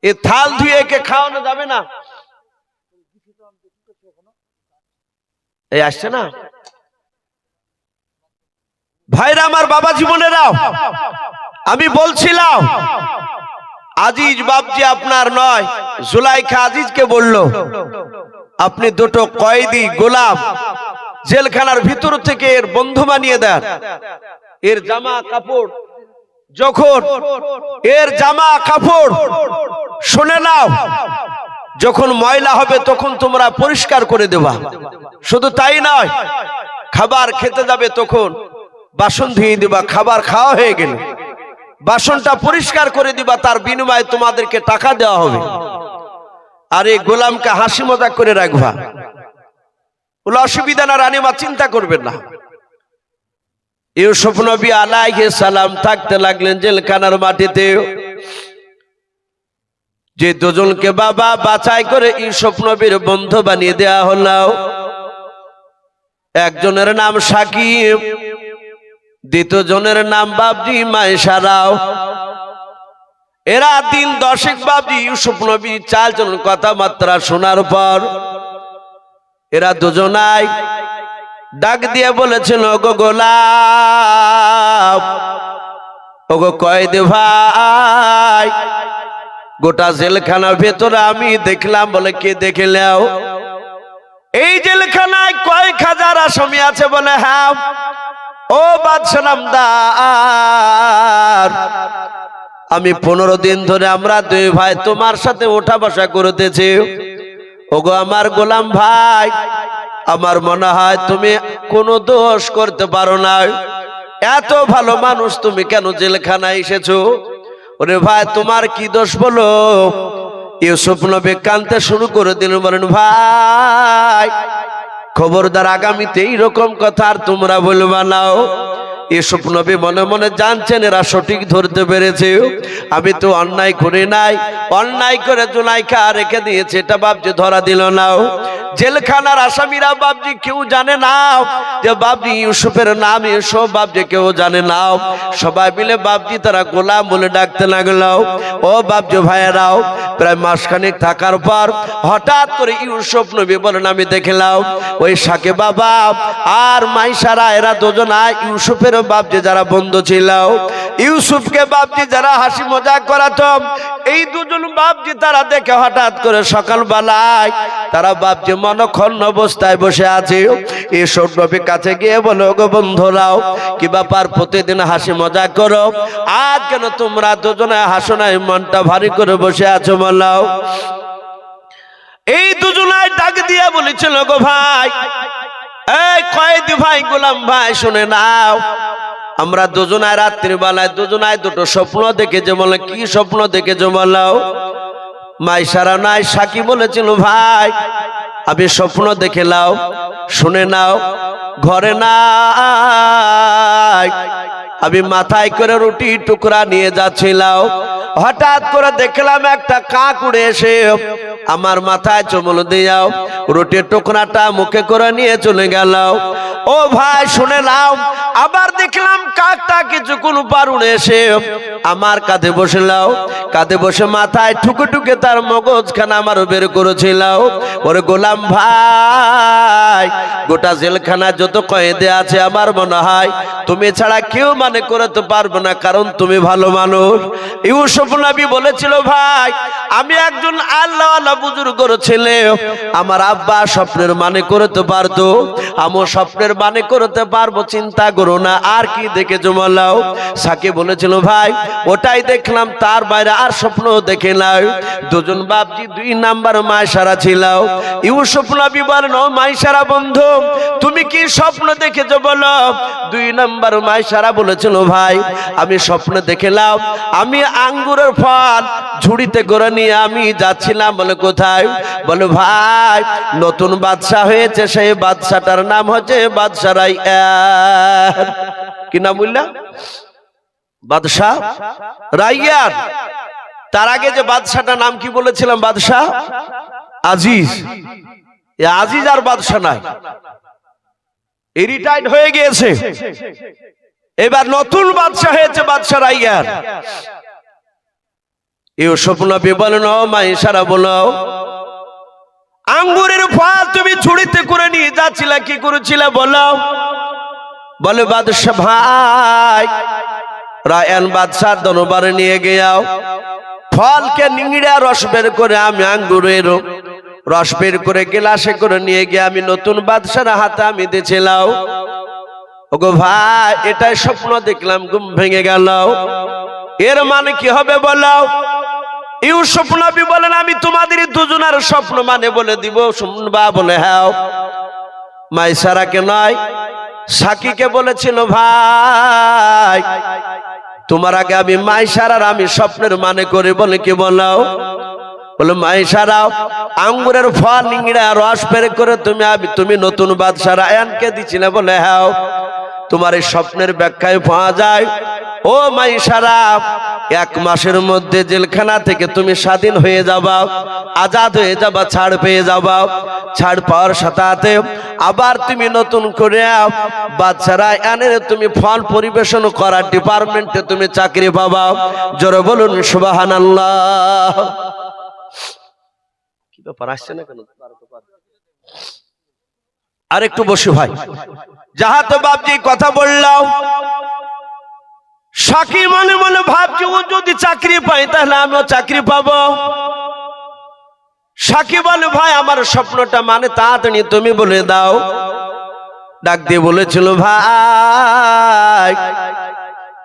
এ থাল ধুয়ে কে খাওয়ানো যাবে না। এই আসছে না ভাইরা আমার, বাবা জীবনেরাও, আমি বলছিলাম আজিজ বাবজি আপনার নয়। জুলাইখা আজিজকে বলল, আপনি দুটো কয়েদি গোলাম জেলখানার ভিতর থেকে এর বন্ধু বানিয়ে দেন। এর জামা কাপড় যখন এর জামা কাপড় শুনে নাও, যখন ময়লা হবে তখন তোমরা পরিষ্কার করে দেবা। শুধু তাই নয়, খাবার খেতে যাবে তখন বাসন ধুয়ে দিবা। খাবার খাওয়া হয়ে গেল বাসনটা পরিষ্কার করে দিবা, তার বিনিময়ে তোমাদেরকে টাকা দেওয়া হবে। আর এই গোলামকে হাসি মজাক করে রাখবা। বলে অসুবিধা না রানীমা, চিন্তা করবেন না। ইউসুফ নবী আলাইহিস সালাম থাকতে লাগলেন জেলখানার মাটিতে। যে দুজনকে বাবা বাছাই করে ইউসুফ নবীর বন্ধু বানিয়ে দেয়া হলো, একজনের নাম সাকিব, দ্বিতীয় জনের নাম বাবজি মাইশারাও। এরা দিন দশেক বাবজি ইউসুফ নবী চারজন কথাবার্তা শোনার পর এরা দুজনাই ডাক দিয়ে বলেছিল, ওগো গোলাম, ওগো কয়েদি ভাই, গোটা জেলখানার ভেতরে আমি দেখলাম। বলে কে দেখলাও? এই জেলখানায় কয়েক হাজার আসামি আছে। বলে হ্যাঁ। ও বাদশাহ নামদার, আমি 15 দিন ধরে আমরা দুই ভাই তোমার সাথে ওঠা বসা করতেছি। ওগো আমার গোলাম ভাই, আমার মনে হয় তুমি কোনো দোষ করতে পারো না, এত ভালো মানুষ তুমি কেন জেলখানায় এসেছো? ওরে ভাই তোমার কি দোষ বলো? ইউসুফ নবী কাঁদতে শুরু করে দিলেন। বলেন ভাই খবরদার আগামীতে এইরকম কথা আর তোমরা বলবা নাও। ইউসুফ নবী মনে মনে জানছেন এরা সঠিক ধরতে পেরেছে, আমি তো অন্যায় করি নাই, অন্যায় করে জুলাইখা রেখে দিয়েছে, এটা বাবজি ধরা দিল না। জেলখানার আসামিরা বাবজি কেউ জানে না যে বাবজি ইউসুফের নাম ইউসুফ, বাবজি কেউ জানে না। সবাই মিলে বাবজি তারা গোলাম বলে ডাকতে লাগলো। ও বাবজি ভাইয়েরাও, প্রায় মাসখানেক থাকার পর হঠাৎ করে ইউসুফ নবী বলেন, আমি দেখলাম ওই সাকে বাবা আর মাইশারা এরা দুজনা ইউসুফের ইউসুফের বাপজি যারা বন্ধু ছিল, ইউসুফকে বাপজি যারা হাসি মজা করাতো, এই দুজন বাপজি তারা দেখে হঠাৎ করে সকালবেলায় তারা বাপজি মনক্ষুণ্ণ অবস্থায় বসে আছে। ইউসুফ নবীর কাছে গিয়ে বলো, গো বন্ধুরাও, কি ব্যাপার প্রতিদিন হাসি মজা করো, আজ কেন তোমরা দুজনে হাসো নাই, মনটা ভারী করে বসে আছো বলো। এই দুজনাই ডাক দিয়ে বলেছিল, গো ভাই, এই কয়েদি ভাই, গোলাম ভাই, শুনে নাও, আমরা দুজনায় রাত্রি বেলায় দুজনায় দুটো স্বপ্ন দেখেছে। বলে কি স্বপ্ন দেখেছো বলো। মাইশারা নাই সাকি বলেছিল, ভাই আমি স্বপ্ন দেখে নাও, শুনে নাও। ঘরে নাই, আমি মাথায় করে রুটি টুকরা নিয়ে যাচ্ছিলাম, হঠাৎ করে দেখলাম একটা কাক উড়ে এসে আমার মাথায় চুমুল দিয়াও রুটির টুকরাটা মুখে করে নিয়ে চলে গেল। ও ভাই শুনে নাও, আবার দেখলাম কাকটা কিছুক্ষণ পর উড়ে এসে আমার কাঁধে বসলাও, কাঁধে বসে মাথায় ঠুকে ঠুকে তার মগজখানা আমার বের করেছিল। ওরে গোলাম ভাই, গোটা জেলখানা যত কয়েদে আছে আমার মনে হয় তুমি ছাড়া কেউ মানে করতে পারবে না, কারণ তুমি ভালো মানুষ। ইউসুফ নবী বলেছিল, ভাই আমি একজন আল্লাহওয়ালা বুজুর্গর ছেলে, আমার আব্বা স্বপ্নের মানে করতে পারতো, আমার স্বপ্নের মানে করতে পারবো, চিন্তা করো না। আর কি দেখেছো বলাও। সাকি বলেছিল, ভাই ওটাই দেখলাম, তার বাইরে আর স্বপ্ন দেখে নাই। দুজন বাপজি দুই নাম্বার মাইশারা ছিল। ইউসুফ নবী বলেন, ও মাইশারা বন্ধু, তুমি কি স্বপ্ন দেখেছো বলো। দুই নাম্বার মাইশারা বলেছিল, ভাই আমি স্বপ্ন দেখলাম আমি আঙ্গুরের ফল ঝুড়িতে করে নিয়ে আমি যাচ্ছিলাম। বলে কোথায়। বলে ভাই নতুন বাদশা হয়েছে, সেই বাদশাটার নাম হচ্ছে বাদশা রাইয়ান। কি নাম বললাম? বাদশা রাইয়ান। তার আগে যে বাদশাটার নাম কি বলেছিলাম, বাদশা আজিজ। আজিজ আর বাদশা নাই, রিটায়ার্ড হয়ে গিয়েছে, এবার নতুন বাদশা হয়েছে বাদশা রাইয়ান। ইউসুফ নবী বলেন, ও মাইশারা বলো, আঙ্গুরের ফল তুমি ঝুড়িতে করে নিয়ে যাচ্ছিলে, কি করেছিলে বলো। বলে বাদশা ভাই, রায়ান বাদশার দরবারে নিয়ে গিয়াও ফলকে নিংড়া রস বের করে আমি আঙ্গুরের রস বের করে গ্লাসে করে নিয়ে গিয়ে আমি নতুন বাদশার হাতে আমি দিয়েছিলাম। ওগো ভাই এটাই স্বপ্ন দেখলাম, ঘুম ভেঙে গেল, এর মানে কি হবে বলো। ইউসুফ নবী বলেন, আমি তোমাদের দুজনের স্বপ্ন মানে বলে দিব, শুনবা। বলে হ্যাঁ। মাইশারাকে নয়, সাকিকে বলেছিল, ভাই তোমার আগে আমি মাইশারার আমি স্বপ্নের মানে করে। বলে কি বলো। বলে মাইশারা, আঙ্গুরের ফল নিংড়া রস বের করে তুমি নতুন বাদশা রায়ানকে দিছিলে। বলে হ্যাঁ। তোমার এই স্বপ্নের ব্যাখ্যায় পাওয়া যায়, ও মাইশারা, 1 মাসের মধ্যে জেলখানা থেকে তুমি স্বাধীন হয়ে যাবা, আজাদ হয়ে যাবা, ছাড় পেয়ে যাবা। ছাড় পাওয়ার সাথে আবার তুমি নতুন করে বাদশা রায়ানের তুমি ফল পরিবেশন করার ডিপার্টমেন্টে তুমি চাকরি পাবা। জোরে বলুন সুবহানাল্লাহ। কি ব্যাপার, আসছে না কেন? আর একটু বসে ভাই, যাহা তো বাপজি কথা বললাম। সাকি মনে মনে ভাবছি, ও যদি চাকরি পাই তাহলে আমিও চাকরি পাবো। সাকি বলে, ভাই আমার স্বপ্নটা মানে তাড়াতাড়ি তুমি বলে দাও। ডাক দিয়ে বলেছিল, ভাই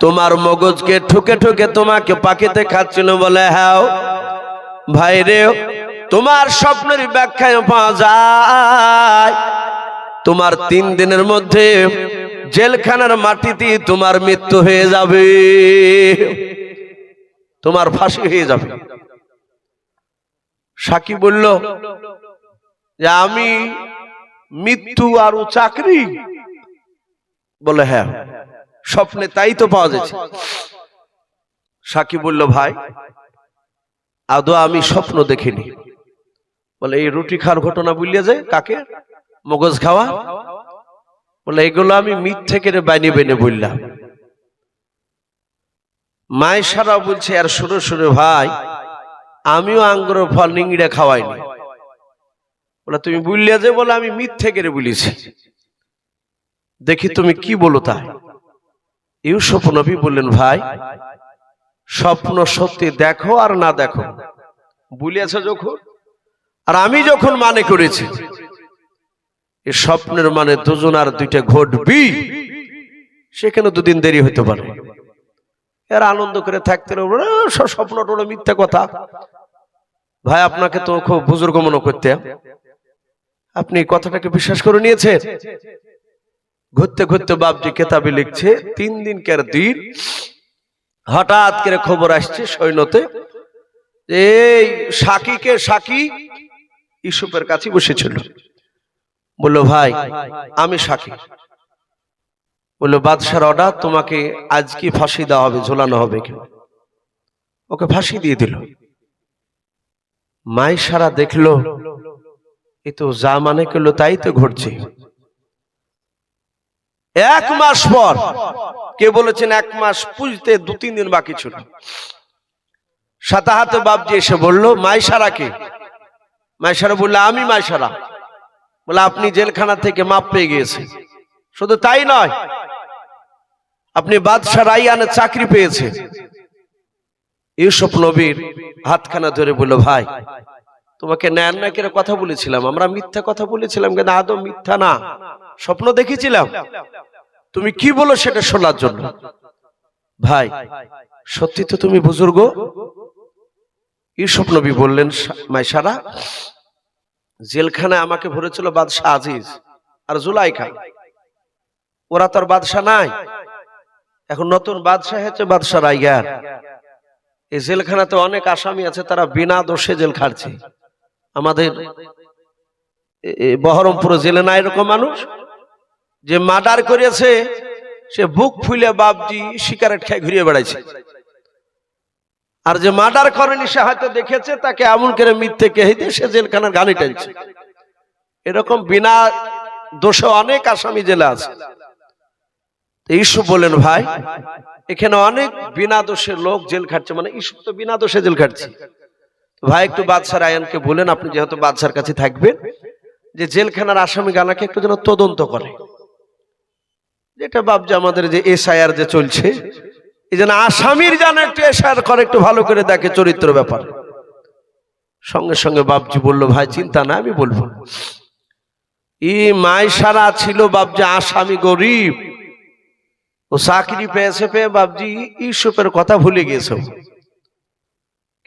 তোমার মগজকে ঠুকে ঠুকে তোমাকে পাখিতে খাচ্ছিল। বলে হ্যাঁ। ভাই রে, তোমার স্বপ্নের ব্যাখ্যায় পাওয়া যায় তোমার 3 দিনের মধ্যে জেলখানার মাটিতে তোমার মৃত্যু হয়ে যাবে, তোমার ফাঁসি হয়ে যাবে। সাকি বলল যে আমি মৃত্যু আর চাকরি। বলে হ্যাঁ, স্বপ্নে তাই তো পাওয়া যাচ্ছে। সাকি বলল, ভাই আদৌ আমি স্বপ্ন দেখিনি। বলে এই রুটি খাওয়ার ঘটনা বললে যে কাকে, মগজ খাওয়া। বলে এগুলো আমি মিথ্যে করে বাইনে বাইনে বললাম। মাইশারা বলছে, আর শুনে শুনে ভাই আমিও আঙ্গুরের ফল নিংড়ে খাওয়াইনি। বলে তুমি বললে যে। বলে আমি মিথ্যে করে বলেছি, দেখি তুমি কি বলো। তাই ইউসুফ নবী বললেন, ভাই স্বপ্ন সত্যি দেখো আর না দেখো, বলিয়াছে যখন, আর আমি যখন মানে করেছি এই স্বপ্নের মানে দুজন আর দুইটা ঘটবি, সেখানে দুদিন দেরি হইতে পারে। এর আনন্দ করে থাকতে স্বপ্নটা হলো মিথ্যা কথা। ভাই আপনাকে তো খুব বুজুর্গ মনে করতে, আপনি কথাটাকে বিশ্বাস করে নিয়েছেন। ঘুরতে ঘুরতে বাপজি কেতাবে লিখছে 3 দিনকার দিন হঠাৎ করে খবর আসছে সৈন্যতে, এই সাকি ইউসুফের কাছে বসেছিল। বললো, ভাই আমি সাকি। বললো, বাদশার অর্ডার, তোমাকে আজকে ফাঁসি দেওয়া হবে, ঝোলানো হবে। কেউ ওকে ফাঁসি দিয়ে দিল। মাইশারা দেখলো এ তো যা মানে করলো তাই তো ঘটছে। 1 মাস পর, কে বলেছেন 1 মাস পুজতে 2-3 দিন বাকি ছিল, সাতাহাতে বাপজি এসে বলল, মাইশারা কে? মাইশারা বললো, আমি মাইশারা। বলে, আপনি জেলখানা থেকে মাপ পেয়ে গিয়েছেন। শুধু তাই নয়, আপনি বাদশা রাইয়ানের চাকরি পেয়েছেন। ইউসুফ নবীর হাতখানা ধরে বলল, ভাই তোমাকে ন্যায় না করে কথা বলেছিলাম, আমরা মিথ্যা কথা বলেছিলাম, কিন্তু আদৌ মিথ্যা না, স্বপ্ন দেখেছিলাম। তুমি কি বলো সেটা শোনার জন্য। ভাই সত্যি তো তুমি বুজুর্গ। ইউসুফ নবী বললেন, মাইশারা, জেলখানায় আমাকে ভরেছিল বাদশাহ আজিজ আর জুলাইখা, ওরা তো আর বাদশাহ নাই, এখন নতুন বাদশাহ হচ্ছে বাদশাহ রাইয়ান। এই জেলখানাতে অনেক আসামি আছে, তারা বিনা দোষে জেল খাটছে। আমাদের বহরমপুর জেলে না এরকম মানুষ, যে মার্ডার করেছে সে বুক ফুলে বাপজি সিগারেট খেয়ে ঘুরিয়ে বেড়াইছে, আর যে মার্ডার করেনি সে হয়তো দেখেছে, তাকে এমন করে মিথ্যে কেহিতে সে জেলখানার গানি টানছে। এরকম বিনা দোষে অনেক আসামি জেলে আছে। ইউসুফ বলেন, ভাই এখানে অনেক বিনা দোষের লোক জেল খাটছে, মানে ইউসুফ তো বিনা দোষে জেল খাটছে। ভাই একটু বাদশা রায়ানকে বলেন, আপনি যেহেতু বাদশার কাছে থাকবেন, যে জেলখানার আসামি গানাকে একটু যেন তদন্ত করে, যেটা বাপজি আমাদের যে এসআইআর যে চলছে, এই যেন আসামির যেন একটু এসআইআর করে, একটু ভালো করে দেখে চরিত্র ব্যাপার। সঙ্গে সঙ্গে বাপজি বলল, ভাই চিন্তা না, আমি বলবো। মাইশারা ছিল বাপজি আসামি, গরিব, ও চাকরি পেয়েছে, পেয়ে বাপজি ইউসুফের কথা ভুলে গিয়েছে।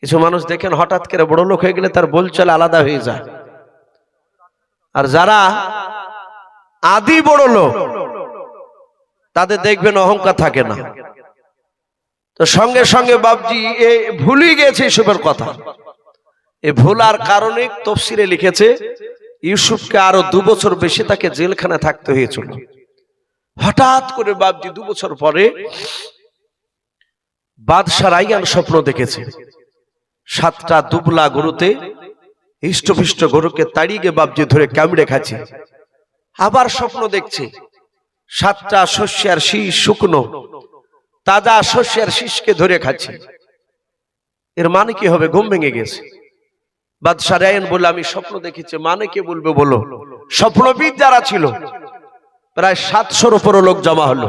কিছু মানুষ দেখেন হঠাৎ করে বড় লোক হয়ে গেলে তার বলচাল আলাদা হয়ে যায়, আর যারা আদি বড় লোক তাদের দেখবেন অহংকার থাকে না। তো সঙ্গে সঙ্গে বাপজি ভুলে গেছে ইউসুফের কথা। এই ভুলার কারণে তফসিরে লিখেছে ইউসুফকে আরো 2 বছর বেশি তাকে জেলখানে থাকতে হয়েছিল। হঠাৎ করে বাপজি 2 বছর পরে বাদশা রাইয়ান স্বপ্ন দেখেছে, 7টা দুবলা গরুতে হিষ্টপিষ্ট গরুকে তাড়িয়ে বাপজি ধরে কামড়ে খাচ্ছে। আবার স্বপ্ন দেখছে 7টা শস্যের শীষ, শুকনো তাজা শস্যের শীষকে ধরে খাচ্ছে। এর মানে কি হবে? ঘুম ভেঙে গেছে। বাদশা রায়ান বলল, আমি স্বপ্ন দেখেছি। মানে কে বলবে বলো? স্বপ্নবিদ যারা ছিল প্রায় 700-র উপর লোক জমা হলো,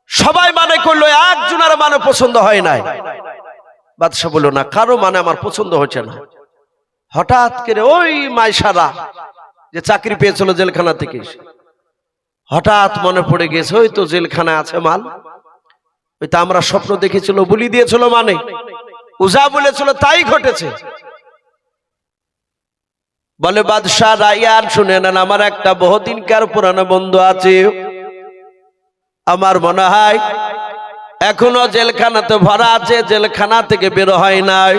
সবাই মানে করলো, একজনের মানে পছন্দ হয় নাই। বাদশা বলল, না, কারো মানে আমার পছন্দ হচ্ছে না। হঠাৎ করে ওই মাইশারা যে চাকরি পেয়েছিল জেলখানা থেকে, হঠাৎ মনে পড়ে গেছে, ওই তো জেলখানায় আছে মাল, ওই তো আমরা স্বপ্ন দেখেছিল, বলি দিয়েছিল, মানে উজা বলেছিল, তাই ঘটেছে। বলে, বাদশাহ রায়ান শুনে নেন, আমার একটা বহুদিনকার পুরানো বন্ধু আছে, আমার মনে হয় এখনো জেলখানাতে ভরা আছে, জেলখানা থেকে বের হয় নাই।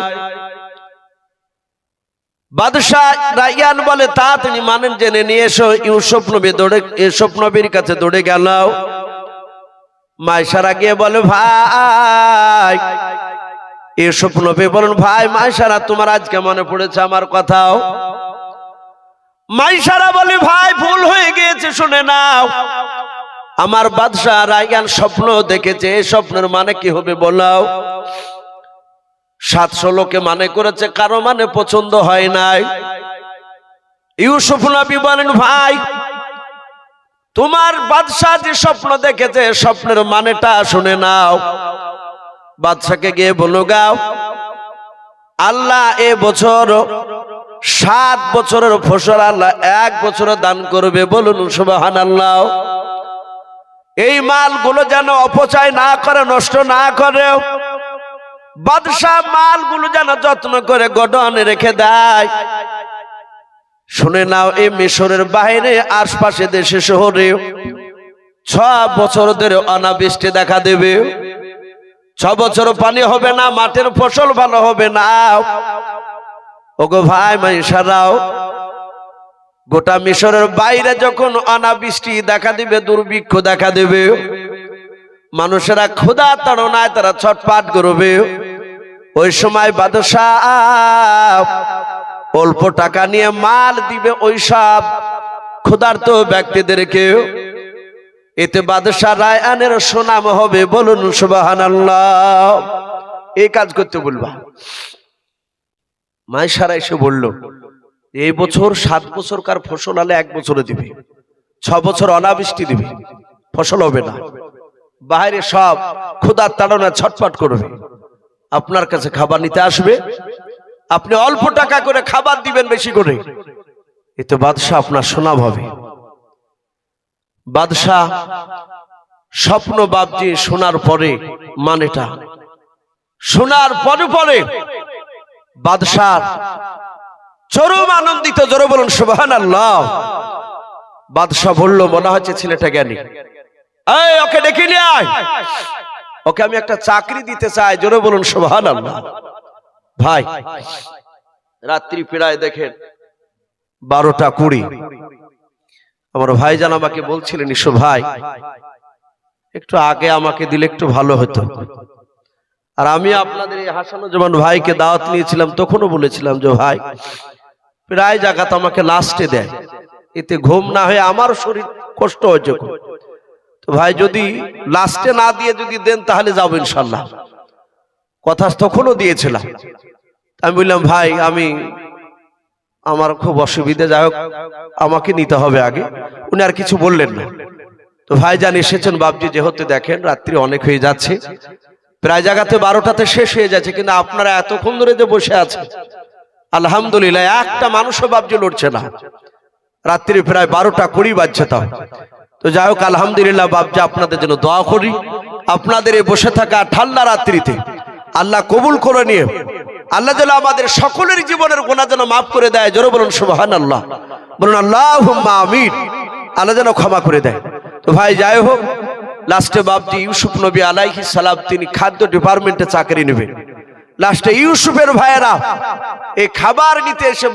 বাদশাহ রায়ান বলে, তা তিনি মানেন, জেনে নিয়ে এসো। ইউসুফ নবীর কাছে দৌড়ে গেল। মাইশারা গিয়ে বলে, ভাই। ইউসুফ নবী বলেন, ভাই মাইশারা, তোমার আজকে মনে পড়েছে আমার কথাও? মাইশারা বলে, ভাই ভুল হয়ে গিয়েছে, শুনে নাও। আমার বাদশাহ রায়ান স্বপ্ন দেখেছে, এই স্বপ্নের মানে কি হবে বলাও? 700 লোকে মানে করেছে, কারো মানে পছন্দ হয় নাই। ইউসুফ নবী বলেন, ভাই তোমার বাদশাহ যে স্বপ্ন দেখেছে স্বপ্নের মানেটা শুনে নাও। বাদশাকে গিয়ে বলো গাও আল্লাহ এ বছর 7 বছরের ফসল আল্লাহ 1 বছরে দান করবে, বলুন সুবহানাল্লাহ। এই মালগুলো যেন অপচয় না করে, নষ্ট না করে। বাদশাহ মালগুলো যেন যত্ন করে গোডাউনে রেখে দেয়। শুনে নাও, এই মিশরের বাইরে আশপাশে দেশে শহরে 6 বছর ধরে অনাবৃষ্টি দেখা দেবে। 6 বছর পানি হবে না, মাঠের ফসল ভালো হবে না। ওগো ভাই মাইশারাও, গোটা মিশরের বাইরে যখন অনাবৃষ্টি দেখা দিবে, দুর্ভিক্ষ দেখা দেবে, মানুষেরা ক্ষুধা তাড়নায় তারা ছটফট করবে। ওই সময় বাদশাহ অল্প টাকা নিয়ে মাল দিবে ওই সব ক্ষুধার্ত ব্যক্তিদেরকে। এতে বাদশাহ রায়ানের সুনাম হবে, বলুন সুবহানাল্লাহ। এই কাজ করতে বলবা। মাইশারা এসে বলল এই বছর 7 বছরকার ফসল আলে 1 বছরে দিবে, 6 বছর অনাবৃষ্টি দিবে, ফসল হবে না। বাইরে সব ক্ষুধার তাড়নায় ছটফট করবে, আপনার কাছে খাবার নিতে আসবে, আপনি অল্প টাকা করে খাবার দিবেন বেশি করে, এতে বাদশাহ আপনার সুনাম হবে। বাদশাহ স্বপ্ন বাবজি শোনার পরে, মানেটা শোনার পরে পরে বাদশাহ চরম আনন্দিত, জোরে বলুন সুবহানাল্লাহ। বাদশাহ বলল মনে হচ্ছে ছেলেটা জ্ঞানী, এই ওকে ডেকে নিয়ে আয়, ওকে আমি একটা চাকরি দিতে চাই, জোরে বলুন সুবহানাল্লাহ। ভাই রাত্রি প্রায় দেখেন 12টা 20। আমার ভাইজান আমাকে বলছিলেন ইসো ভাই একটু আগে আমাকে দিলে একটু ভালো হতো। আর আমি আপনাদের এই হাসানুজ্জামান ভাইকে দাওয়াত নিয়েছিলাম, তখনও বলেছিলাম যে ভাই প্রায় জায়গাতে আমাকে লাস্টে দেয়, এতে ঘুম না হয়ে আমার শরীর কষ্ট হয়েছে। তো ভাই যদি লাস্টে না দিয়ে যদি দেন তাহলে যাবো ইনশাল্লাহ, কথা তখনও দিয়েছিলাম। আমি বললাম ভাই আমার খুব অসুবিধা, যাই হোক আমাকে নিতে হবে আগে। উনি আর কিছু বললেন না। তো ভাইজান এসেছেন বাবজি, যেহেতু দেখেন রাত্রি অনেক হয়ে যাচ্ছে, প্রায় জায়গাতে 12টাতে শেষ হয়ে যাচ্ছে, কিন্তু আপনারা এতক্ষণ ধরে যে বসে আছেন আলহামদুলিল্লাহ, একটা মানুষও বাবজি লড়ছে না। রাত্রি প্রায় 12টা 20 বাজছে তাও। তো যাই হোক আলহামদুলিল্লাহ বাবজি, আপনাদের জন্য দোয়া করি, আপনাদের এই বসে থাকা ঠান্ডা রাত্রিতে আল্লাহ কবুল করে নিয়ে আল্লাহ যেন আমাদের সকলের জীবনের গুনাহ যেন মাফ করে দেয়, জোরে বলুন সুবহানাল্লাহ, বলুন আল্লাহুম্মা আমিন। আল্লাহ যেন ক্ষমা করে দেয়। তো ভাই যাই হোক, লাস্টে বাবজি ইউসুফ নবী আলাইহিস সালাম তিনি খাদ্য ডিপার্টমেন্টে চাকরি নেবেন। লাস্টে ইউসুফের ভাইয়েরা এই খাবার নিতে এসে